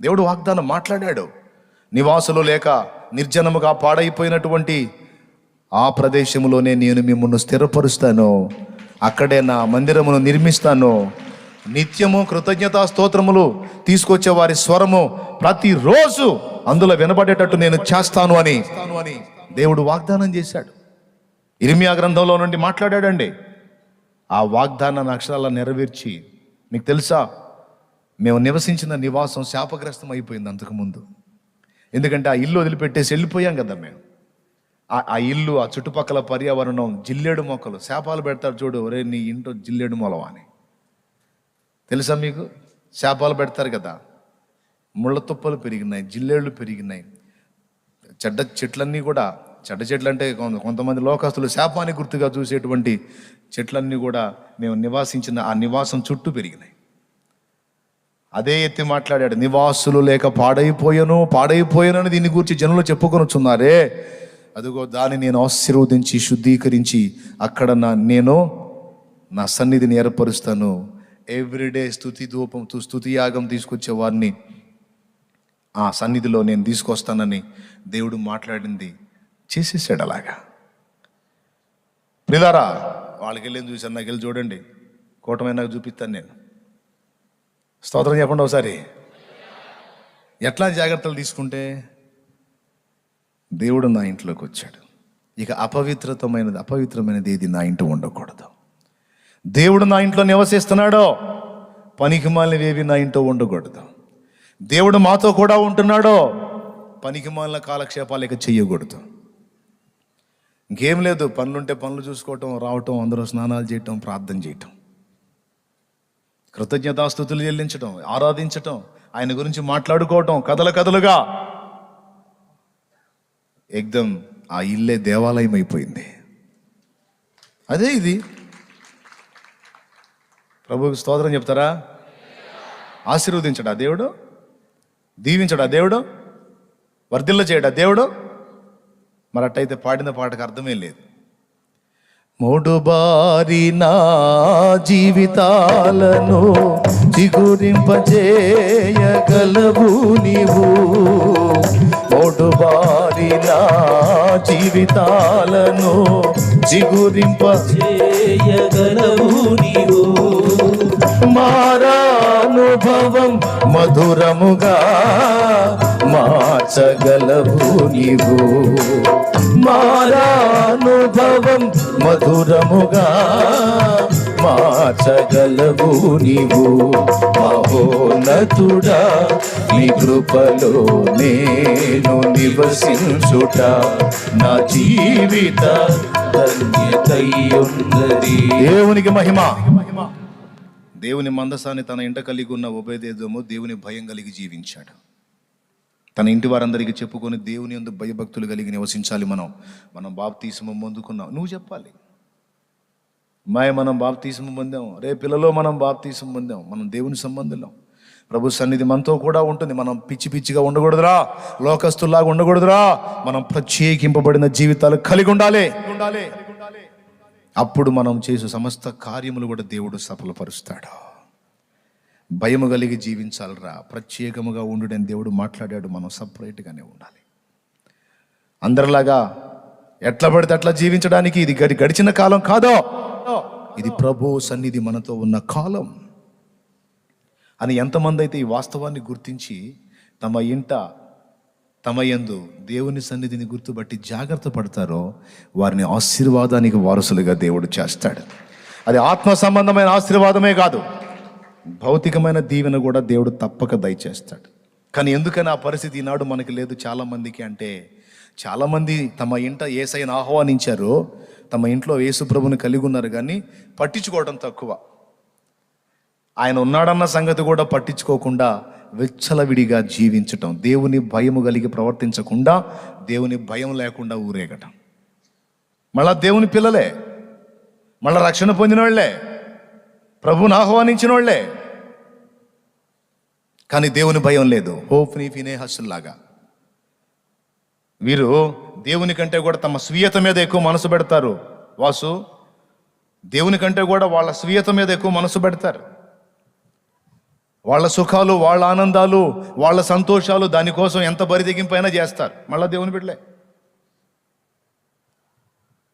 దేవుడు వాగ్దానం మాట్లాడాడు. నివాసులు లేక నిర్జనముగా పాడైపోయినటువంటి ఆ ప్రదేశంలోనే నేను మిమ్మల్ని స్థిరపరుస్తాను, అక్కడే నా మందిరమును నిర్మిస్తాను, నిత్యము కృతజ్ఞతా స్తోత్రములు తీసుకొచ్చే వారి స్వరము ప్రతిరోజు అందులో వినబడేటట్టు నేను చేస్తాను అని దేవుడు వాగ్దానం చేశాడు. ఇర్మియా గ్రంథంలో నుండి మాట్లాడాడండి. ఆ వాగ్దానాన్ని అక్షరాల నెరవేర్చి, మీకు తెలుసా, మేము నివసించిన నివాసం శాపగ్రస్తం అయిపోయింది అంతకుముందు. ఎందుకంటే ఆ ఇల్లు వదిలిపెట్టేసి వెళ్ళిపోయాం కదా మేము. ఆ ఇల్లు, ఆ చుట్టుపక్కల పర్యావరణం, జిల్లేడు మొక్కలు, శాపాలు పెడతారు చూడు, ఒరే నీ ఇంట్లో జిల్లేడు మొలవా అని. తెలుసా మీకు? శాపాలు పెడతారు కదా, ముళ్ళ తుప్పలు పెరిగినాయి, జిల్లేళ్ళు పెరిగినాయి, చెడ్డ చెట్లన్నీ కూడా, చెడ్డ చెట్లు అంటే కొంతమంది లోకస్తులు శాపాన్ని గుర్తుగా చూసేటువంటి చెట్లన్నీ కూడా మేము నివాసించిన ఆ నివాసం చుట్టూ పెరిగినాయి. అదే ఎత్తి మాట్లాడాడు, నివాసులు లేక పాడైపోయాను దీని గురించి జనులు చెప్పుకొనుచున్నారే, అదిగో దాన్ని నేను ఆశీర్వదించి శుద్ధీకరించి అక్కడ నేను నా సన్నిధిని ఏర్పరుస్తాను. ఎవ్రీడే స్తుతి యాగం తీసుకొచ్చే వారిని ఆ సన్నిధిలో నేను తీసుకొస్తానని దేవుడు మాట్లాడింది చేసేసాడు. అలాగా ప్రియులారా, వాళ్ళకి వెళ్ళి చూశాను, నాకు వెళ్ళి చూడండి, కూటమైనా చూపిస్తాను నేను. స్తోత్రం చెప్పండి ఒకసారి. ఎట్లా జాగ్రత్తలు తీసుకుంటే దేవుడు నా ఇంట్లోకి వచ్చాడు. ఇక అపవిత్రమైనది ఏది నా ఇంట్లో ఉండకూడదు. దేవుడు నా ఇంట్లో నివసిస్తున్నాడో పనికిమాలినవేవి నా ఇంట్లో ఉండకూడదు. దేవుడు మాతో కూడా ఉంటున్నాడో పనికిమాలిన కాలక్షేపాలు ఇక చెయ్యకూడదు. ఇంకేం లేదు, పనులుంటే పనులు చూసుకోవటం, రావటం, అందరూ స్నానాలు చేయటం, ప్రార్థన చేయటం, కృతజ్ఞతాస్తుతులు చెల్లించటం, ఆరాధించటం, ఆయన గురించి మాట్లాడుకోవటం, కథలుగా ఏకదం ఆ ఇల్లే దేవాలయం అయిపోయింది. అదే ఇది. ప్రభువుకి స్తోత్రం చెప్తారా? ఆశీర్వదించడా దేవుడు? దీవించడా దేవుడు? వర్ధిల్ల చేయడా దేవుడు? మరి అట్టయితే పాడిన పాటకు అర్థమే లేదు. మూడుబారి నా జీవితాలను చిగురింపజేయగలవు నీవు, మూడుబారి నా జీవితాలను చిగురింపజేయగలవు నీవు, మారానుభవం మధురముగా మార్చగలవు నీవు, మారానుభవం మధురముగా మార్చగలవు నీవు. మహోన్నతుడా నీ కృపలో నేను నివసించుట నా జీవిత ధన్యతయున్నది. దేవునికి మహిమ. దేవుని మందసాన్ని తన ఇంట కలిగి ఉన్న ఓబేదెదోము దేవుని భయం కలిగి జీవించాడు. తన ఇంటి వారందరికీ చెప్పుకొని దేవుని యందు భయభక్తులు కలిగి నివసించాలి. మనం బాప్తీసము పొందుకున్నాం. నువ్వు చెప్పాలి, మనం బాప్తీసము పొందాం, రే పిల్లలో మనం బాప్తీసము పొందాం, మనం దేవుని సంబంధులం, ప్రభు సన్నిధి మనతో కూడా ఉంటుంది. మనం పిచ్చి పిచ్చిగా ఉండకూడదురా, లోకస్తుల్లాగా ఉండకూడదురా, మనం ప్రత్యేకింపబడిన జీవితాలు కలిగి ఉండాలి. అప్పుడు మనం చేసే సమస్త కార్యములు కూడా దేవుడు సఫలపరుస్తాడు. భయము కలిగి జీవించాలిరా, ప్రత్యేకముగా ఉండుడని దేవుడు మాట్లాడాడు. మనం సపరేట్గానే ఉండాలి. అందరిలాగా ఎట్లా పడితే అట్లా జీవించడానికి ఇది గడిచిన కాలం కాదో, ఇది ప్రభు సన్నిధి మనతో ఉన్న కాలం అని ఎంతమంది అయితే ఈ వాస్తవాన్ని గుర్తించి తమ ఇంట తమ యందు దేవుని సన్నిధిని గుర్తుపట్టి జాగ్రత్త పడతారో వారిని ఆశీర్వాదానికి వారసులుగా దేవుడు చేస్తాడు. అది ఆత్మ సంబంధమైన ఆశీర్వాదమే కాదు, భౌతికమైన దీవెన కూడా దేవుడు తప్పక దయచేస్తాడు. కానీ ఎందుకని ఆ పరిస్థితి ఈనాడు మనకి లేదు చాలామందికి అంటే, చాలామంది తమ ఇంట యేసయ్యను ఆహ్వానించారు, తమ ఇంట్లో యేసు ప్రభుని కలిగి ఉన్నారు, కానీ పట్టించుకోవడం తక్కువ. ఆయన ఉన్నాడన్న సంగతి కూడా పట్టించుకోకుండా విచ్చలవిడిగా జీవించటం, దేవుని భయము కలిగి ప్రవర్తించకుండా, దేవుని భయం లేకుండా ఊరేగటం. మళ్ళా దేవుని పిల్లలే, మళ్ళా రక్షణ పొందిన వాళ్ళే, ప్రభువుని ఆహ్వానించిన వాళ్ళే, కానీ దేవుని భయం లేదు. హోఫ్నీ ఫినేహస్లాగా వీరు దేవుని కంటే కూడా తమ స్వీయత మీద ఎక్కువ మనసు పెడతారు. వాసు, దేవుని కంటే కూడా వాళ్ళ స్వీయత మీద ఎక్కువ మనసు పెడతారు. వాళ్ళ సుఖాలు, వాళ్ళ ఆనందాలు, వాళ్ళ సంతోషాలు, దానికోసం ఎంత బరిదెగింపైనా చేస్తారు. మళ్ళా దేవుని బిడ్డలే,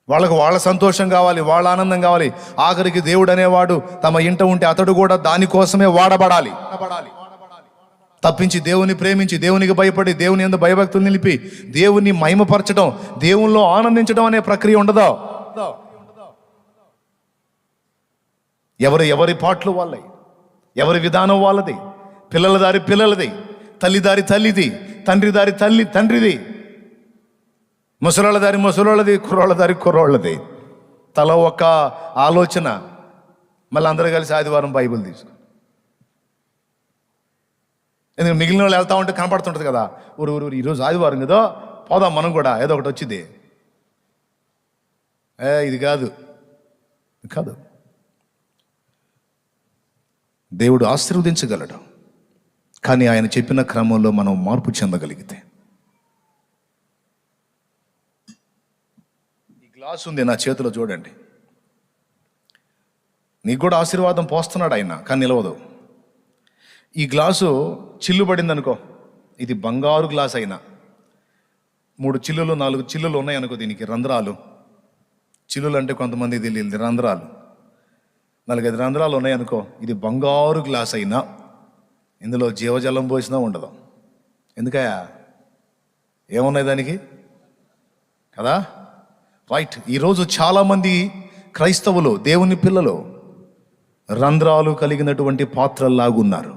వాళ్ళ సంతోషం కావాలి, వాళ్ళ ఆనందం కావాలి. ఆఖరికి దేవుడు అనేవాడు తమ ఇంట ఉంటే అతడు కూడా దానికోసమే వాడబడాలి. తప్పించి దేవుని ప్రేమించి, దేవునికి భయపడి, దేవుని యందు భయభక్తులు నిలిపి దేవుని మహిమపరచడం, దేవునిలో ఆనందించడం అనే ప్రక్రియ ఉండదా? ఎవరి పాటలు వాళ్ళవి, ఎవరి విధానం వాళ్ళది, పిల్లల దారి పిల్లలది, తల్లి దారి తల్లిది, తండ్రి దారి తండ్రిది, ముసలోళ్ళ దారి ముసలోళ్ళది, కుర్రోళ్ళ దారి కుర్రోళ్ళది. తల ఒక ఆలోచన. మళ్ళీ అందరూ కలిసి ఆదివారం బైబిల్ తీసుకో. ఎందుకంటే మిగిలిన వాళ్ళు వెళ్తా ఉంటే కనపడుతుంటుంది కదా, ఊరు ఈరోజు ఆదివారం కదా, పోదాం మనం కూడా, ఏదో ఒకటి వచ్చింది. ఇది కాదు. దేవుడు ఆశీర్వదించగలడు, కానీ ఆయన చెప్పిన క్రమంలో మనం మార్పు చెందగలిగితే. ఈ గ్లాస్ ఉంది నా చేతిలో, చూడండి. నీకు కూడా ఆశీర్వాదం పోస్తున్నాడు ఆయన, కానీ నిలవదు. ఈ గ్లాసు చిల్లు పడింది అనుకో, ఇది బంగారు గ్లాస్ అయినా 3 చిల్లులు 4 చిల్లులు ఉన్నాయనుకో, దీనికి రంధ్రాలు, చిల్లులు అంటే కొంతమంది తెలియదు, రంధ్రాలు 4-5 రంధ్రాలు ఉన్నాయనుకో, ఇది బంగారు గ్లాస్ అయినా ఇందులో జీవజలం పోసినా ఉండదు. ఎందుకయ్యా? ఏమున్నాయి దానికి కదా, రైట్. ఈరోజు చాలామంది క్రైస్తవులు, దేవుని పిల్లలు రంధ్రాలు కలిగినటువంటి పాత్రల్లాగున్నారు.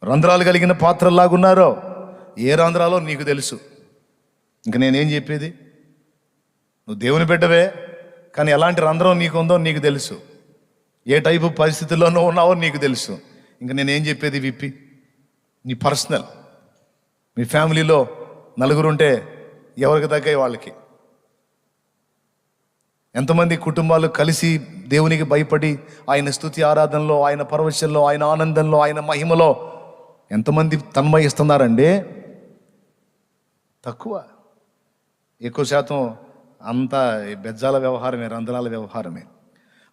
రంధ్రాలు కలిగిన పాత్రల్లాగున్నారో, ఏ రంధ్రాలో నీకు తెలుసు. ఇంక నేనేం చెప్పేది? నువ్వు దేవుని బిడ్డవే, కానీ ఎలాంటి రంధ్రం నీకుందో నీకు తెలుసు, ఏ టైపు పరిస్థితుల్లోనూ ఉన్నావో నీకు తెలుసు. ఇంక నేనేం చెప్పేది? విప్పి నీ పర్సనల్, మీ ఫ్యామిలీలో 4 ఉంటే ఎవరికి తగ్గాయి వాళ్ళకి. ఎంతమంది కుటుంబాలు కలిసి దేవునికి భయపడి ఆయన స్తుతి ఆరాధనలో, ఆయన పరవశంలో, ఆయన ఆనందంలో, ఆయన మహిమలో ఎంతమంది తన్మయిస్తున్నారండి? తక్కువ. ఎక్కువ శాతం అంతా బెజ్జాల వ్యవహారమే, రంధ్రాల వ్యవహారమే.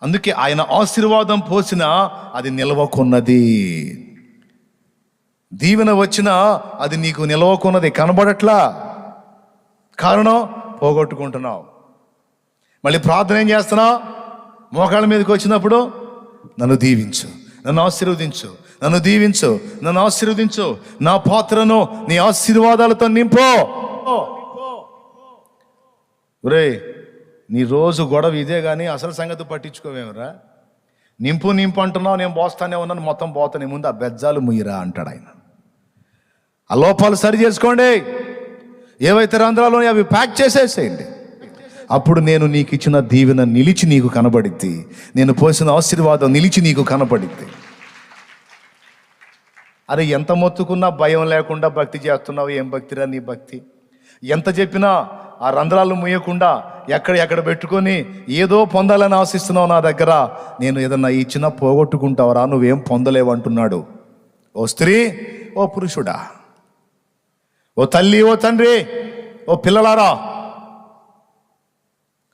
అందుకే ఆయన ఆశీర్వాదం పోసినా అది నిలవకున్నది, దీవెన వచ్చినా అది నీకు నిలవకున్నది, కనబడట్లా. కారణం పోగొట్టుకుంటున్నావు. మళ్ళీ ప్రార్థన ఏం చేస్తున్నావు? మోకాళ్ళ మీదకి వచ్చినప్పుడు నన్ను దీవించు, నన్ను ఆశీర్వదించు, నన్ను దీవించు, నన్ను ఆశీర్వదించు, నా పాత్రను నీ ఆశీర్వాదాలతో నింపు. ఒరే, నీ రోజు గొడవ ఇదే కానీ అసలు సంగతి పట్టించుకోవేమరా? నింపు అంటున్నావు, నేను పోస్తానే ఉన్నాను, మొత్తం పోతానే, ముందు ఆ బెజ్జాలు ముయ్యరా అంటాడు ఆయన. ఆ లోపాలు సరి చేసుకోండి, ఏవైతే రంధ్రాలు అవి ప్యాక్ చేసేసేయండి. అప్పుడు నేను నీకు ఇచ్చిన దీవెన నిలిచి నీకు కనబడిద్ది, నేను పోసిన ఆశీర్వాదం నిలిచి నీకు కనబడిద్ది. అరే ఎంత మొత్తుకున్నా భయం లేకుండా భక్తి చేస్తున్నావు, ఏం భక్తిరా నీ భక్తి? ఎంత చెప్పినా ఆ రంధ్రాలు ముయ్యకుండా ఎక్కడ పెట్టుకొని ఏదో పొందాలని ఆశిస్తున్నావు నా దగ్గర. నేను ఏదన్నా ఇచ్చినా పోగొట్టుకుంటావరా, నువ్వేం పొందలేవంటున్నాడు. ఓ స్త్రీ, ఓ పురుషుడా, ఓ తల్లి, ఓ తండ్రి, ఓ పిల్లలారా,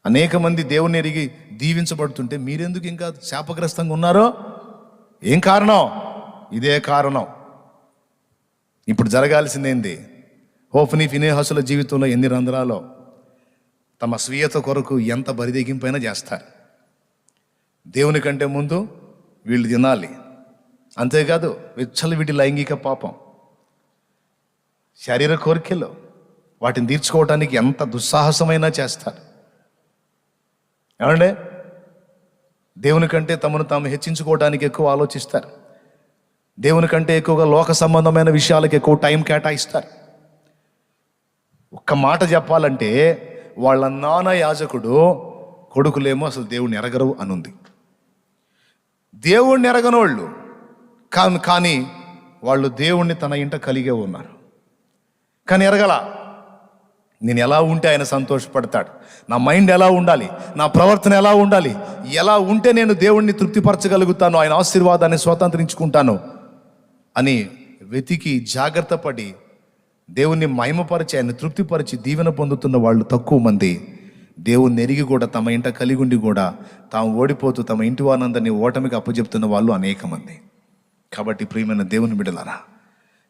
అనేక మంది దేవుని ఎరిగి దీవించబడుతుంటే మీరెందుకు ఇంకా శాపగ్రస్తంగా ఉన్నారో? ఏం కారణం? ఇదే కారణం. ఇప్పుడు జరగాల్సిందేంది? హోఫ్నీ ఫినేహసుల జీవితంలో ఎన్ని రంధ్రాలో తమ స్వీయత కొరకు ఎంత బరిదెగింపైనా చేస్తారు. దేవుని కంటే ముందు వీళ్ళు తినాలి. అంతేకాదు విచ్చలవిడి లైంగిక పాపం, శరీర కోరికలు, వాటిని తీర్చుకోవటానికి ఎంత దుస్సాహసమైనా చేస్తారు. ఏమంటే దేవుని కంటే తమను తాము హెచ్చించుకోవడానికి ఎక్కువ ఆలోచిస్తారు. దేవుని కంటే ఎక్కువగా లోక సంబంధమైన విషయాలకు ఎక్కువ టైం కేటాయిస్తారు. ఒక్క మాట చెప్పాలంటే వాళ్ళ నాన్న యాజకుడు, కొడుకులేమో అసలు దేవుణ్ణి ఎరగరు అనుంది. దేవుణ్ణి ఎరగనోళ్ళు కానీ వాళ్ళు దేవుణ్ణి తన ఇంట కలిగే ఉన్నారు. కానీ ఎరగల. నేను ఎలా ఉంటే ఆయన సంతోషపడతాడు, నా మైండ్ ఎలా ఉండాలి, నా ప్రవర్తన ఎలా ఉండాలి, ఎలా ఉంటే నేను దేవుణ్ణి తృప్తిపరచగలుగుతాను, ఆయన ఆశీర్వాదాన్ని స్వతంత్రించుకుంటాను అని వెతికి జాగ్రత్త పడి దేవుణ్ణి మహిమపరిచి ఆయన తృప్తిపరిచి దీవెన పొందుతున్న వాళ్ళు తక్కువ మంది. దేవుణ్ణి ఎరిగి కూడా తమ ఇంట కలిగి ఉండి కూడా తాము ఓడిపోతూ తమ ఇంటి వారందరినీ ఓటమికి అప్పచెప్తున్న వాళ్ళు అనేక మంది. కాబట్టి ప్రియమైన దేవుని బిడ్డలారా,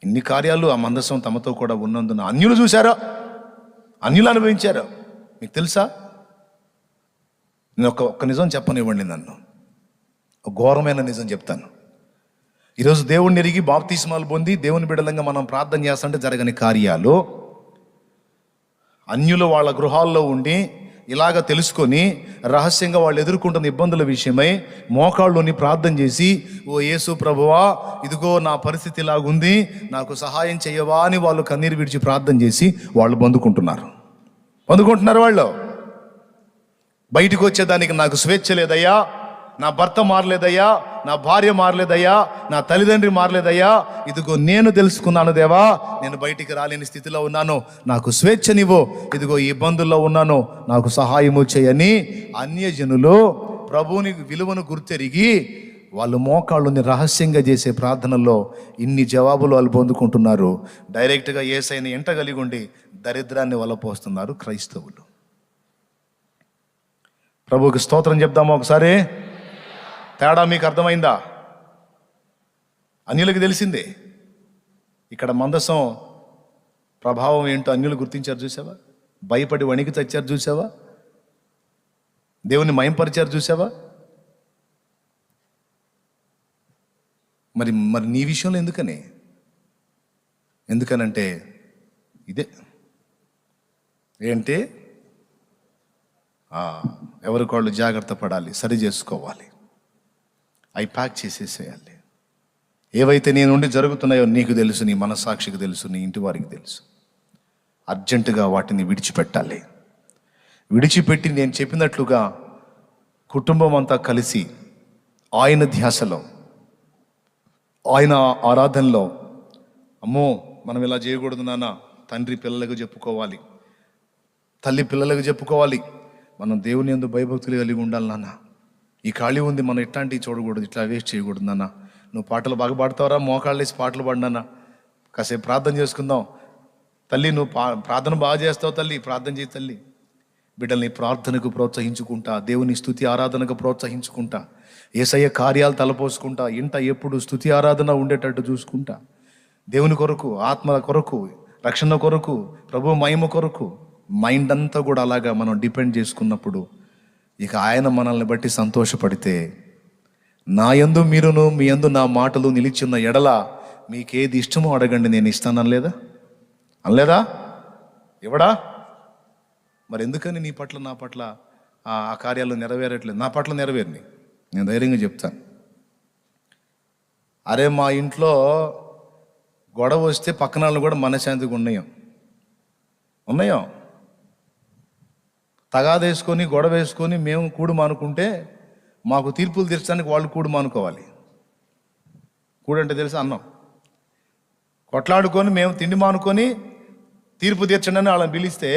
ఇన్ని కార్యాలు ఆ మందసం తమతో కూడా ఉన్నందున అన్యులు చూశారో, అన్యులు అనుభవించారో. మీకు తెలుసా? నేను ఒక్క నిజం చెప్పనివ్వండి, నన్ను ఒక ఘోరమైన నిజం చెప్తాను. ఈరోజు దేవుణ్ణి ఎరిగి బాప్తిస్మాలు పొంది దేవుని బిడ్డలంగా మనం ప్రార్థన చేస్తుంటే జరగని కార్యాలు, అన్యులు వాళ్ళ గృహాల్లో ఉండి ఇలాగ తెలుసుకొని రహస్యంగా వాళ్ళు ఎదుర్కొంటున్న ఇబ్బందుల విషయమై మోకాళ్ళుని ప్రార్థన చేసి, ఓ యేసు ప్రభువా, ఇదిగో నా పరిస్థితి ఇలాగుంది, నాకు సహాయం చేయవా అని వాళ్ళు కన్నీరు విడిచి ప్రార్థన చేసి వాళ్ళు పొందుకుంటున్నారు. వాళ్ళు బయటకు వచ్చేదానికి నాకు స్వేచ్ఛ లేదయ్యా, నా భర్త మారలేదయ్యా, నా భార్య మారలేదయ్యా, నా తల్లిదండ్రి మారలేదయ్యా, ఇదిగో నేను తెలుసుకున్నాను దేవా, నేను బయటికి రాలేని స్థితిలో ఉన్నాను, నాకు స్వేచ్ఛనివ్వు, ఇదిగో ఈ ఇబ్బందుల్లో ఉన్నాను, నాకు సహాయము చేయని అన్యజనులు ప్రభువుని విలువను గుర్తెరిగి వాళ్ళు మోకాళ్ళుని రహస్యంగా చేసే ప్రార్థనల్లో ఇన్ని జవాబులు వాళ్ళు పొందుకుంటున్నారు. డైరెక్ట్గా యేసయ్యని ఎంట కలిగి ఉండి దరిద్రాన్ని వలపోస్తున్నారు క్రైస్తవులు. ప్రభువుకి స్తోత్రం చెప్దామా ఒకసారి? తేడా మీకు అర్థమైందా? అన్యులకు తెలిసిందే. ఇక్కడ మందసం ప్రభావం ఏంటో అన్యులు గుర్తించారు చూసావా? భయపడి వణికి చచ్చారు చూసావా? దేవుని మయంపరిచారు చూసావా? మరి నీ విషయంలో ఎందుకనంటే ఇదే ఏంటి, ఎవరికి వాళ్ళు జాగ్రత్త పడాలి, సరి చేసుకోవాలి, అవి ప్యాక్ చేసేసేయాలి. ఏవైతే నీ నుండి జరుగుతున్నాయో నీకు తెలుసు, నీ మనస్సాక్షికి తెలుసు, నీ ఇంటి వారికి తెలుసు. అర్జెంటుగా వాటిని విడిచిపెట్టాలి. విడిచిపెట్టి నేను చెప్పినట్లుగా కుటుంబం అంతా కలిసి ఆయన ధ్యాసలో, ఆయన ఆరాధనలో, అమ్మో మనం ఇలా చేయకూడదు నాన్న, తండ్రి పిల్లలకు చెప్పుకోవాలి, తల్లి పిల్లలకు చెప్పుకోవాలి, మనం దేవుని యందు భయభక్తులు కలిగి ఉండాలి నాన్న, ఈ ఖాళీ ఉంది మనం ఇట్లాంటివి చూడకూడదు, ఇట్లా వేస్ట్ చేయకూడదు నాన్న, నువ్వు పాటలు బాగా పాడతావరా, మోకాళ్ళు వేసి పాటలు పాడినాన్న, కాసేపు ప్రార్థన చేసుకుందాం తల్లి, నువ్వు ప్రార్థన బాగా చేస్తావు తల్లి, ప్రార్థన చేయి తల్లి. బిడ్డల్ని ప్రార్థనకు ప్రోత్సహించుకుంటా, దేవుని స్తుతి ఆరాధనకు ప్రోత్సహించుకుంటా, యేసయ్య కార్యాలు తలపోసుకుంటా, ఇంట ఎప్పుడు స్తుతి ఆరాధన ఉండేటట్టు చూసుకుంటా, దేవుని కొరకు, ఆత్మల కొరకు, రక్షణ కొరకు, ప్రభు మహిమ కొరకు మైండ్ అంతా కూడా అలాగా మనం డిపెండ్ చేసుకున్నప్పుడు ఇక ఆయన మనల్ని బట్టి సంతోషపడితే, నా యందు మీరును మీ యందు నా మాటలు నిలిచిన ఎడల మీకేది ఇష్టమో అడగండి నేను ఇస్తాను అనలేదా? ఇవ్వడా? మరి ఎందుకని నీ పట్ల నా పట్ల ఆ కార్యాలు నెరవేరట్లేదు, నా పట్ల నెరవేరినాయి. నేను ధైర్యంగా చెప్తాను. అరే మా ఇంట్లో గొడవ వస్తే పక్కన వాళ్ళు కూడా మనశ్శాంతిగా ఉన్నాయో తగాదేసుకొని గొడవ వేసుకొని మేము కూడు మానుకుంటే మాకు తీర్పులు తీర్చడానికి వాళ్ళు కూడు మానుకోవాలి. కూడంటే తెలుసా? అన్నం. కొట్లాడుకొని మేము తిండి మానుకొని తీర్పు తీర్చండి అని వాళ్ళని పిలిస్తే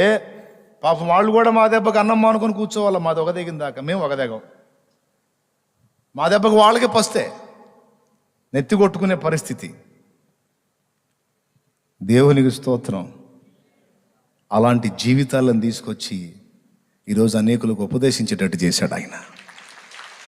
పాపం వాళ్ళు కూడా మా దెబ్బకి అన్నం మానుకొని కూర్చోవాలి. మాది ఒక దిగిన దాకా మేము ఒక దిగం. మా దెబ్బకి వాళ్ళకే పస్తే నెత్తి కొట్టుకునే పరిస్థితి. దేవునికి స్తోత్రం. అలాంటి జీవితాలను తీసుకొచ్చి ఈరోజు అనేకులకు ఉపదేశించేటట్టు చేశాడు ఆయన.